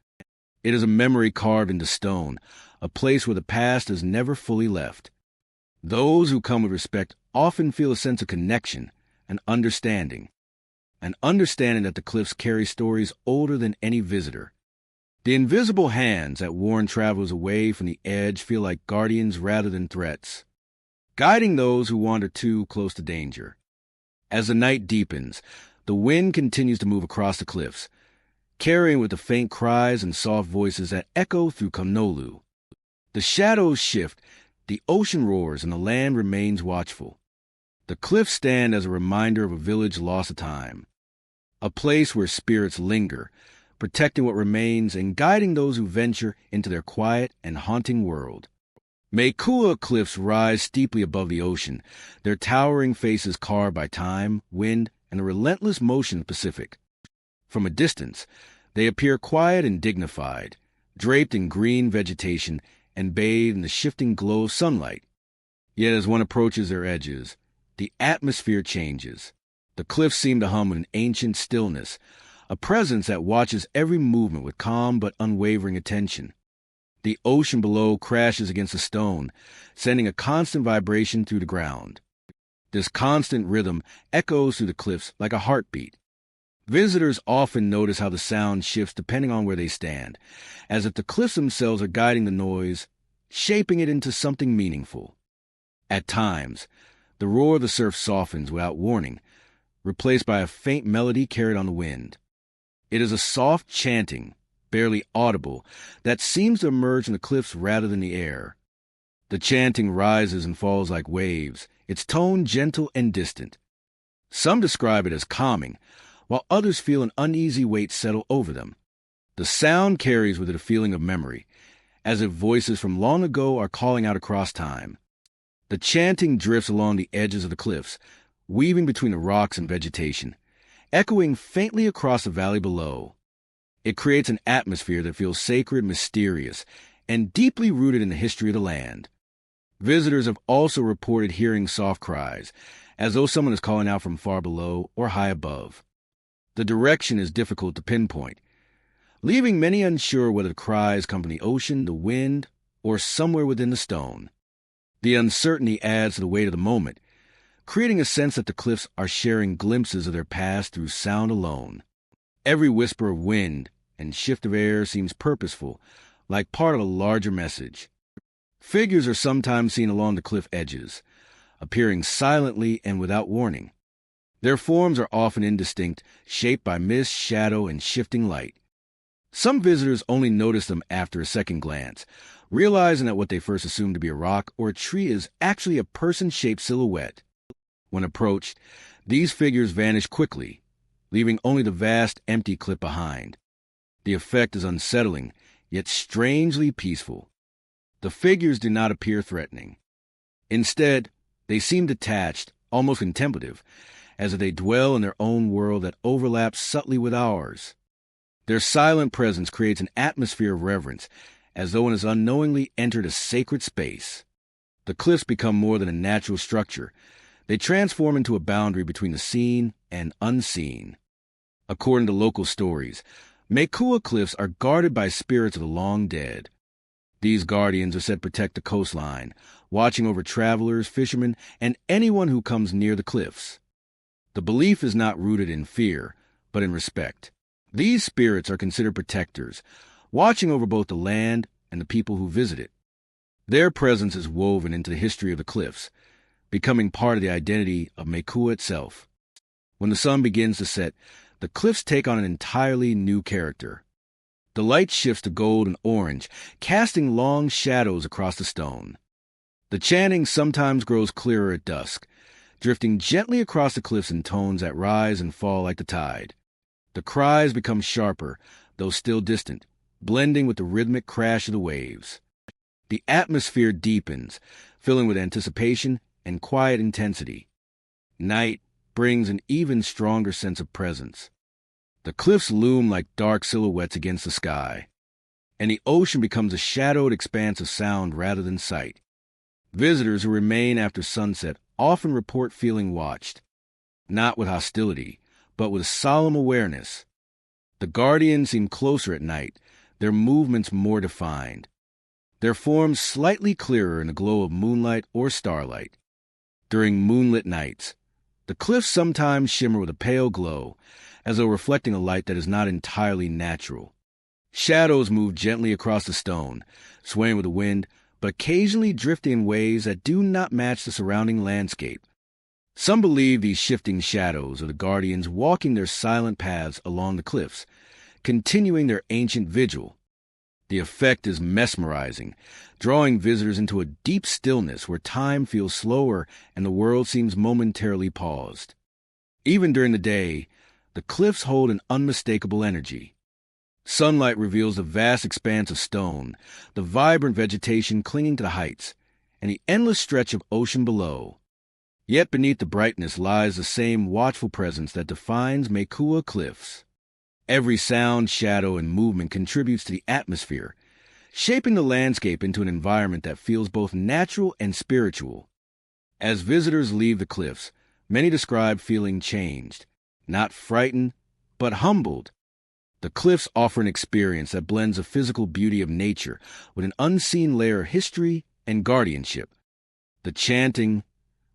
It is a memory carved into stone, a place where the past is never fully left. Those who come with respect often feel a sense of connection and understanding, an understanding that the cliffs carry stories older than any visitor. The invisible hands that warn travelers away from the edge feel like guardians rather than threats, guiding those who wander too close to danger. As the night deepens, the wind continues to move across the cliffs, carrying with the faint cries and soft voices that echo through Kamnolu. The shadows shift, the ocean roars, and the land remains watchful. The cliffs stand as a reminder of a village lost to time, a place where spirits linger, protecting what remains and guiding those who venture into their quiet and haunting world. Mekua cliffs rise steeply above the ocean, their towering faces carved by time, wind, and the relentless motion of the Pacific. From a distance, they appear quiet and dignified, draped in green vegetation and bathed in the shifting glow of sunlight. Yet as one approaches their edges, the atmosphere changes. The cliffs seem to hum with an ancient stillness, a presence that watches every movement with calm but unwavering attention. The ocean below crashes against the stone, sending a constant vibration through the ground. This constant rhythm echoes through the cliffs like a heartbeat. Visitors often notice how the sound shifts depending on where they stand, as if the cliffs themselves are guiding the noise, shaping it into something meaningful. At times, the roar of the surf softens without warning, replaced by a faint melody carried on the wind. It is a soft chanting, barely audible, that seems to emerge from the cliffs rather than the air. The chanting rises and falls like waves, its tone gentle and distant. Some describe it as calming, while others feel an uneasy weight settle over them. The sound carries with it a feeling of memory, as if voices from long ago are calling out across time. The chanting drifts along the edges of the cliffs, weaving between the rocks and vegetation, echoing faintly across the valley below. It creates an atmosphere that feels sacred, mysterious, and deeply rooted in the history of the land. Visitors have also reported hearing soft cries, as though someone is calling out from far below or high above. The direction is difficult to pinpoint, leaving many unsure whether the cries come from the ocean, the wind, or somewhere within the stone. The uncertainty adds to the weight of the moment, creating a sense that the cliffs are sharing glimpses of their past through sound alone. Every whisper of wind and shift of air seems purposeful, like part of a larger message. Figures are sometimes seen along the cliff edges, appearing silently and without warning. Their forms are often indistinct, shaped by mist, shadow, and shifting light. Some visitors only notice them after a second glance, realizing that what they first assumed to be a rock or a tree is actually a person-shaped silhouette. When approached, these figures vanish quickly, leaving only the vast, empty cliff behind. The effect is unsettling, yet strangely peaceful. The figures do not appear threatening. Instead, they seem detached, almost contemplative, as if they dwell in their own world that overlaps subtly with ours. Their silent presence creates an atmosphere of reverence, as though one has unknowingly entered a sacred space. The cliffs become more than a natural structure. They transform into a boundary between the seen and unseen. According to local stories, Mekua cliffs are guarded by spirits of the long dead. These guardians are said to protect the coastline, watching over travelers, fishermen, and anyone who comes near the cliffs. The belief is not rooted in fear, but in respect. These spirits are considered protectors, watching over both the land and the people who visit it. Their presence is woven into the history of the cliffs, becoming part of the identity of Mekua itself. When the sun begins to set, the cliffs take on an entirely new character. The light shifts to gold and orange, casting long shadows across the stone. The chanting sometimes grows clearer at dusk, drifting gently across the cliffs in tones that rise and fall like the tide. The cries become sharper, though still distant, blending with the rhythmic crash of the waves. The atmosphere deepens, filling with anticipation and quiet intensity. Night brings an even stronger sense of presence. The cliffs loom like dark silhouettes against the sky, and the ocean becomes a shadowed expanse of sound rather than sight. Visitors who remain after sunset often report feeling watched, not with hostility, but with solemn awareness. The guardians seem closer at night, their movements more defined, their forms slightly clearer in the glow of moonlight or starlight. During moonlit nights, the cliffs sometimes shimmer with a pale glow, as though reflecting a light that is not entirely natural. Shadows move gently across the stone, swaying with the wind, but occasionally drifting in ways that do not match the surrounding landscape. Some believe these shifting shadows are the guardians walking their silent paths along the cliffs, continuing their ancient vigil. The effect is mesmerizing, drawing visitors into a deep stillness where time feels slower and the world seems momentarily paused. Even during the day, the cliffs hold an unmistakable energy. Sunlight reveals the vast expanse of stone, the vibrant vegetation clinging to the heights, and the endless stretch of ocean below. Yet beneath the brightness lies the same watchful presence that defines Mekua Cliffs. Every sound, shadow, and movement contributes to the atmosphere, shaping the landscape into an environment that feels both natural and spiritual. As visitors leave the cliffs, many describe feeling changed, not frightened, but humbled. The cliffs offer an experience that blends the physical beauty of nature with an unseen layer of history and guardianship. The chanting,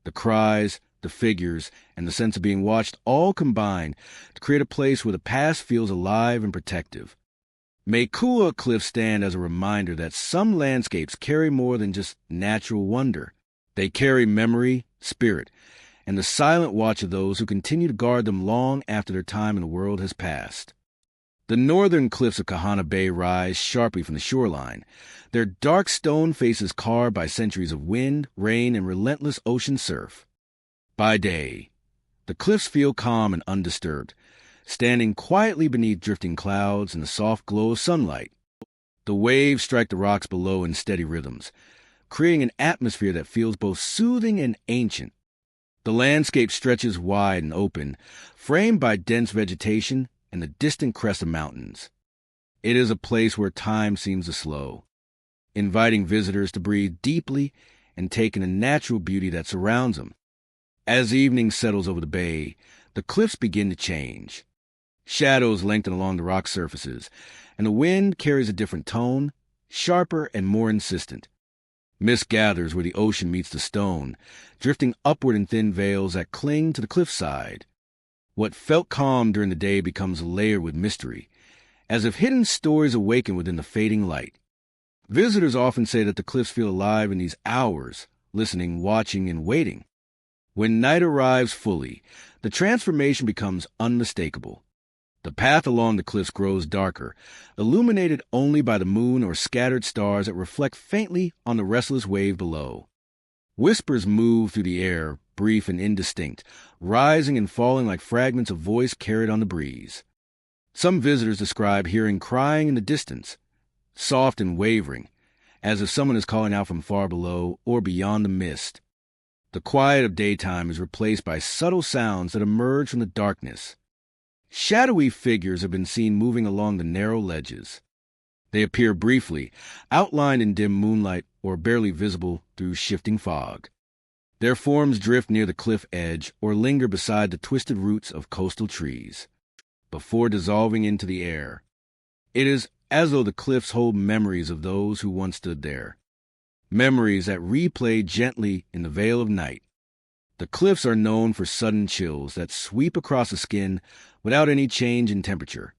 the cries, the figures, and the sense of being watched all combine to create a place where the past feels alive and protective. Mekua Cliffs stand as a reminder that some landscapes carry more than just natural wonder. They carry memory, spirit, and the silent watch of those who continue to guard them long after their time in the world has passed. The northern cliffs of Kahana Bay rise sharply from the shoreline, their dark stone faces carved by centuries of wind, rain, and relentless ocean surf. By day, the cliffs feel calm and undisturbed, standing quietly beneath drifting clouds in the soft glow of sunlight. The waves strike the rocks below in steady rhythms, creating an atmosphere that feels both soothing and ancient. The landscape stretches wide and open, framed by dense vegetation and the distant crest of mountains. It is a place where time seems to slow, inviting visitors to breathe deeply and take in the natural beauty that surrounds them. As evening settles over the bay, the cliffs begin to change. Shadows lengthen along the rock surfaces, and the wind carries a different tone, sharper and more insistent. Mist gathers where the ocean meets the stone, drifting upward in thin veils that cling to the cliffside. What felt calm during the day becomes layered with mystery, as if hidden stories awaken within the fading light. Visitors often say that the cliffs feel alive in these hours, listening, watching, and waiting. When night arrives fully, the transformation becomes unmistakable. The path along the cliffs grows darker, illuminated only by the moon or scattered stars that reflect faintly on the restless wave below. Whispers move through the air, brief and indistinct, rising and falling like fragments of voice carried on the breeze. Some visitors describe hearing crying in the distance, soft and wavering, as if someone is calling out from far below or beyond the mist. The quiet of daytime is replaced by subtle sounds that emerge from the darkness. Shadowy figures have been seen moving along the narrow ledges. They appear briefly, outlined in dim moonlight or barely visible through shifting fog. Their forms drift near the cliff edge or linger beside the twisted roots of coastal trees, before dissolving into the air. It is as though the cliffs hold memories of those who once stood there, memories that replay gently in the veil of night. The cliffs are known for sudden chills that sweep across the skin without any change in temperature.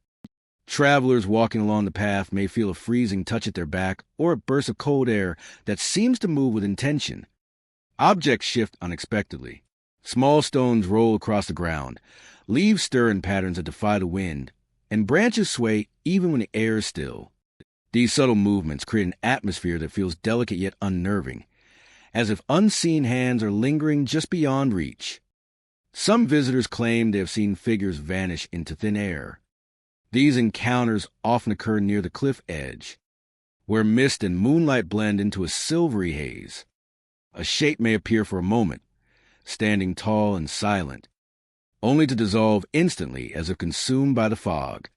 Travelers walking along the path may feel a freezing touch at their back or a burst of cold air that seems to move with intention. Objects shift unexpectedly. Small stones roll across the ground, leaves stir in patterns that defy the wind, and branches sway even when the air is still. These subtle movements create an atmosphere that feels delicate yet unnerving, as if unseen hands are lingering just beyond reach. Some visitors claim they have seen figures vanish into thin air. These encounters often occur near the cliff edge, where mist and moonlight blend into a silvery haze. A shape may appear for a moment, standing tall and silent, only to dissolve instantly as if consumed by the fog.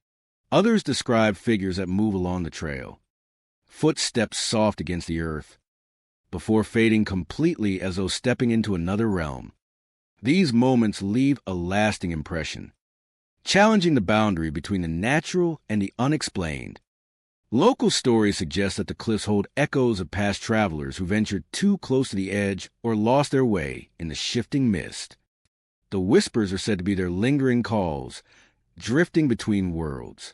Others describe figures that move along the trail, footsteps soft against the earth, before fading completely as though stepping into another realm. These moments leave a lasting impression, challenging the boundary between the natural and the unexplained. Local stories suggest that the cliffs hold echoes of past travelers who ventured too close to the edge or lost their way in the shifting mist. The whispers are said to be their lingering calls, drifting between worlds.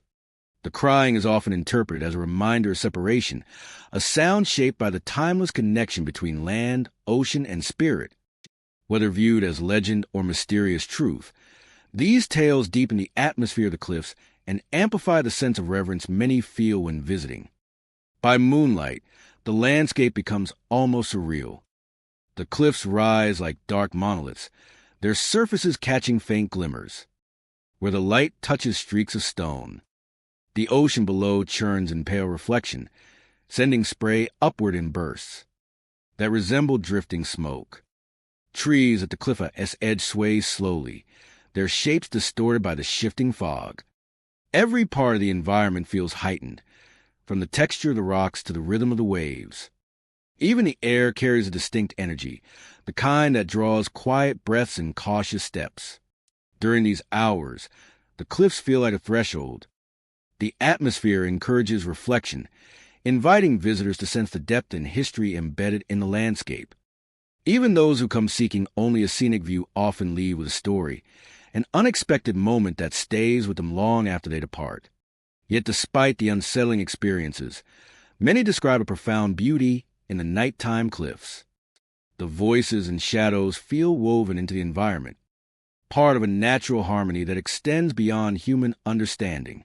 The crying is often interpreted as a reminder of separation, a sound shaped by the timeless connection between land, ocean, and spirit. Whether viewed as legend or mysterious truth, these tales deepen the atmosphere of the cliffs and amplify the sense of reverence many feel when visiting. By moonlight, the landscape becomes almost surreal. The cliffs rise like dark monoliths, their surfaces catching faint glimmers. Where the light touches streaks of stone, the ocean below churns in pale reflection, sending spray upward in bursts that resemble drifting smoke. Trees at the cliff edge sway slowly, their shapes distorted by the shifting fog. Every part of the environment feels heightened, from the texture of the rocks to the rhythm of the waves. Even the air carries a distinct energy, the kind that draws quiet breaths and cautious steps. During these hours, the cliffs feel like a threshold. The atmosphere encourages reflection, inviting visitors to sense the depth and history embedded in the landscape. Even those who come seeking only a scenic view often leave with a story, an unexpected moment that stays with them long after they depart. Yet despite the unsettling experiences, many describe a profound beauty in the nighttime cliffs. The voices and shadows feel woven into the environment, part of a natural harmony that extends beyond human understanding.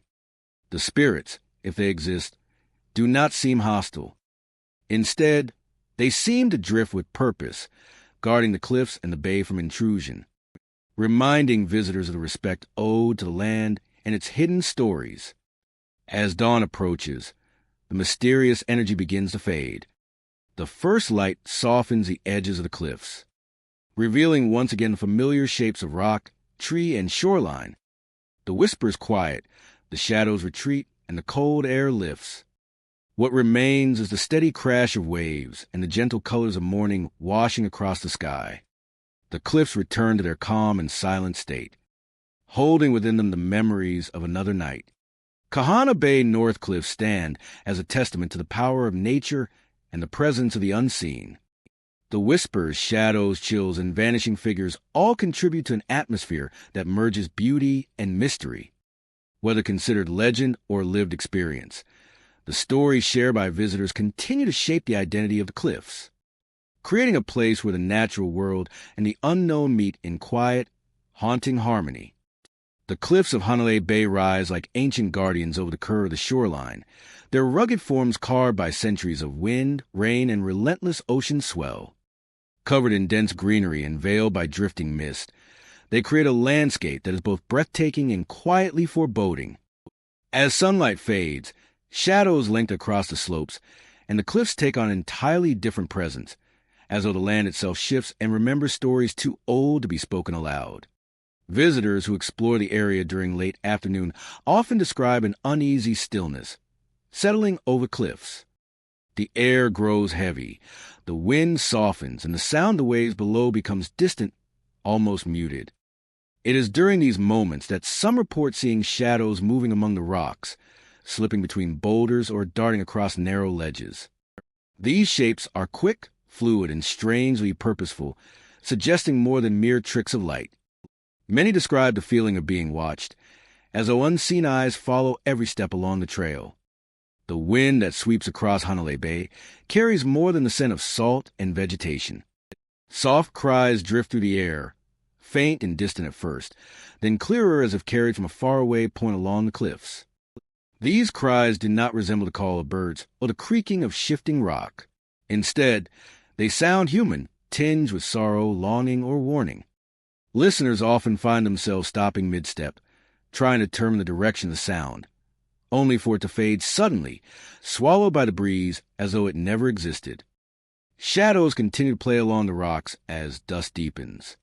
The spirits, if they exist, do not seem hostile. Instead, they seem to drift with purpose, guarding the cliffs and the bay from intrusion, reminding visitors of the respect owed to the land and its hidden stories. As dawn approaches, the mysterious energy begins to fade. The first light softens the edges of the cliffs, revealing once again familiar shapes of rock, tree, and shoreline. The whispers quiet, the shadows retreat, and the cold air lifts. What remains is the steady crash of waves and the gentle colors of morning washing across the sky. The cliffs return to their calm and silent state, holding within them the memories of another night. Kahana Bay North Cliffs stand as a testament to the power of nature and the presence of the unseen. The whispers, shadows, chills, and vanishing figures all contribute to an atmosphere that merges beauty and mystery. Whether considered legend or lived experience, the stories shared by visitors continue to shape the identity of the cliffs, creating a place where the natural world and the unknown meet in quiet, haunting harmony. The cliffs of Hanalei Bay rise like ancient guardians over the curve of the shoreline, their rugged forms carved by centuries of wind, rain, and relentless ocean swell. Covered in dense greenery and veiled by drifting mist, they create a landscape that is both breathtaking and quietly foreboding. As sunlight fades, shadows lengthen across the slopes, and the cliffs take on an entirely different presence, as though the land itself shifts and remembers stories too old to be spoken aloud. Visitors who explore the area during late afternoon often describe an uneasy stillness, settling over cliffs. The air grows heavy, the wind softens, and the sound of the waves below becomes distant, almost muted. It is during these moments that some report seeing shadows moving among the rocks, slipping between boulders or darting across narrow ledges. These shapes are quick, fluid, and strangely purposeful, suggesting more than mere tricks of light. Many describe the feeling of being watched, as though unseen eyes follow every step along the trail. The wind that sweeps across Hanalei Bay carries more than the scent of salt and vegetation. Soft cries drift through the air, faint and distant at first, then clearer as if carried from a faraway point along the cliffs. These cries do not resemble the call of birds or the creaking of shifting rock. Instead, they sound human, tinged with sorrow, longing, or warning. Listeners often find themselves stopping mid-step, trying to determine the direction of the sound, only for it to fade suddenly, swallowed by the breeze as though it never existed. Shadows continue to play along the rocks as dusk deepens.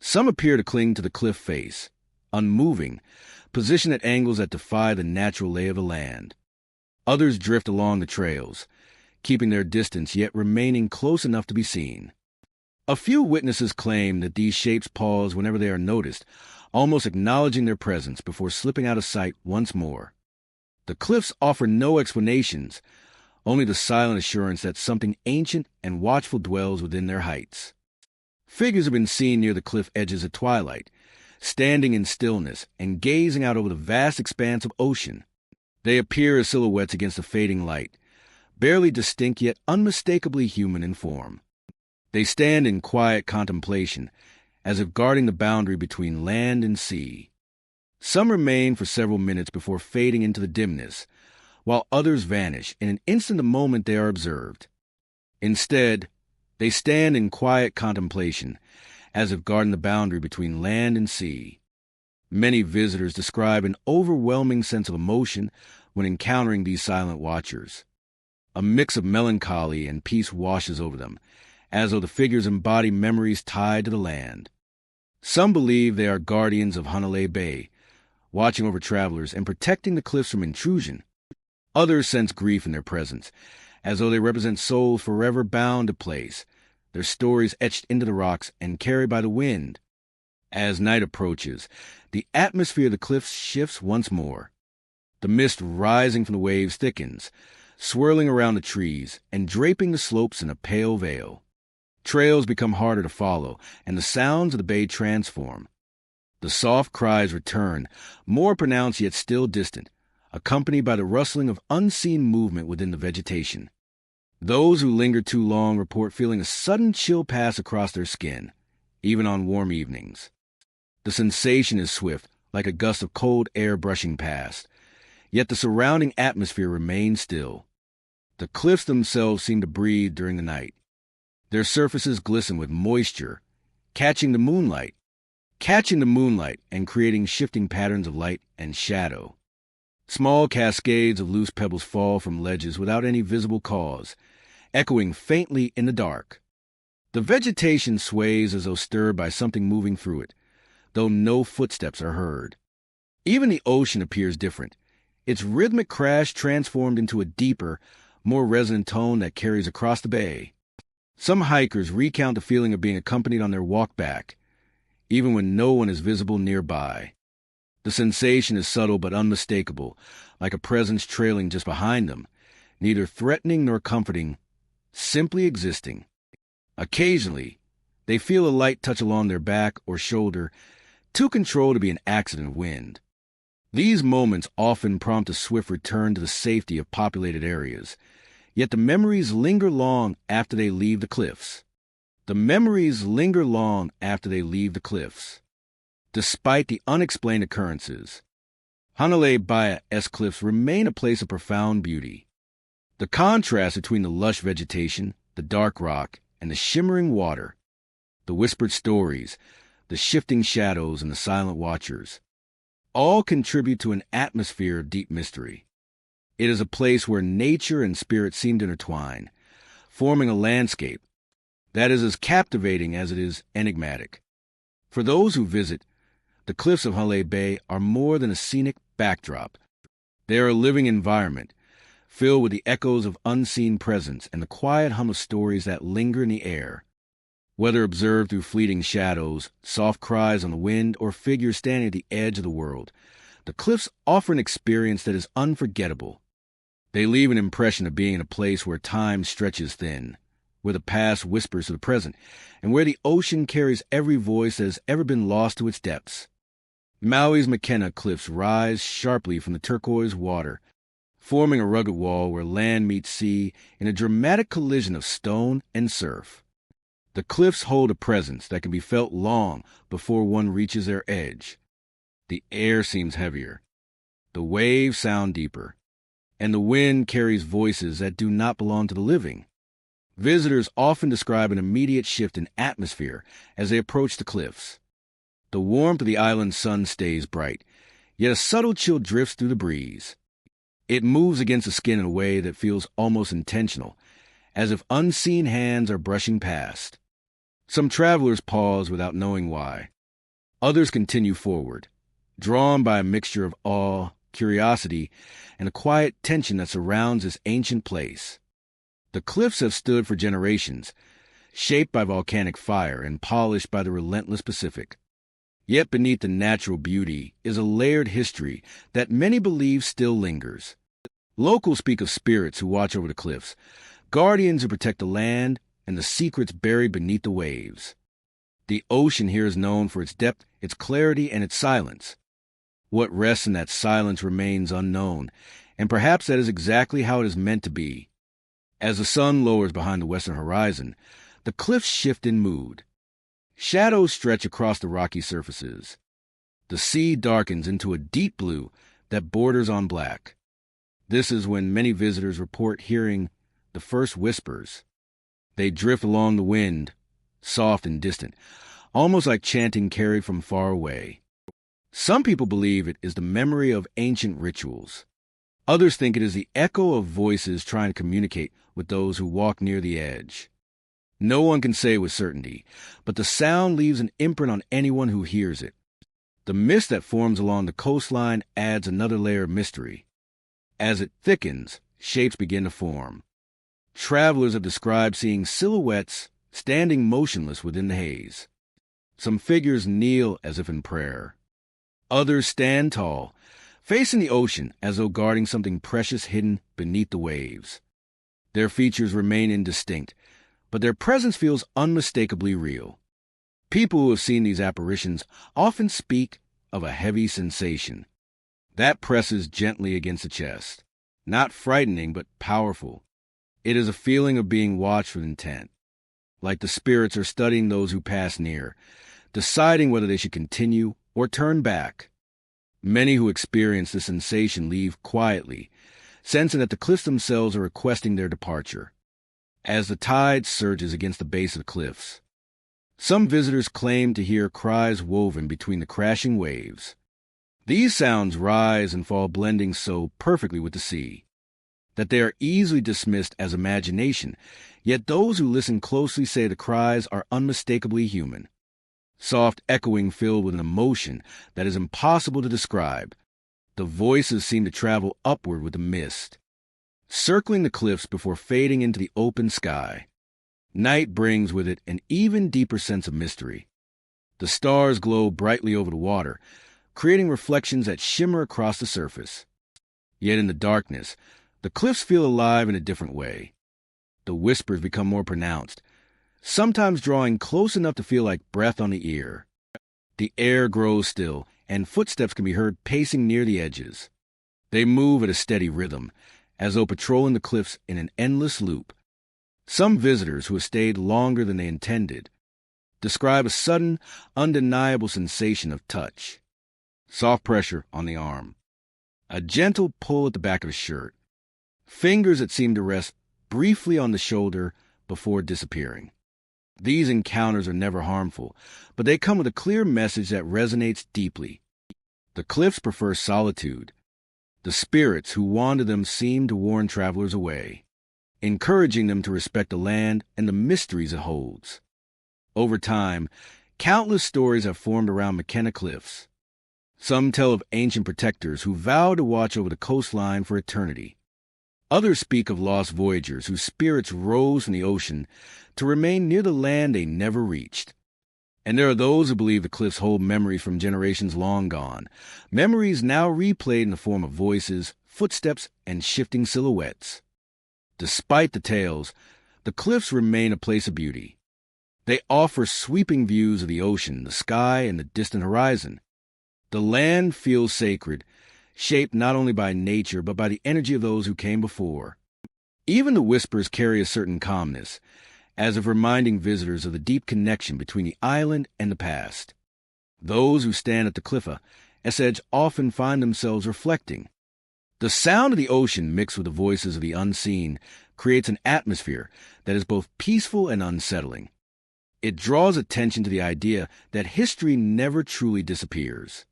Some appear to cling to the cliff face, unmoving, positioned at angles that defy the natural lay of the land. Others drift along the trails, keeping their distance yet remaining close enough to be seen. A few witnesses claim that these shapes pause whenever they are noticed, almost acknowledging their presence before slipping out of sight once more. The cliffs offer no explanations, only the silent assurance that something ancient and watchful dwells within their heights. Figures have been seen near the cliff edges at twilight, standing in stillness and gazing out over the vast expanse of ocean. They appear as silhouettes against the fading light, barely distinct yet unmistakably human in form. They stand in quiet contemplation, as if guarding the boundary between land and sea. Some remain for several minutes before fading into the dimness, while others vanish in an instant the moment they are observed. Instead, they stand in quiet contemplation, as if guarding the boundary between land and sea. Many visitors describe an overwhelming sense of emotion when encountering these silent watchers. A mix of melancholy and peace washes over them, as though the figures embody memories tied to the land. Some believe they are guardians of Hanalei Bay, watching over travelers and protecting the cliffs from intrusion. Others sense grief in their presence, as though they represent souls forever bound to place, their stories etched into the rocks and carried by the wind. As night approaches, the atmosphere of the cliffs shifts once more. The mist rising from the waves thickens, swirling around the trees and draping the slopes in a pale veil. Trails become harder to follow, and the sounds of the bay transform. The soft cries return, more pronounced yet still distant, accompanied by the rustling of unseen movement within the vegetation. Those who linger too long report feeling a sudden chill pass across their skin, even on warm evenings. The sensation is swift, like a gust of cold air brushing past, yet the surrounding atmosphere remains still. The cliffs themselves seem to breathe during the night. Their surfaces glisten with moisture, catching the moonlight and creating shifting patterns of light and shadow. Small cascades of loose pebbles fall from ledges without any visible cause, echoing faintly in the dark. The vegetation sways as though stirred by something moving through it, though no footsteps are heard. Even the ocean appears different, its rhythmic crash transformed into a deeper, more resonant tone that carries across the bay. Some hikers recount the feeling of being accompanied on their walk back, even when no one is visible nearby. The sensation is subtle but unmistakable, like a presence trailing just behind them, neither threatening nor comforting, simply existing. Occasionally, they feel a light touch along their back or shoulder, too controlled to be an accident of wind. These moments often prompt a swift return to the safety of populated areas, yet the memories linger long after they leave the cliffs. Despite the unexplained occurrences, Hanalei Baya's cliffs remain a place of profound beauty. The contrast between the lush vegetation, the dark rock, and the shimmering water, the whispered stories, the shifting shadows, and the silent watchers, all contribute to an atmosphere of deep mystery. It is a place where nature and spirit seem to intertwine, forming a landscape that is as captivating as it is enigmatic. For those who visit, the cliffs of Hanalei Bay are more than a scenic backdrop. They are a living environment, filled with the echoes of unseen presence and the quiet hum of stories that linger in the air. Whether observed through fleeting shadows, soft cries on the wind, or figures standing at the edge of the world, the cliffs offer an experience that is unforgettable. They leave an impression of being in a place where time stretches thin, where the past whispers to the present, and where the ocean carries every voice that has ever been lost to its depths. Maui's McKenna cliffs rise sharply from the turquoise water, forming a rugged wall where land meets sea in a dramatic collision of stone and surf. The cliffs hold a presence that can be felt long before one reaches their edge. The air seems heavier, the waves sound deeper, and the wind carries voices that do not belong to the living. Visitors often describe an immediate shift in atmosphere as they approach the cliffs. The warmth of the island's sun stays bright, yet a subtle chill drifts through the breeze. It moves against the skin in a way that feels almost intentional, as if unseen hands are brushing past. Some travelers pause without knowing why. Others continue forward, drawn by a mixture of awe, curiosity, and a quiet tension that surrounds this ancient place. The cliffs have stood for generations, shaped by volcanic fire and polished by the relentless Pacific. Yet beneath the natural beauty is a layered history that many believe still lingers. Locals speak of spirits who watch over the cliffs, guardians who protect the land, and the secrets buried beneath the waves. The ocean here is known for its depth, its clarity, and its silence. What rests in that silence remains unknown, and perhaps that is exactly how it is meant to be. As the sun lowers behind the western horizon, the cliffs shift in mood. Shadows stretch across the rocky surfaces. The sea darkens into a deep blue that borders on black. This is when many visitors report hearing the first whispers. They drift along the wind, soft and distant, almost like chanting carried from far away. Some people believe it is the memory of ancient rituals. Others think it is the echo of voices trying to communicate with those who walk near the edge. No one can say with certainty, but the sound leaves an imprint on anyone who hears it. The mist that forms along the coastline adds another layer of mystery. As it thickens, shapes begin to form. Travelers have described seeing silhouettes standing motionless within the haze. Some figures kneel as if in prayer. Others stand tall, facing the ocean as though guarding something precious hidden beneath the waves. Their features remain indistinct, but their presence feels unmistakably real. People who have seen these apparitions often speak of a heavy sensation. That presses gently against the chest. Not frightening, but powerful. It is a feeling of being watched with intent. Like the spirits are studying those who pass near, deciding whether they should continue or turn back. Many who experience this sensation leave quietly, sensing that the cliffs themselves are requesting their departure. As the tide surges against the base of the cliffs, some visitors claim to hear cries woven between the crashing waves. These sounds rise and fall, blending so perfectly with the sea that they are easily dismissed as imagination, yet those who listen closely say the cries are unmistakably human. Soft echoing filled with an emotion that is impossible to describe. The voices seem to travel upward with the mist, circling the cliffs before fading into the open sky. Night brings with it an even deeper sense of mystery. The stars glow brightly over the water, creating reflections that shimmer across the surface. Yet in the darkness, the cliffs feel alive in a different way. The whispers become more pronounced, sometimes drawing close enough to feel like breath on the ear. The air grows still, and footsteps can be heard pacing near the edges. They move at a steady rhythm, as though patrolling the cliffs in an endless loop. Some visitors who have stayed longer than they intended describe a sudden, undeniable sensation of touch. Soft pressure on the arm. A gentle pull at the back of the shirt. Fingers that seem to rest briefly on the shoulder before disappearing. These encounters are never harmful, but they come with a clear message that resonates deeply. The cliffs prefer solitude. The spirits who wander them seem to warn travelers away, encouraging them to respect the land and the mysteries it holds. Over time, countless stories have formed around McKenna Cliffs. Some tell of ancient protectors who vowed to watch over the coastline for eternity. Others speak of lost voyagers whose spirits rose from the ocean to remain near the land they never reached. And there are those who believe the cliffs hold memories from generations long gone, memories now replayed in the form of voices, footsteps, and shifting silhouettes. Despite the tales, the cliffs remain a place of beauty. They offer sweeping views of the ocean, the sky, and the distant horizon. The land feels sacred, shaped not only by nature but by the energy of those who came before. Even the whispers carry a certain calmness, as if reminding visitors of the deep connection between the island and the past. Those who stand at the cliffa, etched, often find themselves reflecting. The sound of the ocean mixed with the voices of the unseen creates an atmosphere that is both peaceful and unsettling. It draws attention to the idea that history never truly disappears.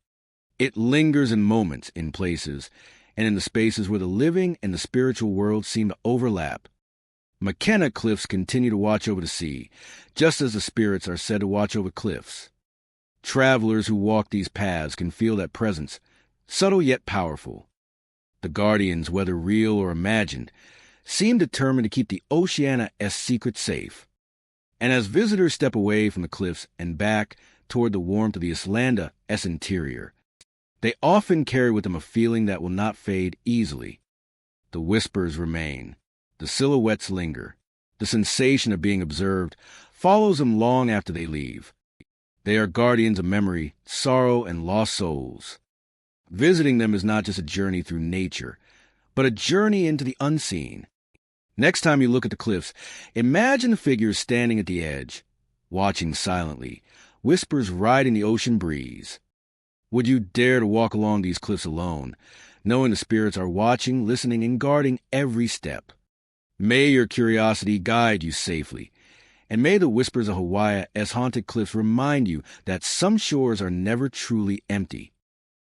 It lingers in moments, in places, and in the spaces where the living and the spiritual world seem to overlap. McKenna Cliffs continue to watch over the sea, just as the spirits are said to watch over cliffs. Travelers who walk these paths can feel that presence, subtle yet powerful. The guardians, whether real or imagined, seem determined to keep the Oceania-esque secret safe. And as visitors step away from the cliffs and back toward the warmth of the Islanda-esque interior, they often carry with them a feeling that will not fade easily. The whispers remain. The silhouettes linger. The sensation of being observed follows them long after they leave. They are guardians of memory, sorrow, and lost souls. Visiting them is not just a journey through nature, but a journey into the unseen. Next time you look at the cliffs, imagine the figures standing at the edge, watching silently, whispers riding the ocean breeze. Would you dare to walk along these cliffs alone, knowing the spirits are watching, listening, and guarding every step? May your curiosity guide you safely, and may the whispers of Hawaii's haunted cliffs remind you that some shores are never truly empty.